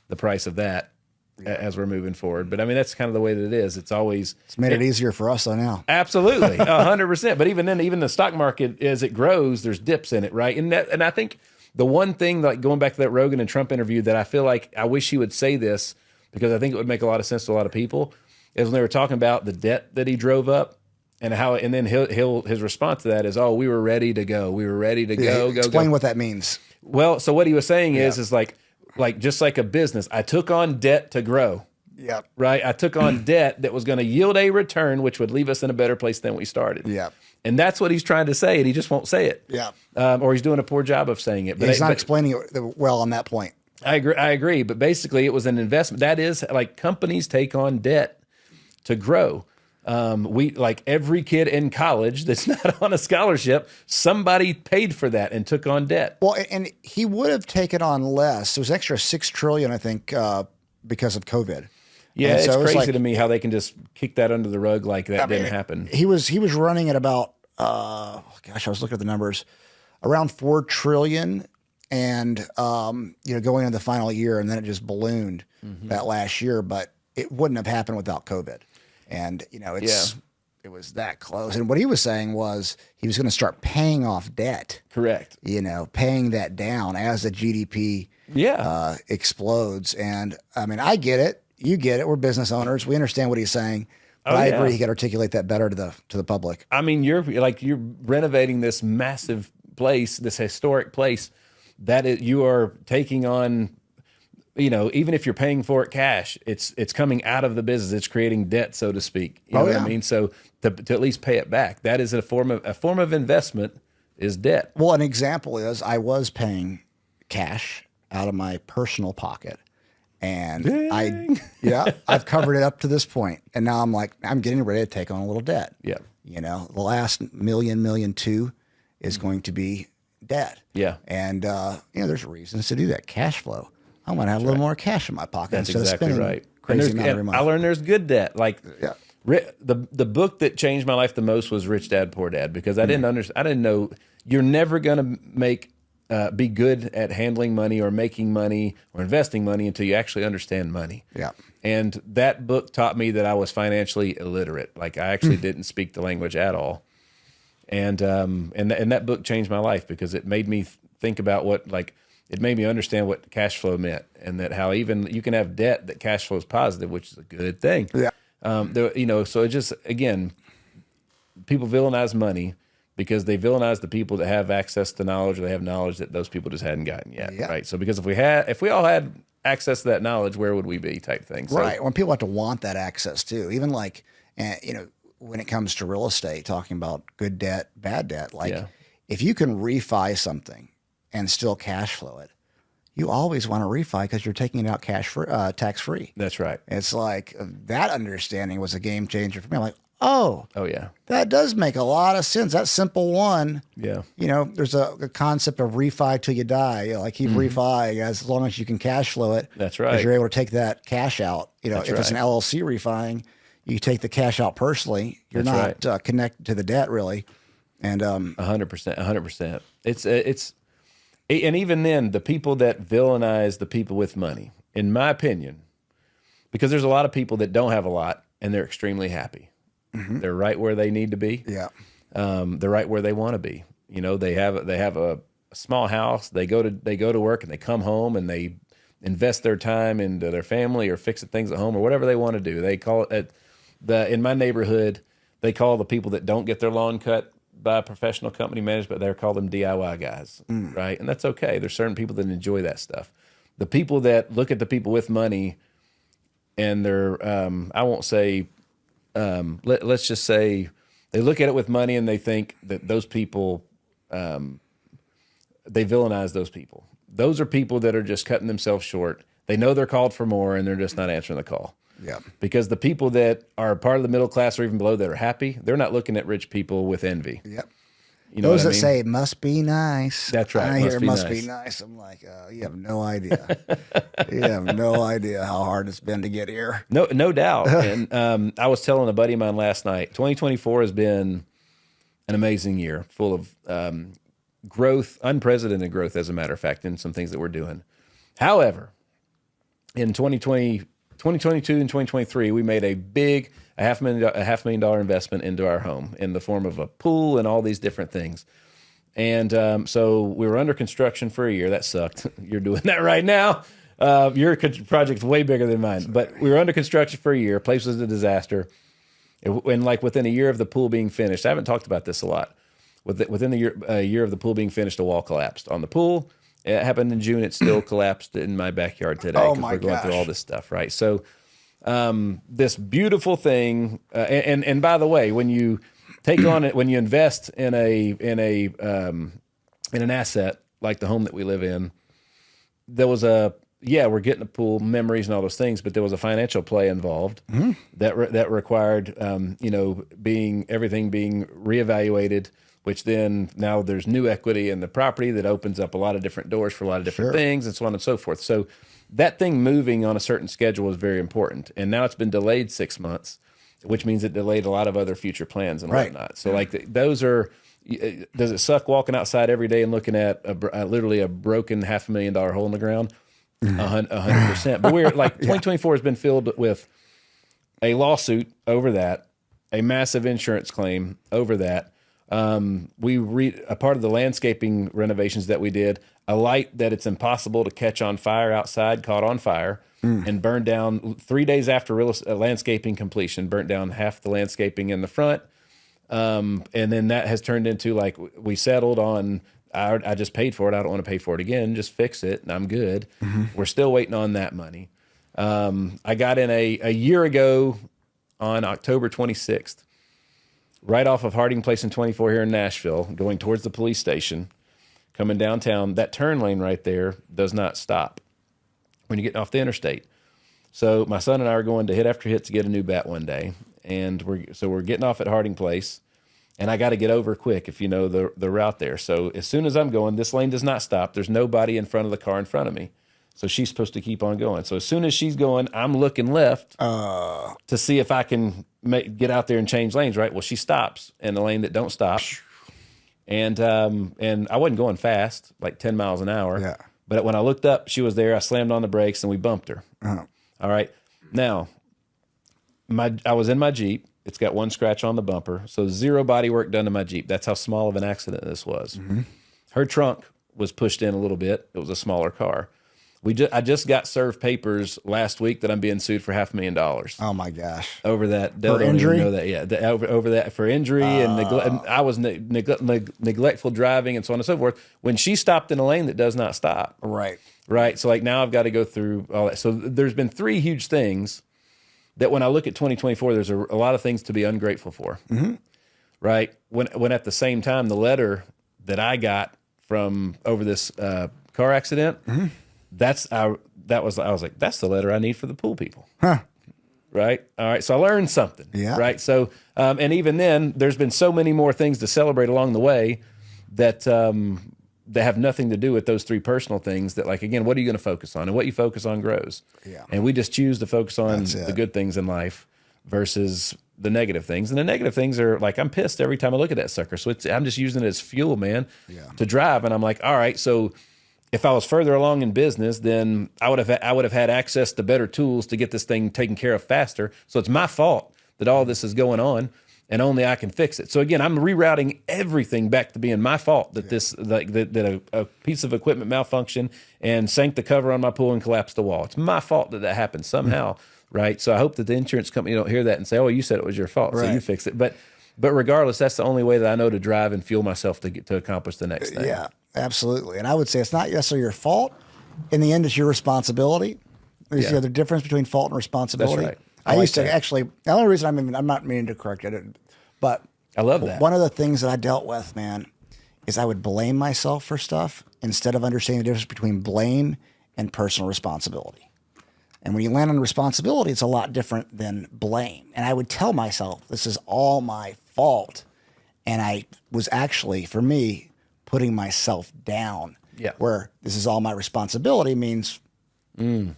the price of that as we're moving forward. But I mean, that's kind of the way that it is. It's made it easier for us though now. Absolutely. 100%. But even then, even the stock market, as it grows, there's dips in it. Right. And I think the one thing, like going back to that Rogan and Trump interview, that I feel like I wish he would say this, because I think it would make a lot of sense to a lot of people, is when they were talking about the debt that he drove up and how, and then his response to that is, oh, we were ready to go. We were ready to go. Explain what that means. Well, so what he was saying is like just like a business, I took on debt to grow. Yeah. Right. I took on debt that was going to yield a return, which would leave us in a better place than we started. Yeah. And that's what he's trying to say, and he just won't say it. Yeah. Or he's doing a poor job of saying it. But he's not explaining it well on that point. I agree. But basically, it was an investment. That is, like, companies take on debt to grow. We, like every kid in college that's not on a scholarship, somebody paid for that and took on debt. Well, and he would have taken on less. It was extra $6 trillion, I think, because of COVID. Yeah, it's crazy to me how they can just kick that under the rug like that didn't happen. He was running at about, I was looking at the numbers, around $4 trillion, and going into the final year, and then it just ballooned that last year. But it wouldn't have happened without COVID, and it was that close. And what he was saying was he was going to start paying off debt. Correct. Paying that down as the GDP explodes. And I mean, I get it. You get it. We're business owners. We understand what he's saying. But I agree. He could articulate that better to the public. I mean, you're renovating this massive place, this historic place that you are taking on. Even if you're paying for it cash, it's coming out of the business. It's creating debt, so to speak. You know what I mean? So to at least pay it back, that is a form of investment, is debt. Well, an example is I was paying cash out of my personal pocket. And Dang. I've covered it up to this point. And now I'm getting ready to take on a little debt. Yeah. You know, the last million two is going to be debt. Yeah. And, there's reasons to do that. Cash flow. I want to have a little more cash in my pocket That's instead exactly of spending right. crazy amount every month. I learned there's good debt. Like, Yeah. The book that changed my life the most was Rich Dad Poor Dad, because I didn't understand. I didn't know you're never going to be good at handling money or making money or investing money until you actually understand money. Yeah. And that book taught me that I was financially illiterate. Like, I actually didn't speak the language at all. And that book changed my life, because it made me think about it made me understand what cash flow meant, and that how even you can have debt that cash flow is positive, which is a good thing. Yeah. So it just, again, people villainize money because they villainize the people that have access to knowledge, or they have knowledge that those people just hadn't gotten yet. Yeah. Right. So because if we all had access to that knowledge, where would we be, type thing. So, Right. When people have to want that access too, even when it comes to real estate, talking about good debt, bad debt, if you can refi something and still cash flow it, you always want to refi because you're taking it out tax free. That's right. It's like that understanding was a game changer for me. I'm like, oh yeah, that does make a lot of sense. That simple one. Yeah. There's a concept of refi till you die. Keep refi as long as you can cash flow it. That's right. Because you're able to take that cash out. That's if it's an LLC refining, you take the cash out personally. You're That's not connected to the debt really. And 100%. It's and even then, the people that villainize the people with money, in my opinion, because there's a lot of people that don't have a lot and they're extremely happy. Mm-hmm. They're right where they need to be. Yeah. They're right where they want to be. They have a small house. They go to work and they come home and they invest their time into their family or fixing things at home or whatever they want to do. They call it in my neighborhood, they call the people that don't get their lawn cut by a professional company managed, but they're called them DIY guys, right? And that's okay. There's certain people that enjoy that stuff. The people that look at the people with money and they're, I won't say, let's just say they look at it with money and they think that those people, they villainize those people. Those are people that are just cutting themselves short. They know they're called for more and they're just not answering the call. Yeah. Because the people that are part of the middle class or even below that are happy, they're not looking at rich people with envy. Yep. Those that say it must be nice. That's right. I hear it must be nice. I'm like, you have no idea. You have no idea how hard it's been to get here. No doubt. And I was telling a buddy of mine last night, 2024 has been an amazing year, full of growth, unprecedented growth, as a matter of fact, in some things that we're doing. However, in 2022 and 2023, we made a big $500,000 investment into our home in the form of a pool and all these different things. And so we were under construction for a year. That sucked. You're doing that right now. Your project's way bigger than mine. But we were under construction for a year. Place was a disaster. And within a year of the pool being finished, I haven't talked about this a lot. Within the year of the pool being finished, a wall collapsed on the pool. It happened in June. It still collapsed in my backyard today because we're going through all this stuff, right? So this beautiful thing, and by the way, when you take on it, when you invest in an asset like the home that we live in, there was we're getting a pool, memories, and all those things, but there was a financial play involved that required everything being reevaluated. Which then now there's new equity in the property that opens up a lot of different doors for a lot of different things and so on and so forth. So that thing moving on a certain schedule is very important. And now it's been delayed 6 months, which means it delayed a lot of other future plans and whatnot. So those are, does it suck walking outside every day and looking at literally a broken $500,000 hole in the ground? 100%. But we're 2024 has been filled with a lawsuit over that, a massive insurance claim over that. A part of the landscaping renovations that we did, a light that it's impossible to catch on fire outside caught on fire and burned down 3 days after landscaping completion, burnt down half the landscaping in the front. And then that has turned into we settled on, I just paid for it. I don't want to pay for it again. Just fix it and I'm good. We're still waiting on that money. I got in a year ago on October 26th. Right off of Harding Place in 24 here in Nashville, going towards the police station, coming downtown, that turn lane right there does not stop when you're getting off the interstate. So my son and I are going to Hit After Hit to get a new bat one day. And we're getting off at Harding Place. And I got to get over quick if you know the route there. So as soon as I'm going, this lane does not stop. There's nobody in front of the car in front of me. So she's supposed to keep on going. So as soon as she's going, I'm looking left to see if I can get out there and change lanes, right? Well, she stops in the lane that don't stop. And I wasn't going fast, like 10 miles an hour. Yeah. But when I looked up, she was there. I slammed on the brakes and we bumped her. Uh-huh. All right. Now, I was in my Jeep. It's got one scratch on the bumper. So zero body work done to my Jeep. That's how small of an accident this was. Mm-hmm. Her trunk was pushed in a little bit. It was a smaller car. I just got served papers last week that I'm being sued for $500,000. Oh my gosh! Over that, for injury? Know that, yeah. Over that for injury and neglect. And I was neglectful driving and so on and so forth. When she stopped in a lane that does not stop, right. So like now I've got to go through all that. So there's been three huge things that when I look at 2024, there's a lot of things to be ungrateful for, right? When at the same time the letter that I got from over this car accident. I was like, that's the letter I need for the pool people. Huh. Right. All right. So I learned something. Yeah. Right. So, and even then there's been so many more things to celebrate along the way that have nothing to do with those three personal things that, like, again, what are you going to focus on? And what you focus on grows. Yeah. And we just choose to focus on the good things in life versus the negative things. And the negative things are like, I'm pissed every time I look at that sucker. So I'm just using it as fuel, man, to drive. And I'm like, all right, so if I was further along in business, then I would have had access to better tools to get this thing taken care of faster. So it's my fault that all this is going on, and only I can fix it. So again, I'm rerouting everything back to being my fault that that a piece of equipment malfunctioned and sank the cover on my pool and collapsed the wall. It's my fault that happened somehow, right? So I hope that the insurance company don't hear that and say, "Oh, you said it was your fault, so you fix it." But regardless, that's the only way that I know to drive and fuel myself to accomplish the next thing. Yeah. Absolutely. And I would say it's not necessarily your fault. In the end, it's your responsibility. There's the other difference between fault and responsibility. That's right. I used to actually, the only reason I'm not meaning to correct it, but I love that. One of the things that I dealt with, man, is I would blame myself for stuff instead of understanding the difference between blame and personal responsibility. And when you land on responsibility, it's a lot different than blame. And I would tell myself, this is all my fault. And I was actually, for me, putting myself down, where this is all my responsibility means I'm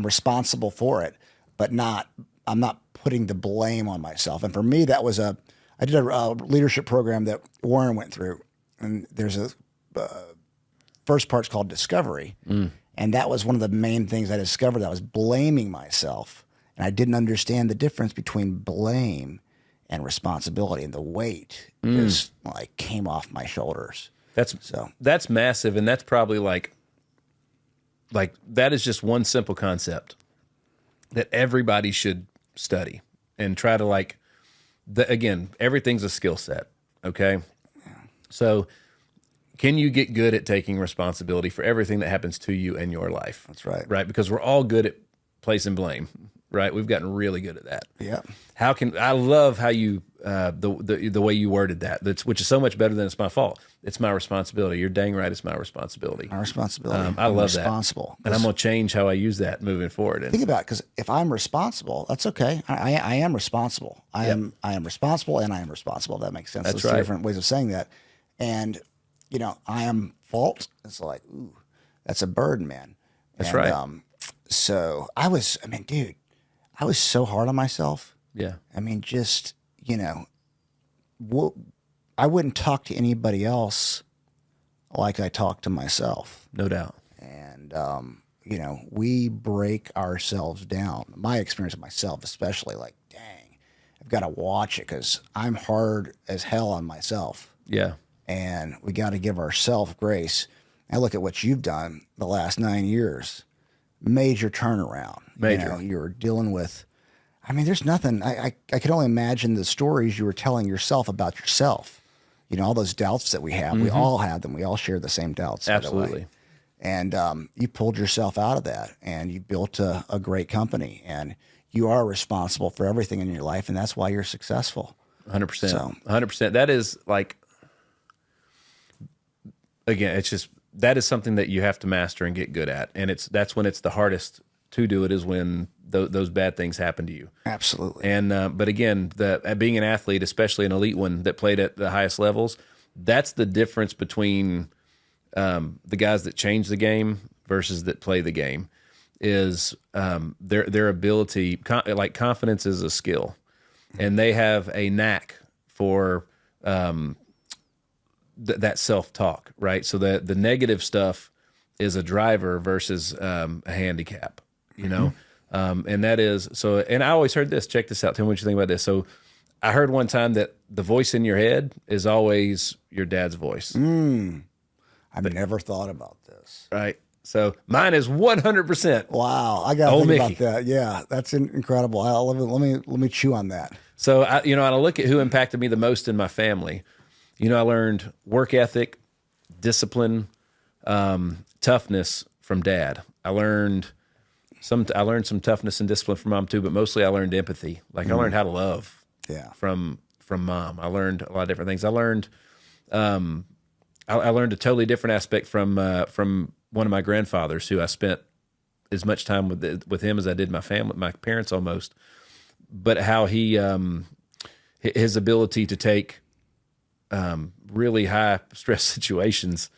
responsible for it, but I'm not putting the blame on myself. And for me, that was I did a leadership program that Warren went through, and there's a first part's called discovery. And that was one of the main things I discovered, that I was blaming myself. And I didn't understand the difference between blame and responsibility, and the weight just like came off my shoulders. That's massive, and that's probably like that is just one simple concept that everybody should study and try to again, everything's a skill set, okay? Yeah. So can you get good at taking responsibility for everything that happens to you in your life? That's right. Right? Because we're all good at placing blame, right? We've gotten really good at that. Yeah. I love how you the way you worded that, which is so much better than it's my fault. It's my responsibility. You're dang right. It's my responsibility. My responsibility. I love that. And I'm going to change how I use that moving forward. Think about it, because if I'm responsible, that's okay. I am responsible. I am responsible, and I am responsible. If that makes sense. That's There's right. different ways of saying that. And, I am fault. It's like, ooh, that's a burden, man. That's right. So I was so hard on myself. Yeah. I mean, just, I wouldn't talk to anybody else like I talk to myself. No doubt. And, we break ourselves down. My experience with myself, especially, like, dang, I've got to watch it because I'm hard as hell on myself. Yeah. And we got to give ourselves grace. I look at what you've done the last 9 years. Major turnaround. Major. You're dealing with, there's nothing. I can only imagine the stories you were telling yourself about yourself. All those doubts that we have. We all have them. We all share the same doubts. Absolutely. And you pulled yourself out of that, and you built a great company, and you are responsible for everything in your life, and that's why you're successful. 100%. 100%. That is like, again, it's just that is something that you have to master and get good at. And that's when it's the hardest to do it, is when those bad things happen to you. Absolutely. And but again, being an athlete, especially an elite one that played at the highest levels, that's the difference between the guys that change the game versus that play the game, is their ability. Like confidence is a skill, and they have a knack for that self-talk, right? So that the negative stuff is a driver versus a handicap, you know? And that is, so, and I always heard this, check this out, tell me what you think about this. So I heard one time that the voice in your head is always your dad's voice. I've never thought about this. Right? So mine is 100%. Wow. I got to think Mickey. about that. Yeah, that's incredible. Let me chew on that. So, I look at who impacted me the most in my family. I learned work ethic, discipline, toughness from dad. I learned some toughness and discipline from mom too, but mostly I learned empathy. Like I learned how to love from mom. I learned a lot of different things. I learned a totally different aspect from one of my grandfathers, who I spent as much time with him as I did my parents almost. But how he his ability to take really high stress situations,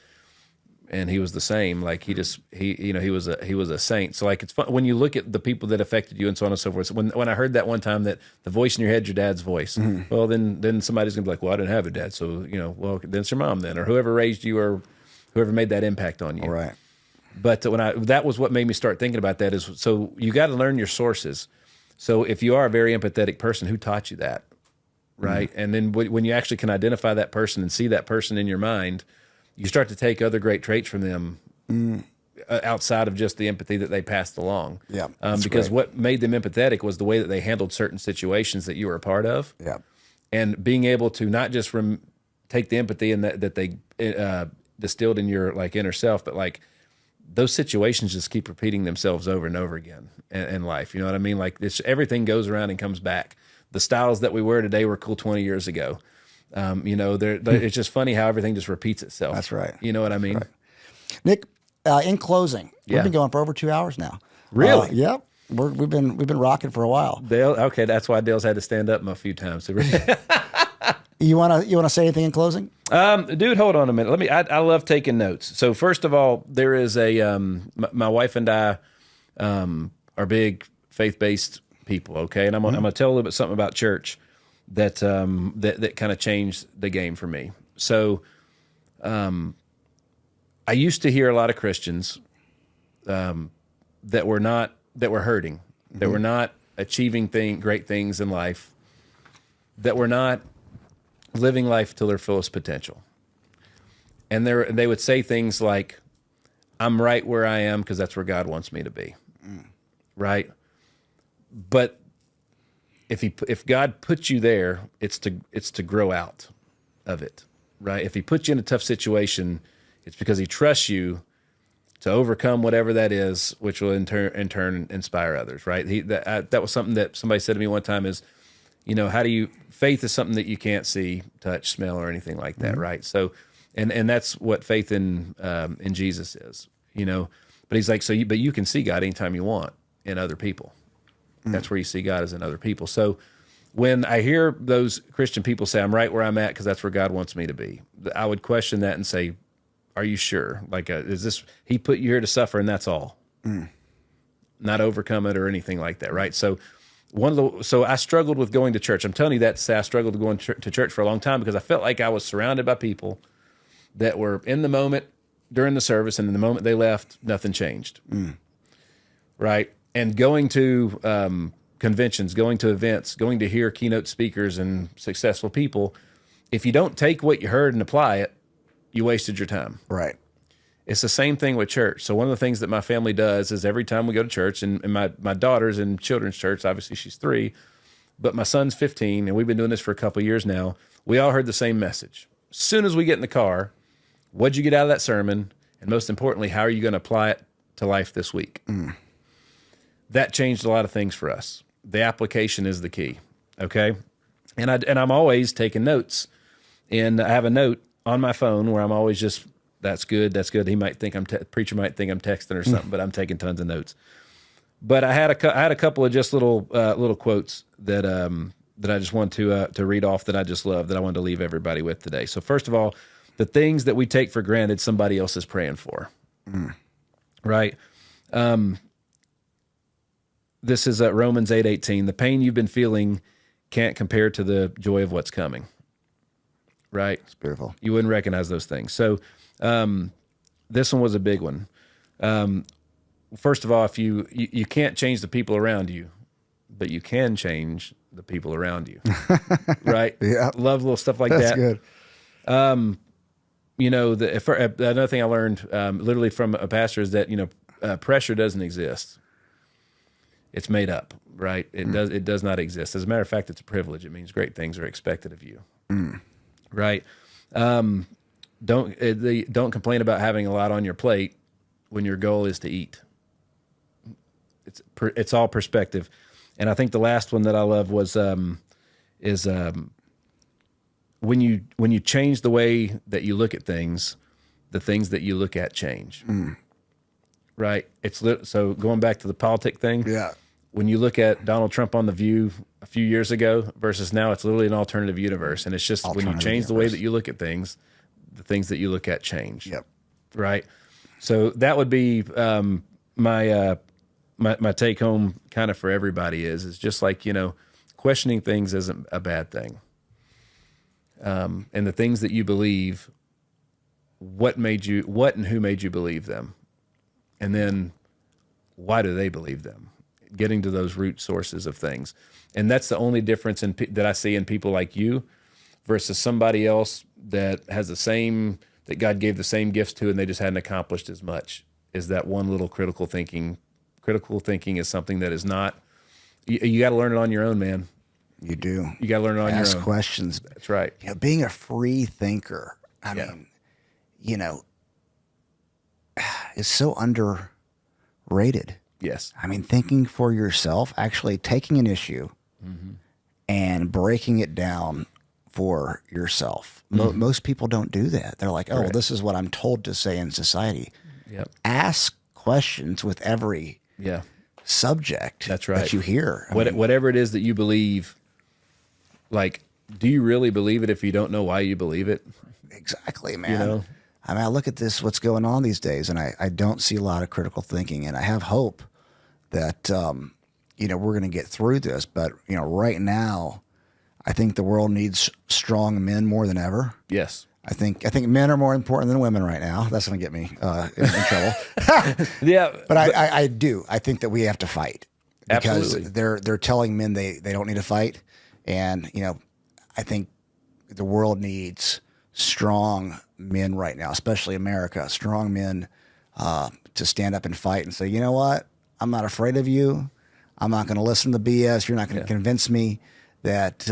and he was the same. Like he was a saint. So like it's fun when you look at the people that affected you and so on and so forth. So when I heard that one time that the voice in your head, your dad's voice, well then somebody's gonna be like, well, I didn't have a dad, so well then it's your mom then, or whoever raised you, or whoever made that impact on you. All right. But that was what made me start thinking about that, is so you got to learn your sources. So if you are a very empathetic person, who taught you that, right? And then when you actually can identify that person and see that person in your mind, you start to take other great traits from them outside of just the empathy that they passed along. Yeah, because what made them empathetic was the way that they handled certain situations that you were a part of. Yeah. And being able to not just take the empathy and that they distilled in your like inner self, but like those situations just keep repeating themselves over and over again in life. You know what I mean? Like everything goes around and comes back. The styles that we wear today were cool 20 years ago. It's just funny how everything just repeats itself. That's right. You know what I mean? Right. Nick, in closing, we've been going for over 2 hours now. Really? Yep. We've been rocking for a while. Dale, okay, that's why Dale's had to stand up a few times. You wanna say anything in closing? Dude, hold on a minute. I love taking notes. So first of all, there is my wife and I are big faith-based people, okay? And I'm gonna tell a little bit something about church that kind of changed the game for me. So I used to hear a lot of Christians that were hurting, that were not achieving great things in life, that were not living life to their fullest potential. And they would say things like, I'm right where I am because that's where God wants me to be. Right? But if God puts you there, it's to grow out of it. Right? If he puts you in a tough situation, it's because he trusts you to overcome whatever that is, which will in turn inspire others. Right? That was something that somebody said to me one time is, faith is something that you can't see, touch, smell, or anything like that, right? So, and that's what faith in Jesus is, But he's like, but you can see God anytime you want in other people. That's where you see God, is in other people. So when I hear those Christian people say, I'm right where I'm at because that's where God wants me to be, I would question that and say, are you sure? Like, is this, he put you here to suffer and that's all? Not overcome it or anything like that, right? So so I struggled with going to church. I'm telling you that to say I struggled with going to church for a long time because I felt like I was surrounded by people that were in the moment during the service, and in the moment they left, nothing changed. Right? And going to conventions, going to events, going to hear keynote speakers and successful people, if you don't take what you heard and apply it, you wasted your time. Right. It's the same thing with church. So one of the things that my family does is every time we go to church, and my daughter's in children's church, obviously she's 3, but my son's 15, and we've been doing this for a couple of years now. We all heard the same message. As soon as we get in the car, what'd you get out of that sermon? And most importantly, how are you going to apply it to life this week? That changed a lot of things for us. The application is the key, okay? And I'm always taking notes. And I have a note on my phone where I'm always just That's good. That's good. He might think preacher might think I'm texting or something, but I'm taking tons of notes. But I had a couple of just little quotes that I just want to read off that I just love, that I wanted to leave everybody with today. So first of all, the things that we take for granted, somebody else is praying for, right? This is Romans 8:18. The pain you've been feeling can't compare to the joy of what's coming, right? It's beautiful. You wouldn't recognize those things. So this one was a big one. First of all, if you can't change the people around you, but you can change the people around you, right? Yeah. Love little stuff like That's that. good. Another thing I learned literally from a pastor is that, pressure doesn't exist. It's made up, right? It does not exist. As a matter of fact, it's a privilege. It means great things are expected of you, right? Don't complain about having a lot on your plate when your goal is to eat. It's all perspective. And I think the last one that I love was when you change the way that you look at things, the things that you look at change. Right? So going back to the politic thing. Yeah. When you look at Donald Trump on The View a few years ago versus now, it's literally an alternative universe. And it's just when you change the way that you look at things, the things that you look at change. Yep. Right? So that would be my take home kind of for everybody is just like, questioning things isn't a bad thing. And the things that you believe, what and who made you believe them? And then why do they believe them? Getting to those root sources of things. And that's the only difference that I see in people like you versus somebody else that has that God gave the same gifts to and they just hadn't accomplished as much, is that one little critical thinking. Critical thinking is something that is not, you got to learn it on your own, man. You do. You got to learn it on your own. Ask questions. That's right. Being a free thinker, I mean, is so underrated. Yes. I mean, thinking for yourself, actually taking an issue and breaking it down for yourself. Most people don't do that. They're like, well, this is what I'm told to say in society. Yep. Ask questions with every subject That's right. that you hear. Whatever it is that you believe, like, do you really believe it if you don't know why you believe it? Exactly, man. I mean, I look at what's going on these days, and I don't see a lot of critical thinking, and I have hope that, we're going to get through this. But, right now, I think the world needs strong men more than ever. Yes. I think men are more important than women right now. That's going to get me in trouble. Yeah. But I do. I think that we have to fight. Because Absolutely. they're telling men they don't need to fight. And, I think the world needs strong men right now, especially America, strong men to stand up and fight and say, you know what? I'm not afraid of you. I'm not going to listen to BS. You're not going to convince me that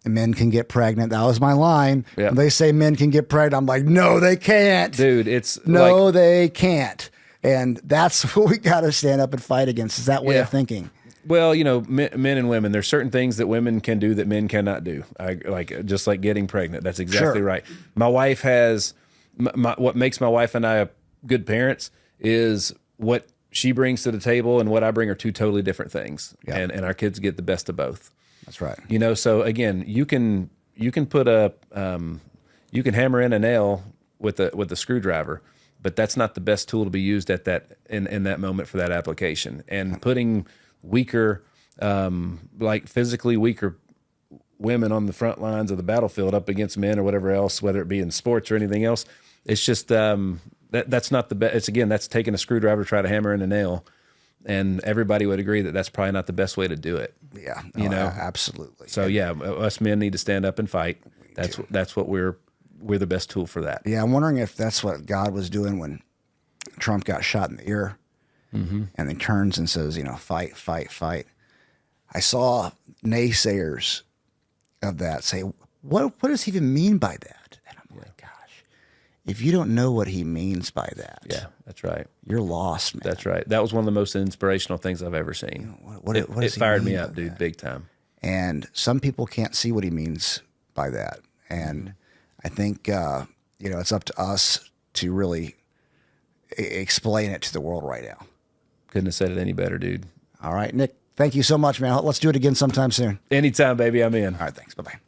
men can get pregnant. That was my line. Yeah. When they say men can get pregnant, I'm like, no, they can't. Dude, they can't. And that's what we got to stand up and fight against, is that way of thinking. Well, men and women, there's certain things that women can do that men cannot do. Just like getting pregnant. That's exactly right. My wife has, what makes my wife and I good parents is what she brings to the table and what I bring are two totally different things. Yeah. And our kids get the best of both. That's right. So again, you can put you can hammer in a nail with a screwdriver, but that's not the best tool to be used at that in that moment for that application. And putting weaker, like physically weaker women on the front lines of the battlefield up against men or whatever else, whether it be in sports or anything else, it's just that's not the best. It's again, that's taking a screwdriver to try to hammer in a nail. And everybody would agree that that's probably not the best way to do it. Yeah, absolutely. So us men need to stand up and fight. That's what we're the best tool for that. Yeah, I'm wondering if that's what God was doing when Trump got shot in the ear, and he turns and says, fight, fight, fight. I saw naysayers of that say, what does he even mean by that? And I'm like, gosh, if you don't know what he means by that, that's right. You're lost, man. That's right. That was one of the most inspirational things I've ever seen. It fired me up, dude, big time. And some people can't see what he means by that. And I think, it's up to us to really explain it to the world right now. Couldn't have said it any better, dude. All right, Nick, thank you so much, man. Let's do it again sometime soon. Anytime, baby. I'm in. All right, thanks. Bye-bye.